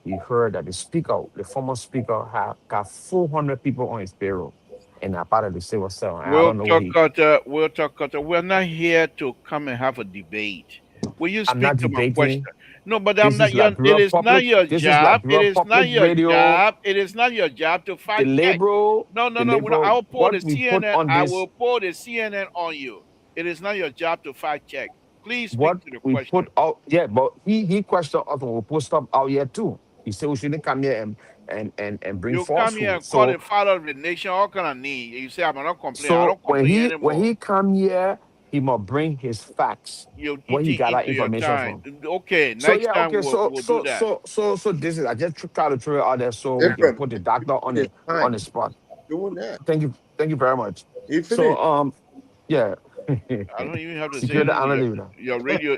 [SPEAKER 6] he heard that the speaker, the former speaker, had got 400 people on his payroll and a part of the civil cell. And I don't know what he.
[SPEAKER 5] Walter Carter, we're not here to come and have a debate. Will you
[SPEAKER 6] I'm
[SPEAKER 5] speak
[SPEAKER 6] not
[SPEAKER 5] to my question?
[SPEAKER 6] debating.
[SPEAKER 5] No, but I'm
[SPEAKER 6] This
[SPEAKER 5] not
[SPEAKER 6] is
[SPEAKER 5] your, it
[SPEAKER 6] Liberia
[SPEAKER 5] is not
[SPEAKER 6] Public.
[SPEAKER 5] your
[SPEAKER 6] This is
[SPEAKER 5] job. It
[SPEAKER 6] Liberia
[SPEAKER 5] is
[SPEAKER 6] Public
[SPEAKER 5] not your
[SPEAKER 6] Radio.
[SPEAKER 5] job. It is not your job to
[SPEAKER 6] The
[SPEAKER 5] fact check.
[SPEAKER 6] liberal,
[SPEAKER 5] No, no,
[SPEAKER 6] the
[SPEAKER 5] no.
[SPEAKER 6] liberal.
[SPEAKER 5] I'll pull the
[SPEAKER 6] What we put
[SPEAKER 5] CNN.
[SPEAKER 6] on
[SPEAKER 5] I
[SPEAKER 6] this,
[SPEAKER 5] will pull the CNN on you. It is not your job to fact check. Please speak
[SPEAKER 6] what
[SPEAKER 5] to the
[SPEAKER 6] we
[SPEAKER 5] question.
[SPEAKER 6] put out. Yeah, but he questioned us when we put stuff out here too. He said we shouldn't come here and bring
[SPEAKER 5] You come here
[SPEAKER 6] falsehood.
[SPEAKER 5] and call
[SPEAKER 6] So
[SPEAKER 5] the father of the nation all kind of need. You say I'm not complaining. I
[SPEAKER 6] so
[SPEAKER 5] don't complain
[SPEAKER 6] when
[SPEAKER 5] anymore.
[SPEAKER 6] he come here, he must bring his facts
[SPEAKER 5] You're
[SPEAKER 6] where he
[SPEAKER 5] eating
[SPEAKER 6] got that
[SPEAKER 5] into your
[SPEAKER 6] information
[SPEAKER 5] time.
[SPEAKER 6] from.
[SPEAKER 5] Okay,
[SPEAKER 6] So
[SPEAKER 5] next
[SPEAKER 6] yeah,
[SPEAKER 5] time
[SPEAKER 6] okay.
[SPEAKER 5] we'll do that.
[SPEAKER 6] So this is I just try to throw it out there so we can
[SPEAKER 7] Different.
[SPEAKER 6] put the doctor
[SPEAKER 7] His
[SPEAKER 6] on
[SPEAKER 7] time
[SPEAKER 6] the spot.
[SPEAKER 7] doing that.
[SPEAKER 6] Thank you very much.
[SPEAKER 7] He
[SPEAKER 6] So
[SPEAKER 7] finished.
[SPEAKER 6] yeah,
[SPEAKER 5] I don't even have to say
[SPEAKER 6] security
[SPEAKER 5] anything.
[SPEAKER 6] analyst.
[SPEAKER 5] Your radio,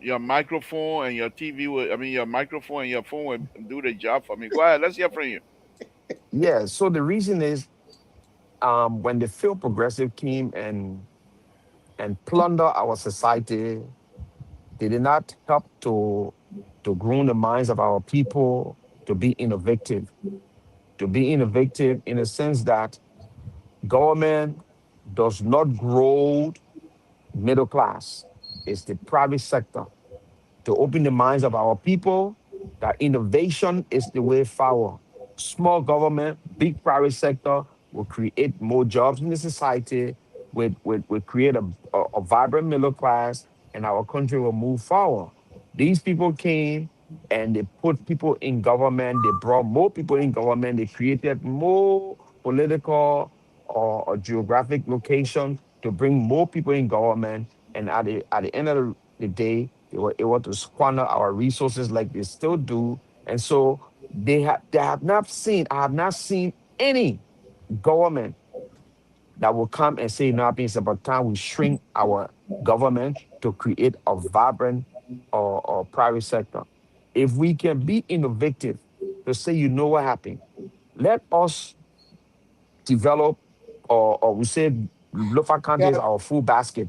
[SPEAKER 5] your microphone and your TV will. I mean, your microphone and your phone will do the job for me. Go ahead. Let's hear from you.
[SPEAKER 6] Yeah. So the reason is when the field progressive came and plunder our society, they did not help to groom the minds of our people to be innovative, in a sense that government does not grow middle class. It's the private sector to open the minds of our people that innovation is the way forward. Small government, big private sector will create more jobs in the society, will create a vibrant middle class, and our country will move forward. These people came and they put people in government, they brought more people in government, they created more political or geographic location to bring more people in government. And at the end of the day, they were able to squander our resources like they still do. And so I have not seen any government that will come and say, no, it's about time we shrink our government to create a vibrant or private sector. If we can be innovative to say, you know what happened, let us develop, or we say local countries
[SPEAKER 7] Yeah.
[SPEAKER 6] our full basket.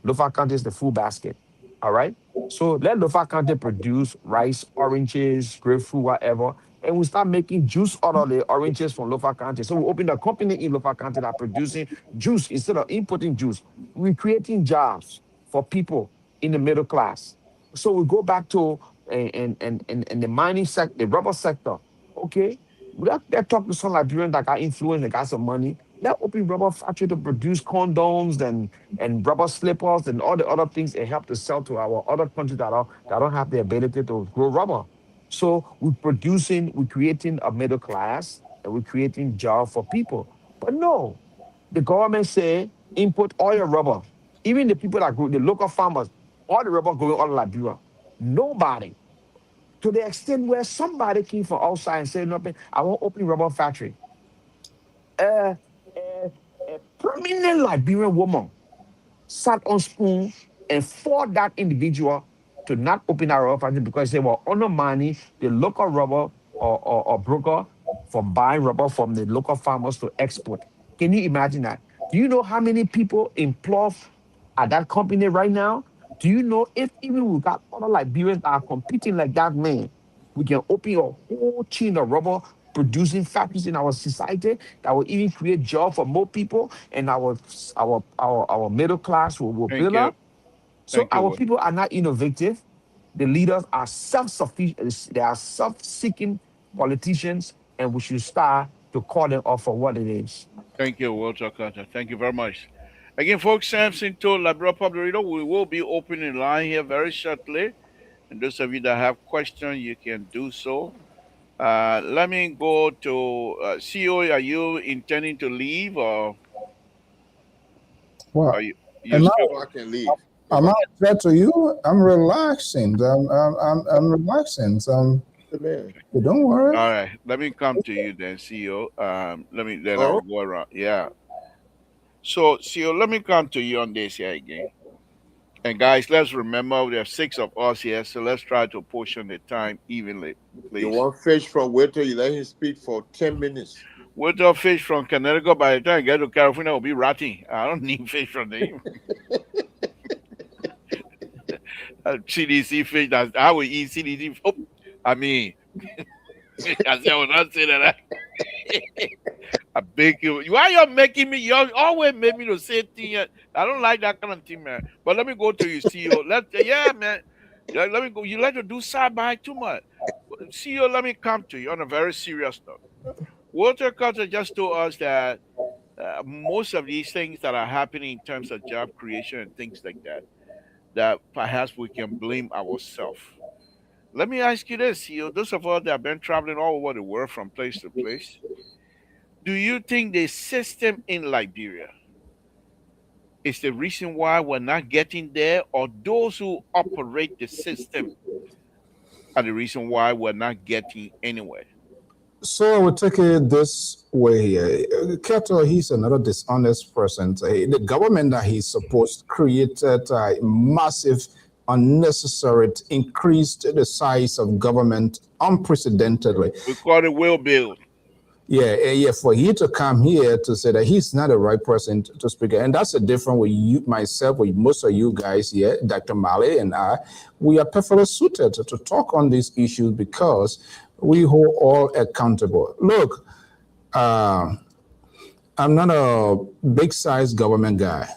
[SPEAKER 6] Local countries the full basket. All right. So let local country produce rice, oranges, grapefruit, whatever, and we start making juice out of the oranges from Lofa County. So we opened a company in Lofa County that producing juice instead of importing juice. We're creating jobs for people in the middle class. So we go back to and the mining sector, the rubber sector. Okay, let's talk to some Liberians that got influence, that got some money. Let open rubber factory to produce condoms and rubber slippers and all the other things and help to sell to our other countries that don't have the ability to grow rubber. So we're creating a middle class and we're creating jobs for people. But no, the government say import all your rubber. Even the people that grow, the local farmers, all the rubber going on Liberia. Nobody. To the extent where somebody came from outside and said, no, I want to open rubber factory. A, a prominent Liberian woman sat on spoon and fought that individual to not open our rubber factory because they were undermining the local rubber or broker from buying rubber from the local farmers to export. Can you imagine that? Do you know how many people employed at that company right now? Do you know if even we got other Liberians that are competing like that man, we can open a whole chain of rubber producing factories in our society that will even create jobs for more people and our middle class will
[SPEAKER 5] Thank
[SPEAKER 6] build
[SPEAKER 5] you.
[SPEAKER 6] up. So
[SPEAKER 5] Thank you,
[SPEAKER 6] our
[SPEAKER 5] Walter.
[SPEAKER 6] people are not innovative. The leaders are self-sufficient. They are self-seeking politicians, and we should start to call them off for what it is.
[SPEAKER 5] Thank you, Walter Carter. Thank you very much. Again, folks, Samson told Liberia Public Radio we will be opening line here very shortly. And those of you that have questions, you can do so. Let me go to CEO. Are you intending to leave or
[SPEAKER 4] Well,
[SPEAKER 5] are you
[SPEAKER 4] am I,
[SPEAKER 5] still?
[SPEAKER 7] So I can leave.
[SPEAKER 4] am I threat to you? I'm relaxing. I'm relaxing. So
[SPEAKER 7] Man.
[SPEAKER 4] don't worry.
[SPEAKER 5] All right. Let me come to you then, CEO. Then I
[SPEAKER 7] Oh,
[SPEAKER 5] will go around. Yeah. So, CEO, let me come to you on this here again. And guys, let's remember there are six of us here, so let's try to portion the time evenly,
[SPEAKER 7] you
[SPEAKER 5] please.
[SPEAKER 7] want fish from Winter, you let him speak for 10 minutes.
[SPEAKER 5] Water fish from Connecticut, by the time I get to California, will be rotting. I don't need fish from them. CDC fish, that I will eat CDC. Oh, I mean, I said I will not say that. I beg you. Why you making me? You always make me to say thing. I don't like that kind of thing, man. But let me go to you, CEO. Yeah, man. Yeah, let me go. You like to do side by too much. CEO, let me come to you on a very serious note. Walter Carter just told us that most of these things that are happening in terms of job creation and things like that, that perhaps we can blame ourselves. Let me ask you this, CEO. Those of us that have been traveling all over the world from place to place, do you think the system in Liberia is the reason why we're not getting there, or those who operate the system are the reason why we're not getting anywhere?
[SPEAKER 4] So I would take it this way here. Keto, he's another dishonest person. The government that he supposed created a massive, unnecessary, increased the size of government unprecedentedly.
[SPEAKER 5] We call it will build.
[SPEAKER 4] Yeah. For you to come here to say that he's not the right person to speak, and that's a different with you, myself, with most of you guys here, Dr. Mali and I, we are perfectly suited to talk on these issues because we hold all accountable. Look, I'm not a big size government guy.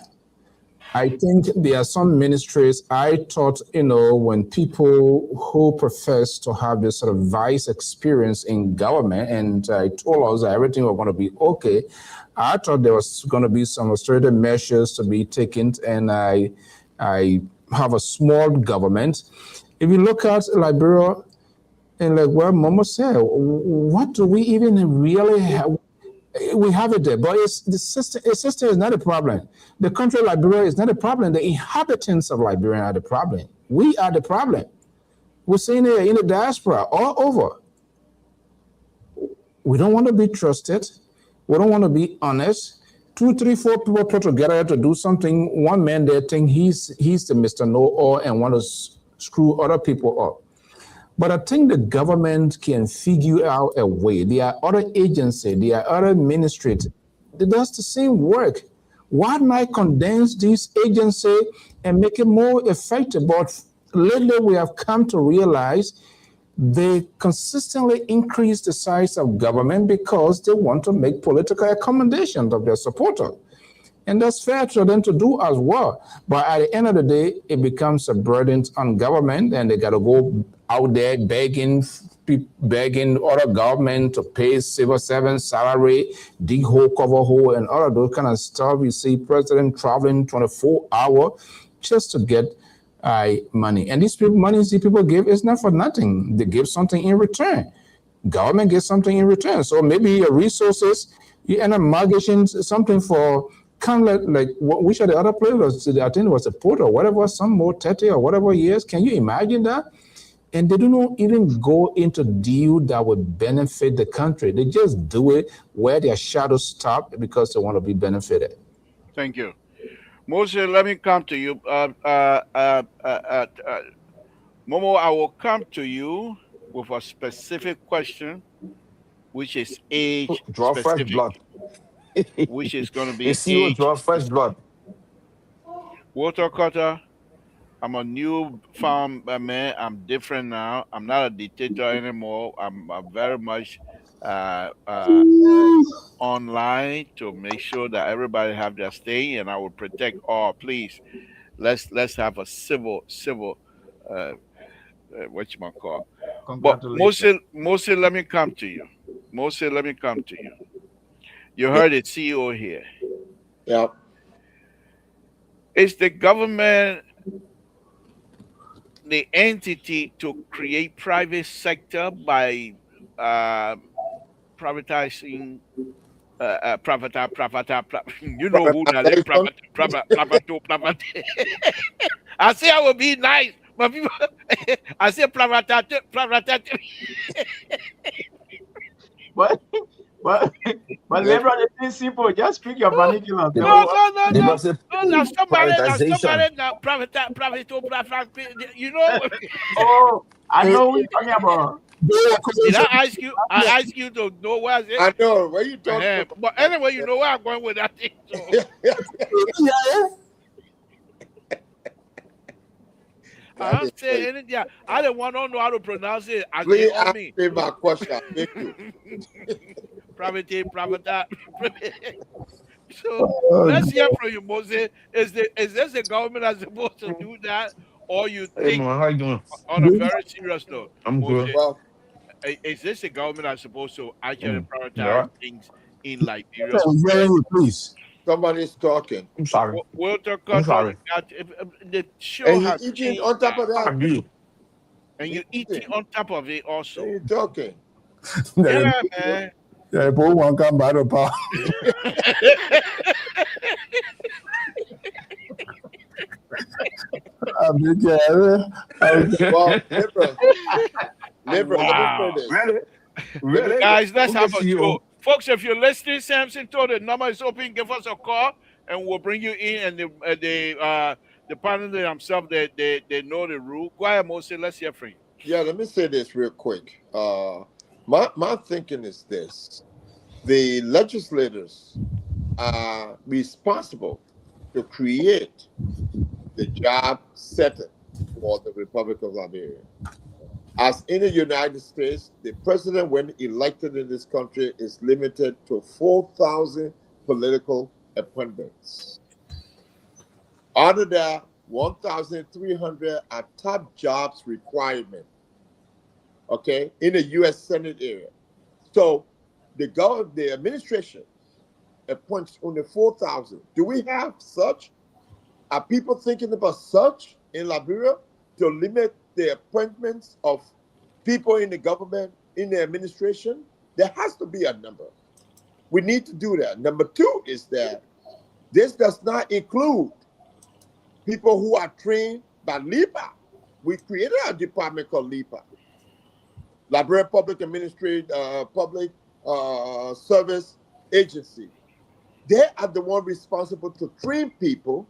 [SPEAKER 4] I think there are some ministries I thought, when people who profess to have this sort of vice experience in government and told us that everything was going to be okay, I thought there was going to be some austerity measures to be taken, and I have a small government. If you look at Liberia, and like what Momo said, what do we even really have? We have it there, but it's the system. The system is not a problem. The country of Liberia is not a problem. The inhabitants of Liberia are the problem. We are the problem. We're seeing it in the diaspora all over. We don't want to be trusted. We don't want to be honest. 2, 3, 4 people put together to do something. One man there think he's the Mr. Know-all and want to screw other people up. But I think the government can figure out a way. There are other agencies, there are other ministries that does the same work. Why not condense this agency and make it more effective? But lately we have come to realize They consistently increase the size of government because they want to make political accommodations of their supporters. And that's fair for them to do as well. But at the end of the day, it becomes a burden on government, and they got to go out there begging other government to pay civil servants salary, dig hole, cover hole, and all of those kind of stuff. You see president traveling 24 hours just to get money. And these people give is not for nothing. They give something in return. Government gets something in return. So maybe your resources, you end up mortgaging something for kind of like which are the other players? I think it was a port or whatever, some more 30 or whatever years. Can you imagine that? And they do not even go into deal that would benefit the country. They just do it where their shadows stop because they want to be benefited.
[SPEAKER 5] Thank you. Moses, let me come to you. Momo, I will come to you with a specific question, which is age
[SPEAKER 6] Draw fresh
[SPEAKER 5] specific,
[SPEAKER 6] blood.
[SPEAKER 5] which is going to
[SPEAKER 6] You
[SPEAKER 5] be
[SPEAKER 6] see what
[SPEAKER 5] age
[SPEAKER 6] draw fresh blood.
[SPEAKER 5] Walter Carter, I'm a new farm man. I'm different now. I'm not a dictator anymore. I'm very much online to make sure that everybody have their stay, and I will protect all. Please, let's have a civil what you call. But
[SPEAKER 8] Congratulations.
[SPEAKER 5] Moses, let me come to you. Moses, let me come to you. You heard it, CEO here.
[SPEAKER 7] Yeah.
[SPEAKER 5] Is the government the entity to create private sector by privatizing you know who now let private. I say I will be nice, but people I say private.
[SPEAKER 8] But but Lebron, it's simple. Just speak your vernacular.
[SPEAKER 6] They
[SPEAKER 5] No,
[SPEAKER 6] don't,
[SPEAKER 5] no, no,
[SPEAKER 6] they
[SPEAKER 5] no.
[SPEAKER 6] don't say
[SPEAKER 5] No, now
[SPEAKER 6] privatization.
[SPEAKER 5] somebody now you know.
[SPEAKER 8] Oh, I know what you're talking about.
[SPEAKER 5] Did I ask you? I asked you to know where is it?
[SPEAKER 7] I know. Where you talking about?
[SPEAKER 5] But anyway, you know where I'm going with that thing. So. I don't say anything. I don't want to know how to pronounce it. As
[SPEAKER 7] Please
[SPEAKER 5] they owe
[SPEAKER 7] ask
[SPEAKER 5] me.
[SPEAKER 7] me my question. Thank you.
[SPEAKER 5] Private. So let's hear from you, Moses. Is this the government that's supposed to do that, or you
[SPEAKER 6] Hey
[SPEAKER 5] think
[SPEAKER 6] man, how you doing?
[SPEAKER 5] on a very serious note,
[SPEAKER 6] I'm good.
[SPEAKER 5] Moses?
[SPEAKER 7] Well,
[SPEAKER 5] Is this the government that's supposed to actually prioritize
[SPEAKER 6] Yeah.
[SPEAKER 5] things in Liberia?
[SPEAKER 4] Please.
[SPEAKER 7] somebody's talking.
[SPEAKER 6] I'm sorry.
[SPEAKER 5] Walter
[SPEAKER 6] I'm
[SPEAKER 5] Carter,
[SPEAKER 6] sorry.
[SPEAKER 5] the show
[SPEAKER 7] And
[SPEAKER 5] has
[SPEAKER 7] he eating
[SPEAKER 5] changed
[SPEAKER 7] on top
[SPEAKER 5] now,
[SPEAKER 7] of that.
[SPEAKER 6] I do.
[SPEAKER 5] and you
[SPEAKER 7] He
[SPEAKER 5] eating
[SPEAKER 7] eating.
[SPEAKER 5] on top of it also.
[SPEAKER 7] What are you talking?
[SPEAKER 5] Yeah, man.
[SPEAKER 4] Yeah, both one come by the power.
[SPEAKER 7] Well, Libra,
[SPEAKER 5] Wow.
[SPEAKER 7] let me say this.
[SPEAKER 6] Really? Really?
[SPEAKER 5] Guys, let's
[SPEAKER 6] Okay,
[SPEAKER 5] have a
[SPEAKER 6] CEO.
[SPEAKER 5] show. Folks, if you're listening, Samson told the number is open. Give us a call, and we'll bring you in. And the panel themselves, they know the rule. Go ahead, Moses. Let's hear from you.
[SPEAKER 7] Yeah, let me say this real quick. My thinking is this: the legislators are responsible to create the job setting for the Republic of Liberia. As in the United States, the president, when elected in this country, is limited to 4,000 political appointments. Out of that, 1,300 are top jobs requirement, okay, in the U.S. Senate area. So the administration appoints only 4,000. Do we have such? Are people thinking about such in Liberia to limit the appointments of people in the government, in the administration? There has to be a number. We need to do that. Number two is that this does not include people who are trained by LIPA. We created a department called LIPA, Liberia Public Public Service Agency. They are the one responsible to train people,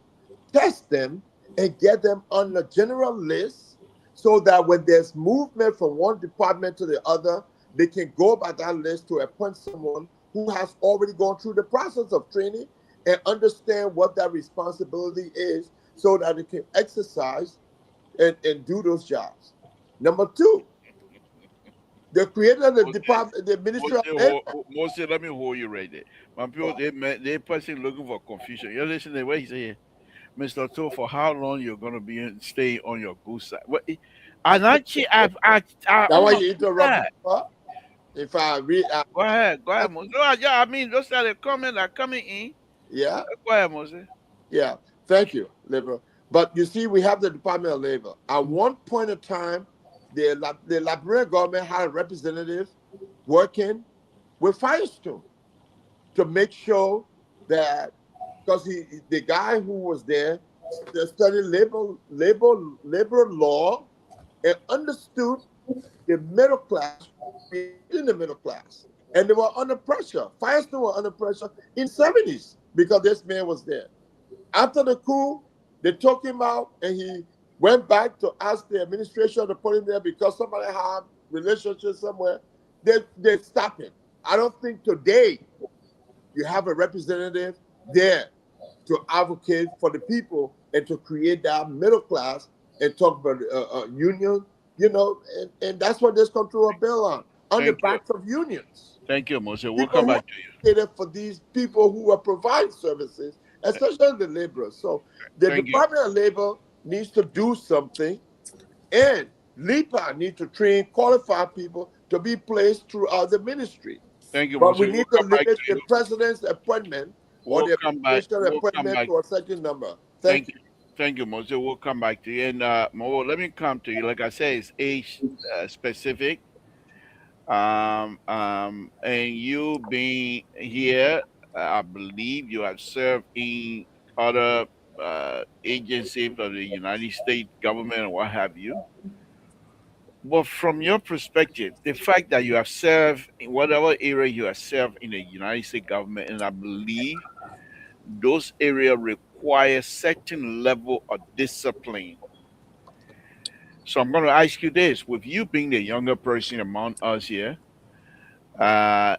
[SPEAKER 7] test them, and get them on the general list so that when there's movement from one department to the other, they can go by that list to appoint someone who has already gone through the process of training and understand what that responsibility is so that they can exercise and do those jobs. Number two, They created the department, the Ministry of Labor.
[SPEAKER 5] Mostly, let me hold you right there. My people, they person looking for confusion. You listen to what he say, Mr. Toe, for how long you're gonna stay on your good side? What? And actually, I
[SPEAKER 7] That why you
[SPEAKER 5] understood
[SPEAKER 7] interrupt me,
[SPEAKER 5] that.
[SPEAKER 7] huh? If I read,
[SPEAKER 5] Go ahead, Moses. No, yeah, I mean, those are the comments that are coming in.
[SPEAKER 7] yeah,
[SPEAKER 5] Go ahead, Moses.
[SPEAKER 7] yeah. Thank you, Liberal. But you see, we have the Department of Labor. At one point in time, the Liberian government had a representative working with Firestone to make sure that, because the guy who was there studied labor law and understood the middle class, in the middle class, and they were under pressure. Firestone were under pressure in the 70s because this man was there. After the coup, they took him out, and he went back to ask the administration to put him there because somebody had relationship somewhere. They stopped him. I don't think today you have a representative there to advocate for the people and to create that middle class and talk about union, and that's what this country was built on the
[SPEAKER 5] Thank you.
[SPEAKER 7] backs of unions.
[SPEAKER 5] Thank you, Moses. We'll
[SPEAKER 7] People
[SPEAKER 5] come
[SPEAKER 7] who
[SPEAKER 5] back to you.
[SPEAKER 7] advocated for these people who are providing services, especially the laborers. So the
[SPEAKER 5] Thank you.
[SPEAKER 7] Department of Labor needs to do something, and LIPA needs to train qualified people to be placed throughout the ministry.
[SPEAKER 5] Thank you,
[SPEAKER 7] But we
[SPEAKER 5] Moses. We'll
[SPEAKER 7] need to
[SPEAKER 5] come back
[SPEAKER 7] limit
[SPEAKER 5] to
[SPEAKER 7] the
[SPEAKER 5] you.
[SPEAKER 7] president's appointment or
[SPEAKER 5] We'll
[SPEAKER 7] the
[SPEAKER 5] come back.
[SPEAKER 7] administration
[SPEAKER 5] We'll come
[SPEAKER 7] appointment
[SPEAKER 5] back.
[SPEAKER 7] to a certain number. Thank
[SPEAKER 5] Thank
[SPEAKER 7] you.
[SPEAKER 5] you. Thank you, Moses. We'll come back to you. And Mo, let me come to you. Like I said, it's age specific. And you being here, I believe you have served in other agencies of the United States government or what have you. But from your perspective, the fact that you have served in whatever area you have served in the United States government, and I believe those areas require certain level of discipline. So I'm going to ask you this: with you being the younger person among us here, uh,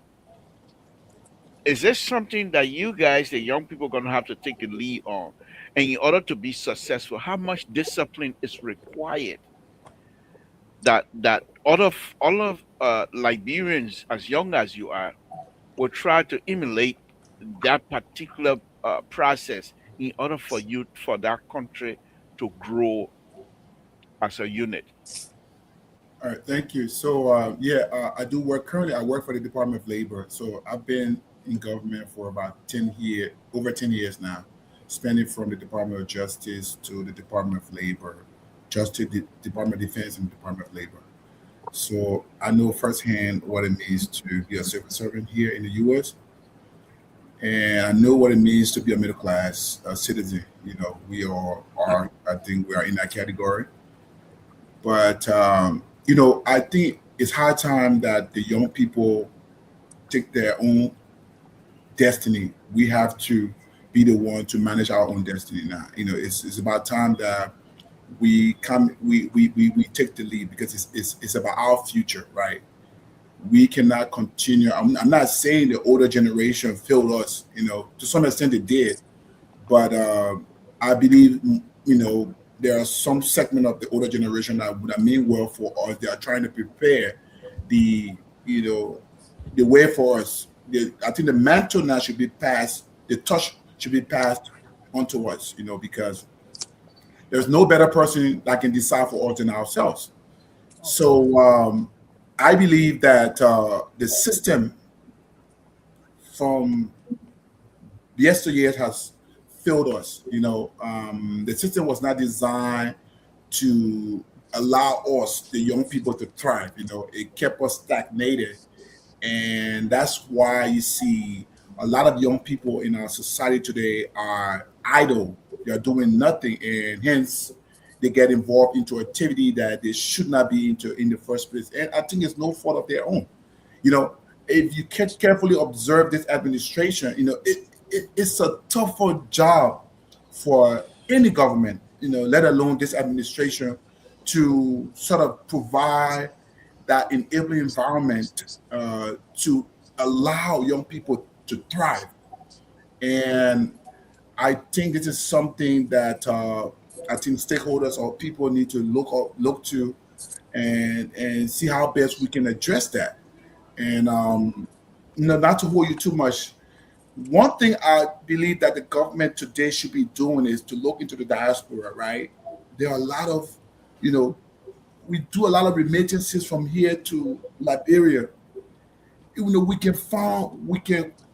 [SPEAKER 5] is this something that you guys, the young people, are going to have to take the lead on? And in order to be successful, how much discipline is required that all of Liberians, as young as you are, will try to emulate that particular process in order for that country to grow as a unit?
[SPEAKER 9] All right, thank you. So, I do work currently. I work for the Department of Labor. So I've been in government for about 10 years, over 10 years now, spanning from the Department of Justice to the Department of Labor, Justice, the Department of Defense, and the Department of Labor. So I know firsthand what it means to be a civil servant here in the U.S. And I know what it means to be a middle class citizen. We all are. I think we are in that category. But I think it's high time that the young people take their own destiny. We have to be the one to manage our own destiny now. It's about time that we take the lead, because it's about our future, right? We cannot continue. I'm not saying the older generation failed us. To some extent they did, but I believe there are some segment of the older generation that mean well for us. They are trying to prepare the the way for us. I think the mantle now should be passed. The touch should be passed onto us. Because there's no better person that can decide for us than ourselves. So I believe that the system from yesteryear has failed us. The system was not designed to allow us, the young people, to thrive. It kept us stagnated, and that's why you see a lot of young people in our society today are idle. They are doing nothing, and hence they get involved into activity that they should not be into in the first place. And I think it's no fault of their own. You know, if you carefully observe this administration, it's a tougher job for any government, let alone this administration, to sort of provide that enabling environment to allow young people to thrive. And I think this is something that I think stakeholders or people need to look to and see how best we can address that. And not to hold you too much. One thing I believe that the government today should be doing is to look into the diaspora. Right, there are a lot of, we do a lot of remittances from here to Liberia. We can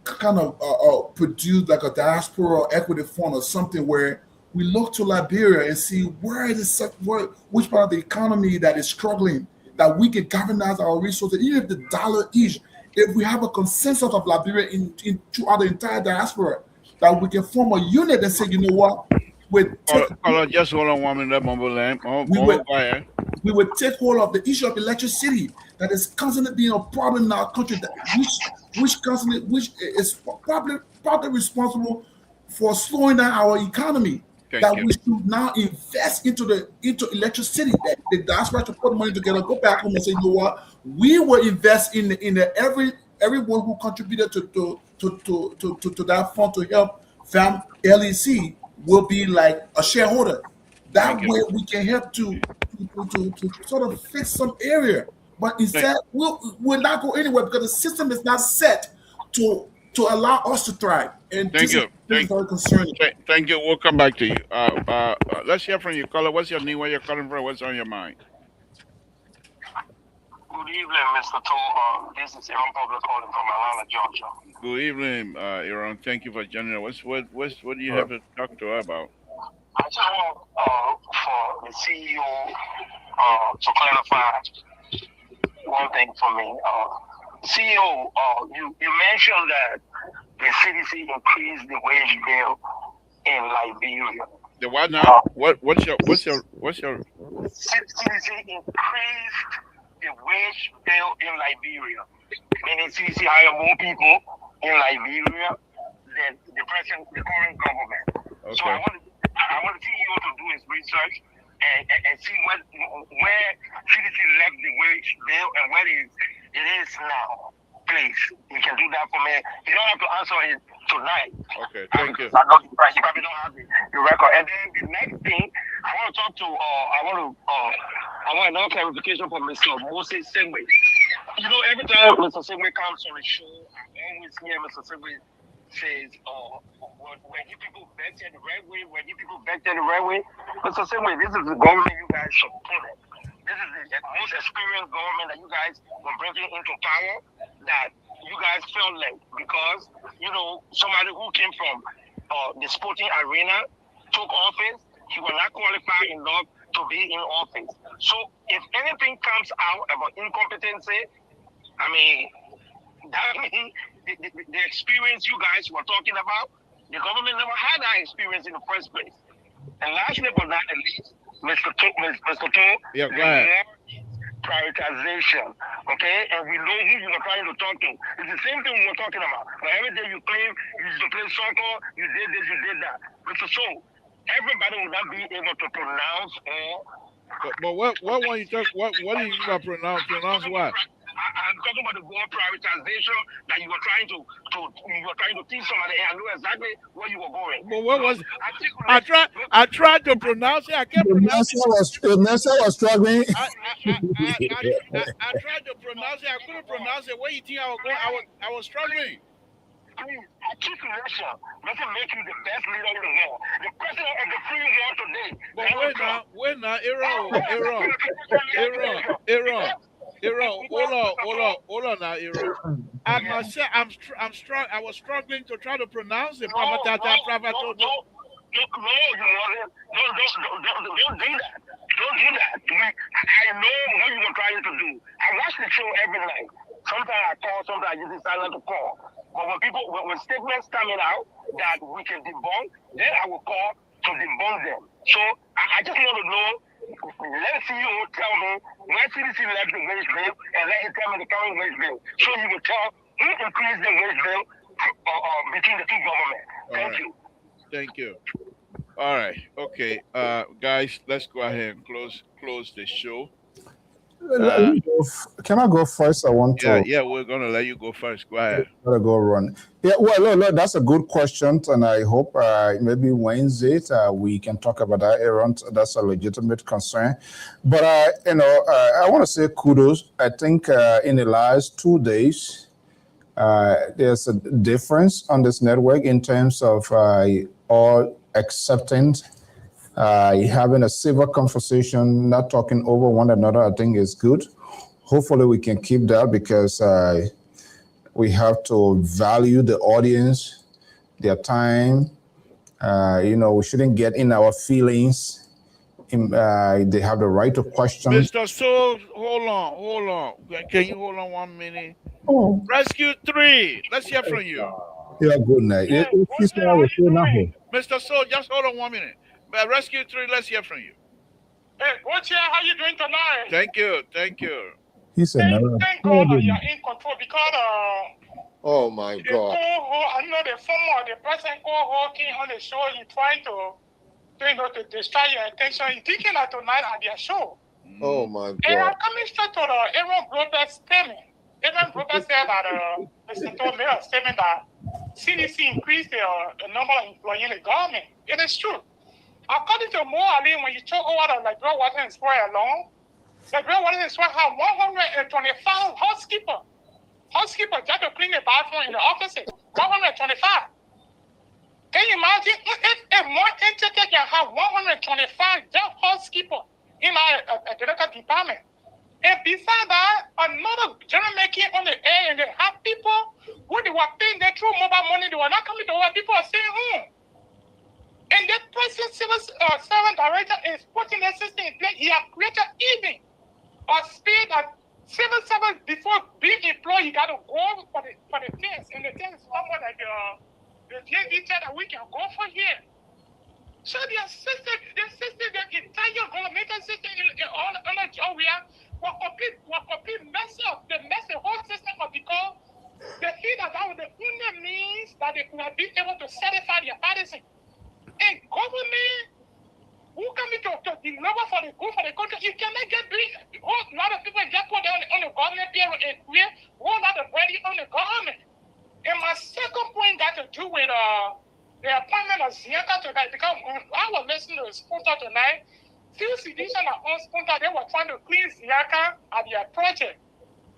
[SPEAKER 9] kind of produce like a diaspora or equity fund or something where we look to Liberia and see which part of the economy that is struggling, that we can galvanize our resources, even if the dollar each. If we have a consensus of Liberia throughout the entire diaspora, that we can form a unit and say, you know what,
[SPEAKER 5] just hold on 1 minute, Mumbo.
[SPEAKER 9] We would take hold of the issue of electricity that is constantly being a problem in our country, which is probably responsible for slowing down our economy. We should now invest into electricity. The diaspora should put money together, go back home and say, you know what, we will invest in everyone who contributed to that fund to help FAM LEC will be like a shareholder. That way we can help to sort of fix some area. But instead, we'll not go anywhere because the system is not set to allow us to thrive. And this is very concerning.
[SPEAKER 5] Thank you. We'll come back to you. Let's hear from you, caller. What's your name? Where you're calling from? What's on your mind?
[SPEAKER 10] Good evening, Mr. Toll. This is Aaron Public calling from Atlanta, Georgia.
[SPEAKER 5] Good evening, Aaron. Thank you for joining us. What do you have to talk to her about?
[SPEAKER 10] I just want for the CEO to clarify one thing for me. CEO, you mentioned that the CDC increased the wage bill in Liberia.
[SPEAKER 5] The what now? What's your
[SPEAKER 10] CDC increased the wage bill in Liberia, meaning CDC hire more people in Liberia than the current government.
[SPEAKER 5] Okay.
[SPEAKER 10] So I want the CEO to do his research and see where CDC left the wage bill and where it is now. Please, you can do that for me. You don't have to answer it tonight.
[SPEAKER 5] Okay, thank you.
[SPEAKER 10] I know you probably don't have the record. And then the next thing, I want to talk to. I want another clarification from Mr. Moses Singway. You know, every time Mr. Singway comes on the show, I always hear Mr. Singway says, when you people vector the right way, Mr. Singway, this is the government you guys supported. This is the most experienced government that you guys were bringing into power, that you guys felt like, because, somebody who came from the sporting arena took office, he was not qualified enough to be in office. So if anything comes out about incompetency, I mean, that means the experience you guys were talking about, the government never had that experience in the first place. And lastly but not the least, Mr. Toe,
[SPEAKER 5] yeah, go ahead.
[SPEAKER 10] Prioritization, okay? And we know who you were trying to talk to. It's the same thing we were talking about. But every day you claim you used to play soccer, you did this, you did that. Mr. So, everybody will not be able to pronounce
[SPEAKER 5] But what when you talk, what do you mean by pronounce? Pronounce what?
[SPEAKER 10] I'm talking about the word prioritization that you were trying to teach somebody. I know exactly where you were going.
[SPEAKER 5] But what was it? I tried to pronounce it. I kept pronouncing it.
[SPEAKER 4] Nessa was struggling.
[SPEAKER 5] I tried to pronounce it. I couldn't pronounce it. Where you think I was going? I was struggling.
[SPEAKER 10] Please, articulation doesn't make you the best leader in the world. The president of the free world today.
[SPEAKER 5] But wait now, Aaron, hold on now, Aaron. I must say, I was struggling to try to pronounce it.
[SPEAKER 10] Don't do that. Don't do that. I know what you were trying to do. I watch the show every night. Sometimes I call, sometimes I use silent to call. But when statements coming out that we can debunk, then I will call to debunk them. So I just want to know. Let the CEO tell me when CDC left the wage bill, and let him tell me the current wage bill. So he will tell who increased the wage bill between the two governments. Thank you.
[SPEAKER 5] Thank you. All right. Okay. Guys, let's go ahead and close the show.
[SPEAKER 4] Can I go first? I want to.
[SPEAKER 5] Yeah, we're gonna let you go first. Go ahead.
[SPEAKER 4] Gotta go run. Yeah, well, look, that's a good question, and I hope maybe Wednesday we can talk about that. Aaron, that's a legitimate concern. But I want to say kudos. I think in the last 2 days, there's a difference on this network in terms of all accepting, having a civil conversation, not talking over one another. I think is good. Hopefully, we can keep that because we have to value the audience, their time. We shouldn't get in our feelings. They have the right to question.
[SPEAKER 5] Mr. Soul, hold on. Can you hold on 1 minute?
[SPEAKER 4] Oh.
[SPEAKER 5] Rescue 3, let's hear from you.
[SPEAKER 4] Yeah, good night.
[SPEAKER 5] Mr. Soul, just hold on 1 minute. Rescue 3, let's hear from you.
[SPEAKER 10] Hey, what's here? How you doing tonight?
[SPEAKER 5] Thank you.
[SPEAKER 4] He said,
[SPEAKER 10] thank God you're in control because
[SPEAKER 7] oh my God.
[SPEAKER 10] I know the present co-host came on the show. He trying to distract your attention. He thinking that tonight at their show.
[SPEAKER 7] Oh my God.
[SPEAKER 10] And I'm coming straight to the Aaron Roberts statement. Aaron Roberts said that Mr. Todd made a statement that CDC increased the number of employees in the government. It is true. According to Mo Ali, when you took over the Liberal Water Square alone, Liberal Water Square have 125 housekeepers. Housekeepers just to clean the bathroom in the offices. 125. Can you imagine if more entity can have 125 just housekeepers in our director department? And besides that, another general making on the air, and they have people who they were paying their true mobile money, they were not coming to work. People are staying home. And the present civil servant director is putting the system in place. He has created even a speed that civil servant before being employed, you got to go for the test. And the test is somewhat like the DND said that we can go for here. So the entire governmental system on the job we are complete mess up. The whole system because they feel that was the only means that they could have been able to satisfy their partisan. And government who coming to deliver for the good for the country, you cannot get a whole lot of people get put on the government payroll and create a whole lot of money on the government. And my second point got to do with the appointment of Zienka tonight, because when I was listening to Spunta tonight, few citizens on Spunta, they were trying to clean Zienka at their project.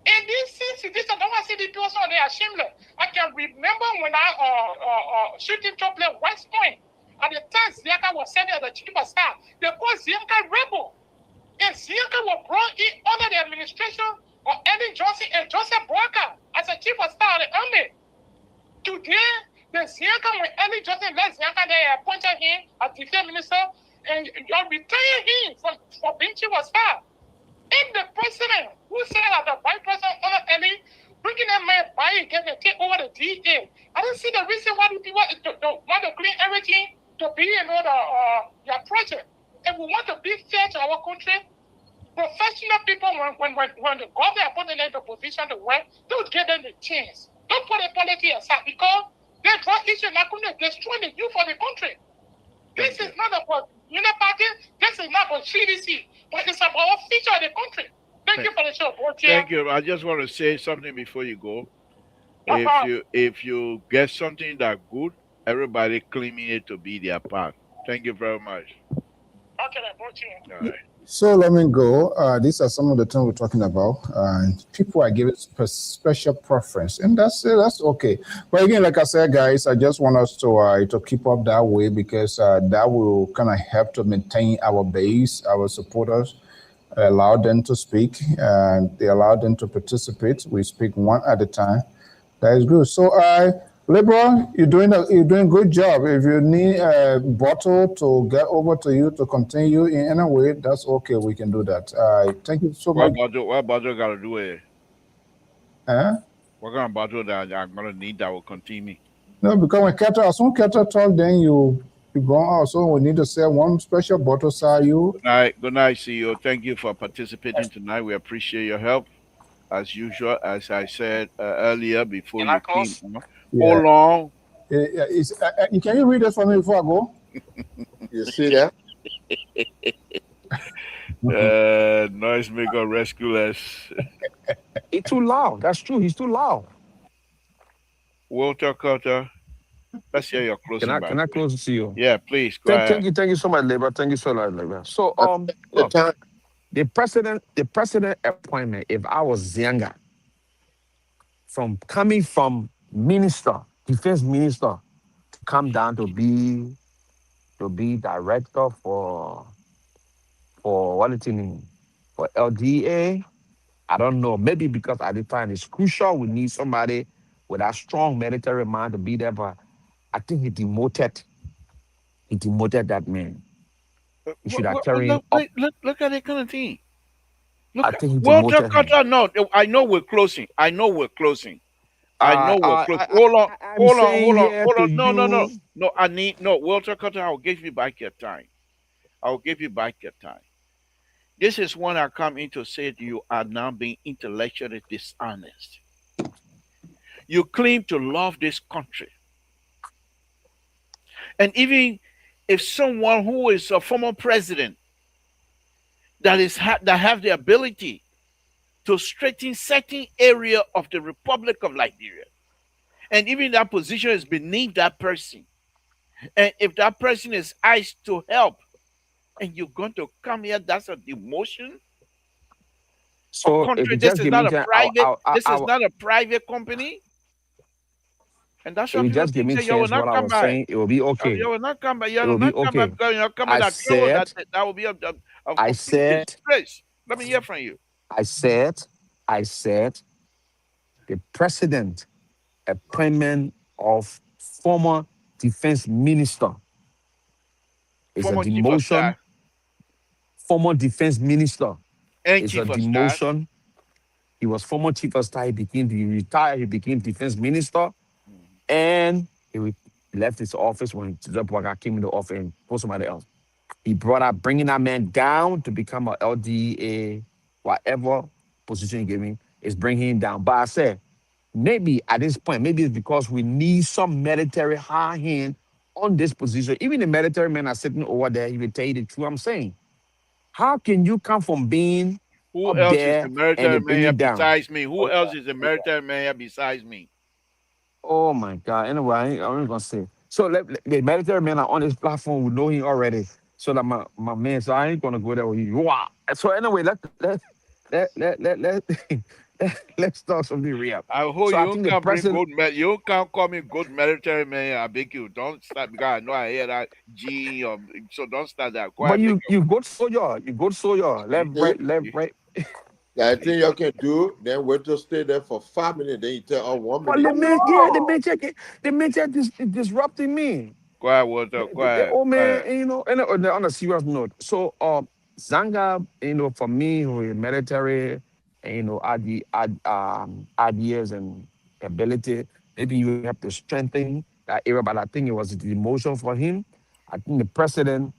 [SPEAKER 10] And these citizens don't want to see the people, so they are shameless. I can remember when I shooting took place West Point. At the time, Zienka was sent as the chief of staff. They called Zienka rebel. And Zienka was brought in under the administration of Eddie Johnson and Joseph Walker as a chief of staff of the army. Today, the Zienka, when Eddie Johnson left Zienka, they appointed him as defense minister and retired him for being chief of staff. And the president, who said that the vice president under Eddie, bringing that man by again to take over the DA. I don't see the reason why the people want to clean everything to be their project. And we want to be fair to our country. Professional people, when the government put them in the position to work, don't give them the chance. Don't put the politics aside because they draw issues not going to destroy the youth of the country. This is not about party. This is not about CDC, but it's about the future of the country. Thank you for the show, both.
[SPEAKER 5] Thank you. I just want to say something before you go. If you get something that good, everybody claiming it to be their part. Thank you very much.
[SPEAKER 10] Okay, both.
[SPEAKER 5] All right.
[SPEAKER 4] So let me go. These are some of the things we're talking about. People are giving special preference, and that's okay. But again, like I said, guys, I just want us to keep up that way because that will kind of help to maintain our base, our supporters, allow them to speak, and they allow them to participate. We speak one at a time. That is good. So Liberal, you're doing a good job. If you need a bottle to get over to you to continue in any way, that's okay. We can do that. Thank you so much.
[SPEAKER 5] What bottle got to do it? What kind of bottle that I'm gonna need that will continue?
[SPEAKER 4] No, because when as soon as talk, then you go out. So we need to sell one special bottle. You.
[SPEAKER 5] Good night, CEO. Thank you for participating tonight. We appreciate your help, as usual. As I said earlier, before you came. Hold on.
[SPEAKER 4] Can you read this for me before I go?
[SPEAKER 7] You see that?
[SPEAKER 5] Noisemaker rescue us.
[SPEAKER 6] He's too loud. That's true. He's too loud.
[SPEAKER 5] Walter Carter, let's hear your
[SPEAKER 6] Can
[SPEAKER 5] closing
[SPEAKER 6] I
[SPEAKER 5] back,
[SPEAKER 6] can I
[SPEAKER 5] please.
[SPEAKER 6] close it to you?
[SPEAKER 5] Yeah, please go ahead.
[SPEAKER 6] Thank you so much, Labor. Thank you so much, Labor. So
[SPEAKER 7] I think the
[SPEAKER 6] look,
[SPEAKER 7] time.
[SPEAKER 6] the president appointment, if I was younger, from coming from minister, defense minister, to come down to be director for what it mean for LDA. I don't know. Maybe because at the time it's crucial. We need somebody with a strong military mind to be there. But I think he demoted that man. He should have carried him up.
[SPEAKER 5] Look at the kind of thing.
[SPEAKER 6] I
[SPEAKER 5] Look,
[SPEAKER 6] think he
[SPEAKER 5] Walter
[SPEAKER 6] demoted him.
[SPEAKER 5] Carter. No, I know we're closing. I know we're closing. I know we're close.
[SPEAKER 6] I,
[SPEAKER 5] Hold on,
[SPEAKER 6] I'm
[SPEAKER 5] hold on,
[SPEAKER 6] saying
[SPEAKER 5] hold on,
[SPEAKER 6] here
[SPEAKER 5] hold
[SPEAKER 6] to
[SPEAKER 5] on. No, no, no,
[SPEAKER 6] you,
[SPEAKER 5] no. I need no Walter Carter. I'll give you back your time. I'll give you back your time. This is when I come in to say that you are now being intellectually dishonest. You claim to love this country, and even if someone who is a former president that have the ability to straighten certain area of the Republic of Liberia, and even that position is beneath that person, and if that person is asked to help, and you're going to come here, that's a demotion of
[SPEAKER 6] so if
[SPEAKER 5] country.
[SPEAKER 6] you just give me time,
[SPEAKER 5] This is not a private company, and that's
[SPEAKER 6] if
[SPEAKER 5] why
[SPEAKER 6] you
[SPEAKER 5] people
[SPEAKER 6] just give
[SPEAKER 5] think
[SPEAKER 6] me
[SPEAKER 5] that you will
[SPEAKER 6] chance, what
[SPEAKER 5] not
[SPEAKER 6] I
[SPEAKER 5] come
[SPEAKER 6] was
[SPEAKER 5] by.
[SPEAKER 6] saying, it will be okay.
[SPEAKER 5] You will not come by. You
[SPEAKER 6] It
[SPEAKER 5] will
[SPEAKER 6] will be
[SPEAKER 5] not come by
[SPEAKER 6] okay.
[SPEAKER 5] because you come by
[SPEAKER 6] I
[SPEAKER 5] that trouble.
[SPEAKER 6] said,
[SPEAKER 5] That will be a
[SPEAKER 6] I
[SPEAKER 5] complete
[SPEAKER 6] said,
[SPEAKER 5] disgrace. Let me hear from you.
[SPEAKER 6] I said, I said, the president appointment of former defense minister is a
[SPEAKER 5] Former chief of
[SPEAKER 6] demotion.
[SPEAKER 5] staff
[SPEAKER 6] Former defense minister
[SPEAKER 5] and
[SPEAKER 6] is a
[SPEAKER 5] chief of staff.
[SPEAKER 6] demotion. He was former chief of staff. He retired. He became defense minister, and left his office when Zebwaga came into office and put somebody else. He brought up bringing that man down to become a LDA, whatever position he gave him is bringing him down. But I said maybe at this point, maybe it's because we need some military high hand on this position. Even the military men are sitting over there. He will tell you the truth. I'm saying, how can you come from being
[SPEAKER 5] Who
[SPEAKER 6] up
[SPEAKER 5] else is the
[SPEAKER 6] there and they
[SPEAKER 5] military
[SPEAKER 6] bring
[SPEAKER 5] man
[SPEAKER 6] you
[SPEAKER 5] here
[SPEAKER 6] down?
[SPEAKER 5] besides me? Who else is the military man here besides me?
[SPEAKER 6] Oh my God. Anyway, I'm not gonna say. So the military men are on this platform. We know him already. So that my man, so I ain't gonna go there with you. Wow. So anyway, let's talk something real.
[SPEAKER 5] I hope
[SPEAKER 6] So I
[SPEAKER 5] you
[SPEAKER 6] think the
[SPEAKER 5] can't bring
[SPEAKER 6] president,
[SPEAKER 5] you can't call me good military man. I beg you, don't start because I know I hear that G or so don't start that. Go
[SPEAKER 6] but
[SPEAKER 5] ahead, make
[SPEAKER 6] you good soldier, you good soldier,
[SPEAKER 5] your
[SPEAKER 6] left,
[SPEAKER 7] See,
[SPEAKER 6] right, left, right.
[SPEAKER 7] the thing you can do, then wait to stay there for 5 minutes, then you tell, oh, one
[SPEAKER 6] But
[SPEAKER 7] minute.
[SPEAKER 6] the man check is disrupting me.
[SPEAKER 5] go ahead, Walter. Go
[SPEAKER 6] The
[SPEAKER 5] ahead.
[SPEAKER 6] old
[SPEAKER 5] Go
[SPEAKER 6] man,
[SPEAKER 5] ahead.
[SPEAKER 6] and on a serious note. So Zanga, for me who is military, and ideas and ability, maybe you have to strengthen that area, but I think it was the emotion for him. I think the president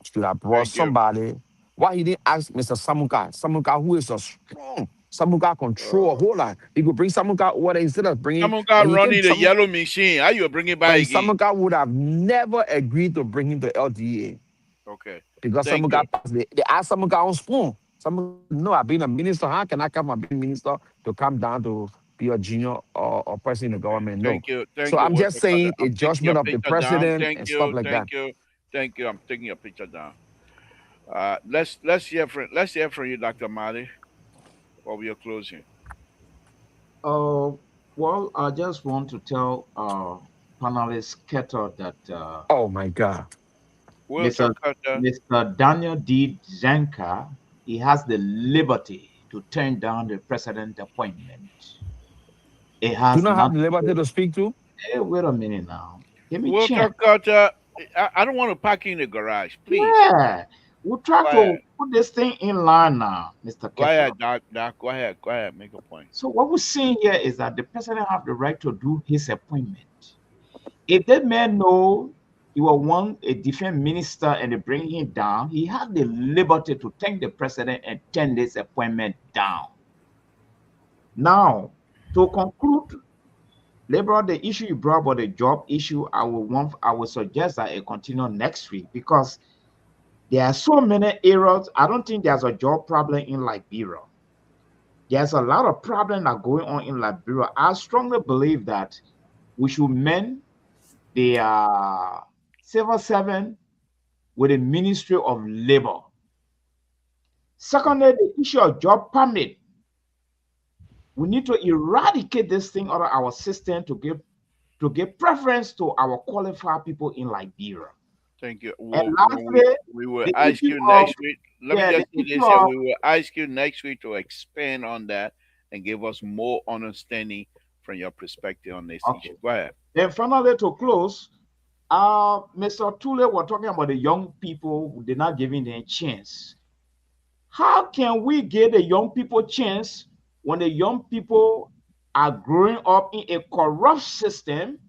[SPEAKER 6] should have brought
[SPEAKER 5] Thank you.
[SPEAKER 6] somebody. Why he didn't ask Mr. Samuka? Samuka, who is a strong Samuka control a
[SPEAKER 7] Uh,
[SPEAKER 6] whole lot. He could bring Samuka over there instead of bringing,
[SPEAKER 5] Someone got
[SPEAKER 6] and he can
[SPEAKER 5] running the
[SPEAKER 6] some,
[SPEAKER 5] yellow machine. How you bring it back
[SPEAKER 6] and
[SPEAKER 5] again?
[SPEAKER 6] Samuka would have never agreed to bring him to LDA
[SPEAKER 5] Okay.
[SPEAKER 6] because
[SPEAKER 5] Thank you.
[SPEAKER 6] Samuka passed. They asked Samuka on spoon. Samuka, no, I've been a minister. How can I come and be a minister to come down to be a junior or person in the
[SPEAKER 5] Okay.
[SPEAKER 6] government? No.
[SPEAKER 5] Thank you.
[SPEAKER 6] So
[SPEAKER 5] Thank you,
[SPEAKER 6] I'm just
[SPEAKER 5] Walter Carter.
[SPEAKER 6] saying a
[SPEAKER 5] I'm taking your
[SPEAKER 6] judgment of the
[SPEAKER 5] picture down.
[SPEAKER 6] president
[SPEAKER 5] Thank
[SPEAKER 6] and stuff
[SPEAKER 5] you.
[SPEAKER 6] like that.
[SPEAKER 5] Thank you. Thank you. I'm taking your picture down. Let's hear from you, Dr. Mali, while we are closing.
[SPEAKER 8] Uh, well, I just want to tell panelist Keto that
[SPEAKER 6] Oh my God.
[SPEAKER 5] Walter
[SPEAKER 8] Mr.
[SPEAKER 5] Carter.
[SPEAKER 8] Mr. Daniel D. Zanka, he has the liberty to turn down the president appointment. It
[SPEAKER 6] Do
[SPEAKER 8] has
[SPEAKER 6] not have
[SPEAKER 8] not.
[SPEAKER 6] the liberty to speak to?
[SPEAKER 8] Hey, wait a minute now. Give me
[SPEAKER 5] Walter
[SPEAKER 8] chance.
[SPEAKER 5] Carter. I don't want to park you in the garage. Please.
[SPEAKER 8] Yeah, we'll try
[SPEAKER 5] Go ahead.
[SPEAKER 8] to put this thing in line now, Mr.
[SPEAKER 5] Go
[SPEAKER 8] Keto.
[SPEAKER 5] ahead, Doc. Go ahead. Go ahead. Make a point.
[SPEAKER 8] So what we're seeing here is that the president have the right to do his appointment. If that man know he will want a different minister and they bring him down, he had the liberty to thank the president and turn this appointment down. Now, to conclude, Labor, the issue you brought about the job issue, I will suggest that it continue next week because There are so many areas. I don't think there's a job problem in Liberia. There's a lot of problems that are going on in Liberia. I strongly believe that we should mend the civil servant with the Ministry of Labor. Secondly, the issue of job permit. We need to eradicate this thing out of our system to give preference to our qualified people in Liberia.
[SPEAKER 5] Thank you.
[SPEAKER 8] And
[SPEAKER 5] Well,
[SPEAKER 8] lastly,
[SPEAKER 5] we will
[SPEAKER 8] the
[SPEAKER 5] ask
[SPEAKER 8] issue
[SPEAKER 5] you
[SPEAKER 8] of
[SPEAKER 5] next week. Let me
[SPEAKER 8] yeah, the
[SPEAKER 5] just say
[SPEAKER 8] issue
[SPEAKER 5] this here.
[SPEAKER 8] of
[SPEAKER 5] We will ask you next week to expand on that and give us more understanding from your perspective on this issue.
[SPEAKER 8] okay.
[SPEAKER 5] Go ahead.
[SPEAKER 8] Then finally to close, Mr. Tule was talking about the young people who did not giving them a chance. How can we give the young people chance when the young people are growing up in a corrupt system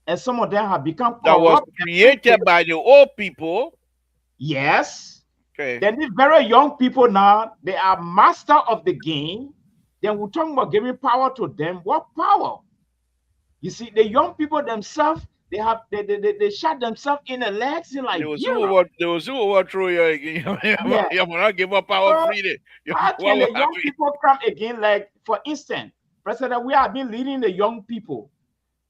[SPEAKER 8] and some of them have become
[SPEAKER 5] That was
[SPEAKER 8] corrupt
[SPEAKER 5] created
[SPEAKER 8] apprentices?
[SPEAKER 5] by the old people.
[SPEAKER 8] Yes.
[SPEAKER 5] Okay.
[SPEAKER 8] Then these very young people now, they are master of the game. Then we're talking about giving power to them. What power? You see, the young people themselves, they shot themselves in the legs in Liberia.
[SPEAKER 5] There was who overthrow you again.
[SPEAKER 8] Yeah.
[SPEAKER 5] You will not give up power
[SPEAKER 8] So
[SPEAKER 5] freely.
[SPEAKER 8] how
[SPEAKER 5] What
[SPEAKER 8] can
[SPEAKER 5] will
[SPEAKER 8] the young
[SPEAKER 5] happen?
[SPEAKER 8] people come again? Like, for instance, President, we have been leading the young people.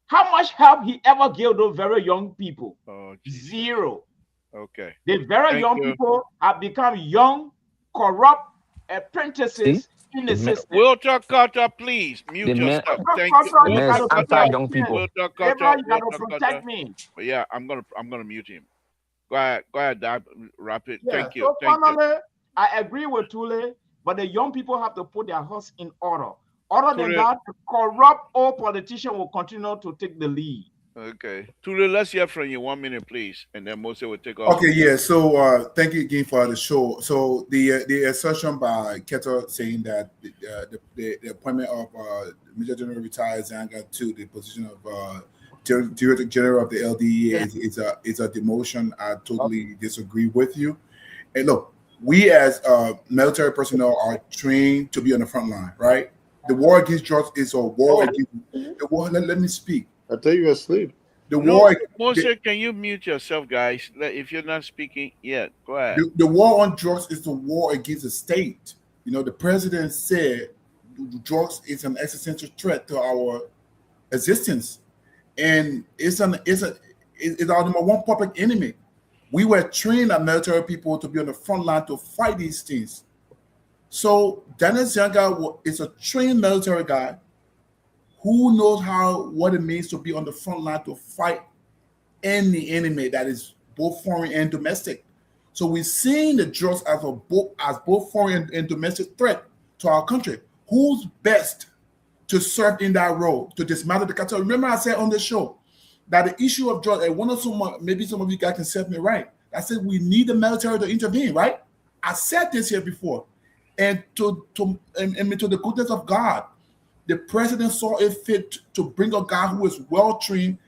[SPEAKER 8] How much help he ever gave those very young people?
[SPEAKER 5] Oh, Jesus.
[SPEAKER 8] Zero.
[SPEAKER 5] Okay.
[SPEAKER 8] The very
[SPEAKER 5] Thank
[SPEAKER 8] young
[SPEAKER 5] you.
[SPEAKER 8] people have become young, corrupt
[SPEAKER 6] See,
[SPEAKER 8] apprentices in
[SPEAKER 6] the
[SPEAKER 8] the
[SPEAKER 6] men,
[SPEAKER 8] system.
[SPEAKER 5] Walter Carter, please
[SPEAKER 6] the
[SPEAKER 5] mute your
[SPEAKER 6] men,
[SPEAKER 5] stuff. Thank you.
[SPEAKER 8] Culture,
[SPEAKER 6] the
[SPEAKER 8] you
[SPEAKER 6] men
[SPEAKER 8] got
[SPEAKER 6] is
[SPEAKER 5] Walter
[SPEAKER 8] to
[SPEAKER 6] anti
[SPEAKER 5] Carter.
[SPEAKER 8] protect
[SPEAKER 6] young
[SPEAKER 8] me.
[SPEAKER 6] people.
[SPEAKER 5] Walter
[SPEAKER 8] Labor,
[SPEAKER 5] Carter.
[SPEAKER 8] you got to
[SPEAKER 5] Walter
[SPEAKER 8] protect
[SPEAKER 5] Carter.
[SPEAKER 8] me.
[SPEAKER 5] But yeah, I'm gonna mute him. Go ahead. Go ahead, Dad. Wrap it.
[SPEAKER 8] Yeah.
[SPEAKER 5] Thank you.
[SPEAKER 8] So
[SPEAKER 5] Thank you.
[SPEAKER 8] finally, I agree with Tule, but the young people have to put their house in order. Other than
[SPEAKER 5] Tule,
[SPEAKER 8] that, the corrupt old politician will continue to take the lead.
[SPEAKER 5] okay. Tule, let's hear from you 1 minute, please, and then Moses will take over.
[SPEAKER 9] Okay, yeah. So thank you again for the show. So the assertion by Keto saying that the appointment of Major General retired Zanga to the position of Director General of the LDEA is a demotion. I totally disagree with you. And look, we as military personnel are trained to be on the front line, right? The war against drugs is a war against the war. Let me speak.
[SPEAKER 7] I tell you asleep.
[SPEAKER 9] The
[SPEAKER 5] No,
[SPEAKER 9] war.
[SPEAKER 5] Moses, can you mute yourself, guys? If you're not speaking yet, go ahead.
[SPEAKER 9] The war on drugs is the war against the state. You know, the president said drugs is an existential threat to our existence, and it's our number one public enemy. We were trained as military people to be on the front line to fight these things. So Daniel Zanga is a trained military guy who knows what it means to be on the front line to fight any enemy that is both foreign and domestic. So we're seeing the drugs as both foreign and domestic threat to our country. Who's best to serve in that role to dismantle the cartel? Remember, I said on the show that the issue of drugs, and maybe some of you guys can set me right. I said we need the military to intervene, right? I said this here before, and to the goodness of God, the president saw it fit to bring a guy who is well trained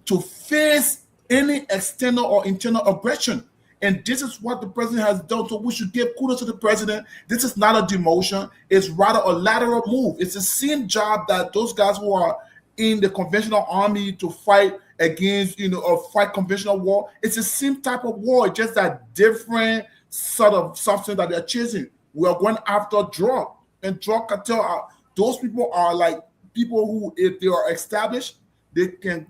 [SPEAKER 9] to face any external or internal aggression. And this is what the president has done. So we should give kudos to the president. This is not a demotion. It's rather a lateral move. It's the same job that those guys who are in the conventional army to fight against, or fight conventional war. It's the same type of war, just that different sort of substance that they're chasing. We are going after drug. And drug cartel, those people are like people who, if they are established, they can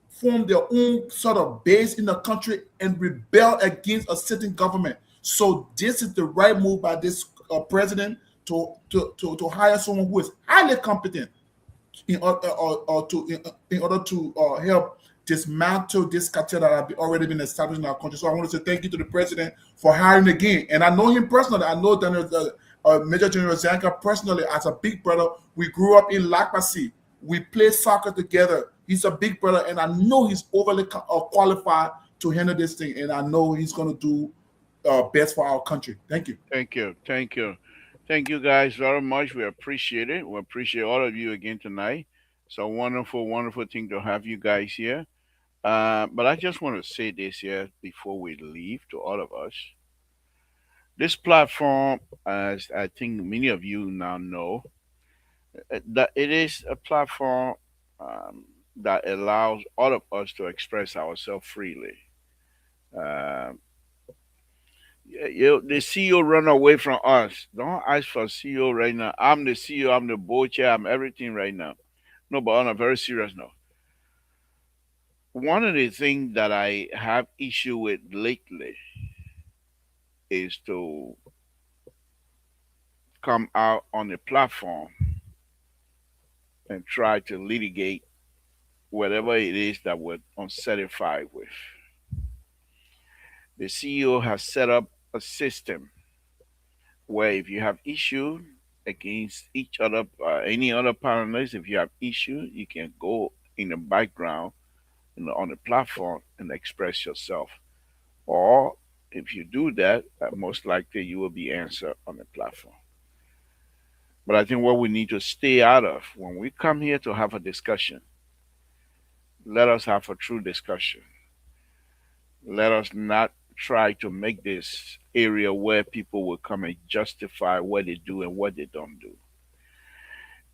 [SPEAKER 9] form their own sort of base in the country and rebel against a certain government. So this is the right move by this president to hire someone who is highly competent in order to help dismantle this cartel that have already been established in our country. So I want to say thank you to the president for hiring again. And I know him personally. I know Major General Zanka personally as a big brother. We grew up in Lakpasi. We played soccer together. He's a big brother, and I know he's overly qualified to handle this thing, and I know he's going to do best for our country. Thank you.
[SPEAKER 5] Thank you. Thank you. Thank you guys very much. We appreciate it. We appreciate all of you again tonight. It's a wonderful, wonderful thing to have you guys here. But I just want to say this here before we leave to all of us. This platform, as I think many of you now know, that it is a platform that allows all of us to express ourselves freely. Uh, The CEO run away from us. Don't ask for CEO right now. I'm the CEO. I'm the board chair. I'm everything right now. No, but on a very serious note, one of the things that I have issue with lately is to come out on the platform and try to litigate whatever it is that we're unsatisfied with. The CEO has set up a system where if you have issue against each other, any other partners, if you have issue, you can go in the background, on the platform and express yourself. Or if you do that, most likely you will be answered on the platform. But I think what we need to stay out of when we come here to have a discussion, let us have a true discussion. Let us not try to make this area where people will come and justify what they do and what they don't do.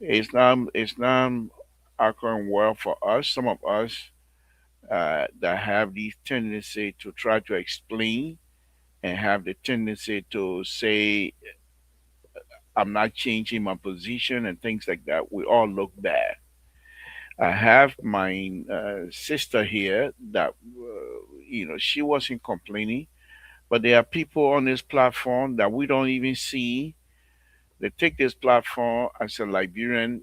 [SPEAKER 5] It's not occurring well for us. Some of us that have these tendency to try to explain and have the tendency to say I'm not changing my position and things like that. We all look bad. I have my sister here that she wasn't complaining, but there are people on this platform that we don't even see. They take this platform as a Liberian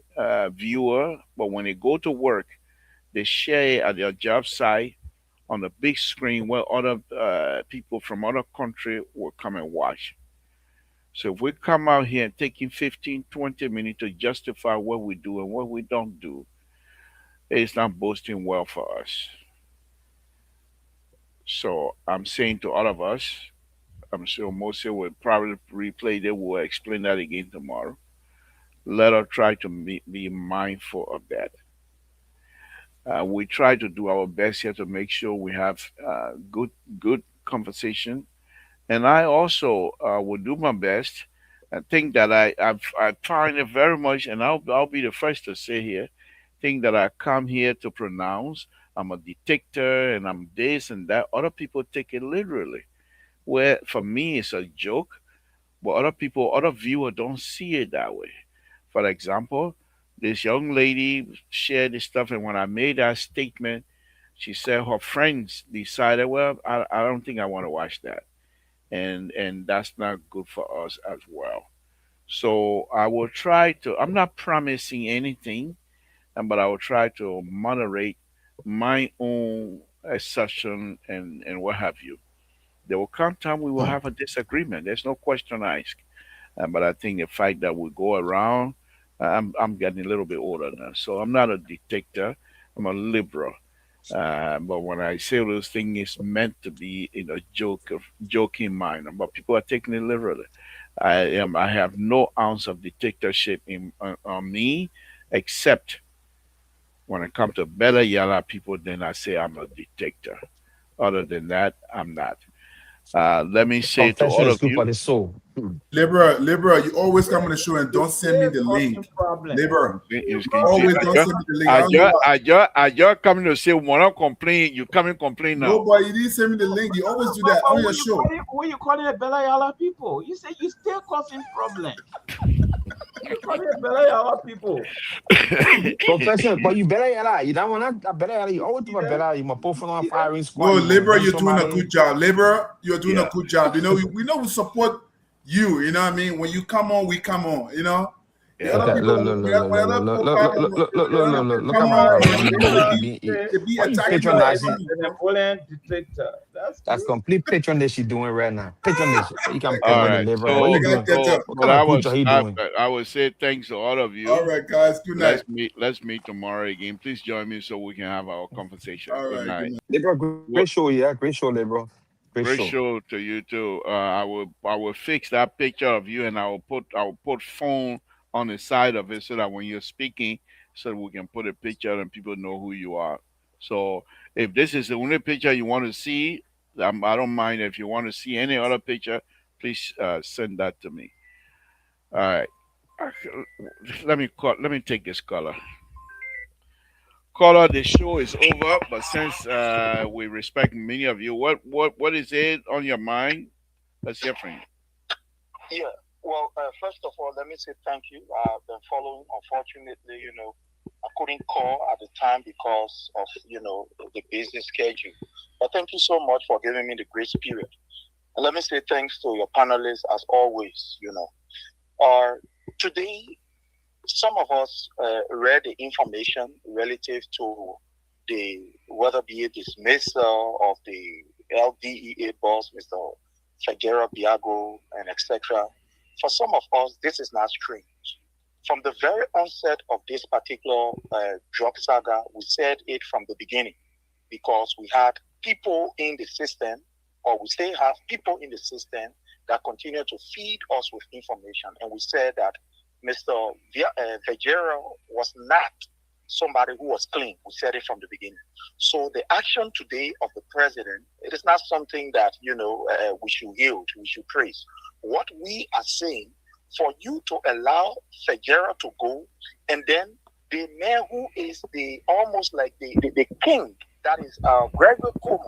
[SPEAKER 5] viewer, but when they go to work, they share it at their job site on the big screen where other people from other country will come and watch. So if we come out here and taking 15, 20 minutes to justify what we do and what we don't do, it's not boasting well for us. So I'm saying to all of us, I'm sure Mose will probably replay it. We'll explain that again tomorrow. Let us try to be mindful of that. We try to do our best here to make sure we have good conversation, and I also will do my best. I think that I find it very much, and I'll be the first to say here, think that I come here to pronounce. I'm a detector, and I'm this and that. Other people take it literally, where for me it's a joke, but other people, other viewers don't see it that way. For example, this young lady shared this stuff, and when I made that statement, she said her friends decided, well, I don't think I want to watch that, and that's not good for us as well. So I will try to. I'm not promising anything, but I will try to moderate my own assertion and what have you. There will come time we will have a disagreement. There's no question asked. But I think the fact that we go around, I'm getting a little bit older now, so I'm not a dictator. I'm a liberal. But when I say those things, it's meant to be in a joking manner. But people are taking it literally. I have no ounce of dictatorship on me, except when it comes to better yellow people. Then I say I'm a dictator. Other than that, I'm not. Let me say to
[SPEAKER 6] Confession
[SPEAKER 5] all
[SPEAKER 6] is
[SPEAKER 5] of
[SPEAKER 6] good
[SPEAKER 5] you,
[SPEAKER 6] for the soul.
[SPEAKER 9] Libra, you always come on the show and don't send me
[SPEAKER 8] Still
[SPEAKER 9] the
[SPEAKER 8] causing
[SPEAKER 9] link.
[SPEAKER 8] problem.
[SPEAKER 9] Libra,
[SPEAKER 5] you
[SPEAKER 9] you
[SPEAKER 5] can see,
[SPEAKER 9] always don't send me the link. I don't know why.
[SPEAKER 5] I just coming to say, when I complain, you come and complain now.
[SPEAKER 9] Nobody didn't send me the link. You always do that on your show.
[SPEAKER 8] Who you calling a Belayala people? You say you still causing problem. You calling a Belayala people.
[SPEAKER 6] Confession, but you better yell. You don't want to better. You always do a better. You my phone on
[SPEAKER 8] See that?
[SPEAKER 6] firing squad.
[SPEAKER 9] No,
[SPEAKER 6] You gonna
[SPEAKER 9] Libra,
[SPEAKER 6] gun
[SPEAKER 9] you're doing a
[SPEAKER 6] somebody.
[SPEAKER 9] good job. Libra, you're doing a
[SPEAKER 5] Yeah.
[SPEAKER 9] good job. We know we support you. You know what I mean? When you come on, we come on. You know, the
[SPEAKER 5] Yeah.
[SPEAKER 9] other
[SPEAKER 6] Okay,
[SPEAKER 9] people,
[SPEAKER 6] look, look, look,
[SPEAKER 9] when
[SPEAKER 6] look, look,
[SPEAKER 9] other
[SPEAKER 6] look,
[SPEAKER 9] people
[SPEAKER 6] look,
[SPEAKER 9] come,
[SPEAKER 6] look, look, look, look,
[SPEAKER 9] when
[SPEAKER 6] look,
[SPEAKER 9] other
[SPEAKER 6] look, look,
[SPEAKER 9] people
[SPEAKER 6] look
[SPEAKER 9] come
[SPEAKER 6] at my
[SPEAKER 9] on,
[SPEAKER 6] brother.
[SPEAKER 9] they be
[SPEAKER 6] Why you
[SPEAKER 9] attacking you.
[SPEAKER 6] patronizing?
[SPEAKER 8] Benevolent dictator. That's
[SPEAKER 6] That's
[SPEAKER 8] good.
[SPEAKER 6] complete patronage she doing right now. Patronage. You can
[SPEAKER 5] All
[SPEAKER 6] promote the
[SPEAKER 5] right.
[SPEAKER 6] liver. What you
[SPEAKER 5] So,
[SPEAKER 9] They got
[SPEAKER 6] doing?
[SPEAKER 9] get
[SPEAKER 5] so,
[SPEAKER 9] up.
[SPEAKER 6] What
[SPEAKER 5] but
[SPEAKER 6] kind of good job he doing?
[SPEAKER 5] I would say thanks to all of
[SPEAKER 9] All
[SPEAKER 5] you.
[SPEAKER 9] right, guys. Good night.
[SPEAKER 5] Let's meet tomorrow again. Please join me so we can have our conversation.
[SPEAKER 9] All
[SPEAKER 5] Good
[SPEAKER 9] right, good
[SPEAKER 5] night.
[SPEAKER 9] night.
[SPEAKER 6] Liver,
[SPEAKER 5] What
[SPEAKER 6] great show, yeah. Great show, Liver. Great
[SPEAKER 5] great
[SPEAKER 6] show.
[SPEAKER 5] show to you too. I will fix that picture of you and I will put phone on the side of it so that when you're speaking, so we can put a picture and people know who you are. So if this is the only picture you want to see, I don't mind. If you want to see any other picture, please send that to me. All right. Let me take this color. Caller, the show is over, but since we respect many of you, what is it on your mind? Let's hear from you.
[SPEAKER 10] Yeah. Well, first of all, let me say thank you. I've been following. Unfortunately, I couldn't call at the time because of the busy schedule. But thank you so much for giving me the grace period. And let me say thanks to your panelists as always. Today, some of us read the information relative to the whether be it dismissal of the LDEA boss, Mr. Fajera Biago, and etc. For some of us, this is not strange. From the very onset of this particular drug saga, we said it from the beginning because we had people in the system, or we still have people in the system that continue to feed us with information. And we said that Mr. Vegero was not somebody who was clean. We said it from the beginning. So the action today of the president, it is not something that, we should yield, we should praise. What we are saying, for you to allow Fegera to go, and then the man who is the almost like the king, that is Gregory Como,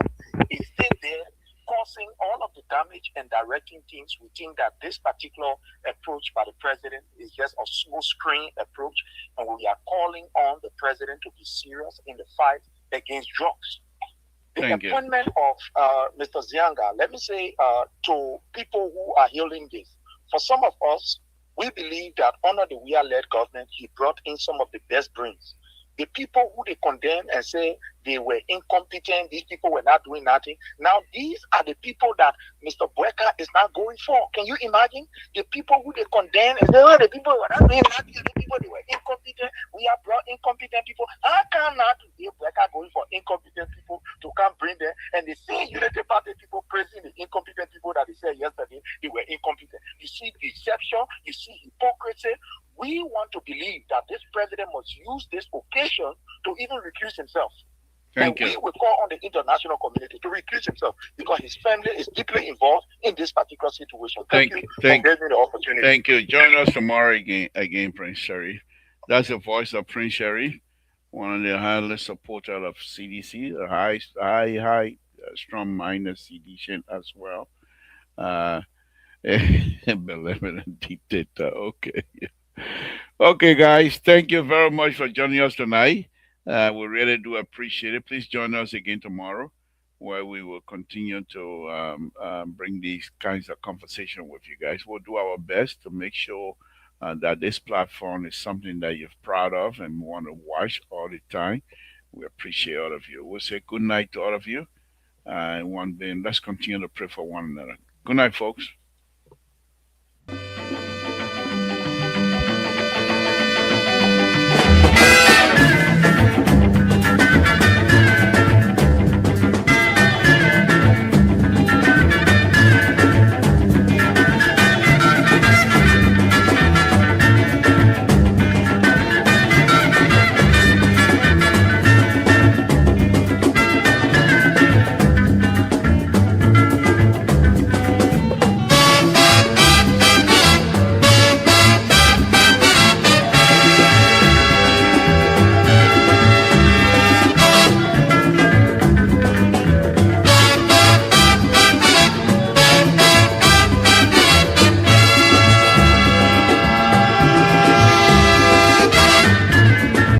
[SPEAKER 10] is still there causing all of the damage and directing things. We think that this particular approach by the president is just a small screen approach, and we are calling on the president to be serious in the fight against drugs. The
[SPEAKER 5] Thank you.
[SPEAKER 10] appointment of Mr. Zianga, let me say to people who are hearing this, for some of us, we believe that under the We-led government, he brought in some of the best brains. The people who they condemn and say they were incompetent, these people were not doing nothing. Now, these are the people that Mr. Bueka is not going for. Can you imagine? The people who they condemn and say, oh, the people were not doing nothing, the people they were incompetent. We have brought incompetent people. How can not the Bueka going for incompetent people to come bring them? And the same Unity Party people praising the incompetent people that they said yesterday they were incompetent. You see deception, you see hypocrisy. We want to believe that this president must use this occasion to even recuse himself.
[SPEAKER 5] Thank
[SPEAKER 10] and
[SPEAKER 5] you.
[SPEAKER 10] we will call on the international community to recuse himself because his family is deeply involved in this particular situation. Thank you for giving me the opportunity.
[SPEAKER 5] Thank you. Join us tomorrow again, Prince Sherry. That's the voice of Prince Sherry, one of the highest supporter of CDC, a strong-minded CDC as well. Uh, benevolent dictator. Okay. Okay, guys. Thank you very much for joining us tonight. We really do appreciate it. Please join us again tomorrow, where we will continue to bring these kinds of conversation with you guys. We'll do our best to make sure that this platform is something that you're proud of and want to watch all the time. We appreciate all of you. We'll say good night to all of you. And one day, let's continue to pray for one another. Good night, folks.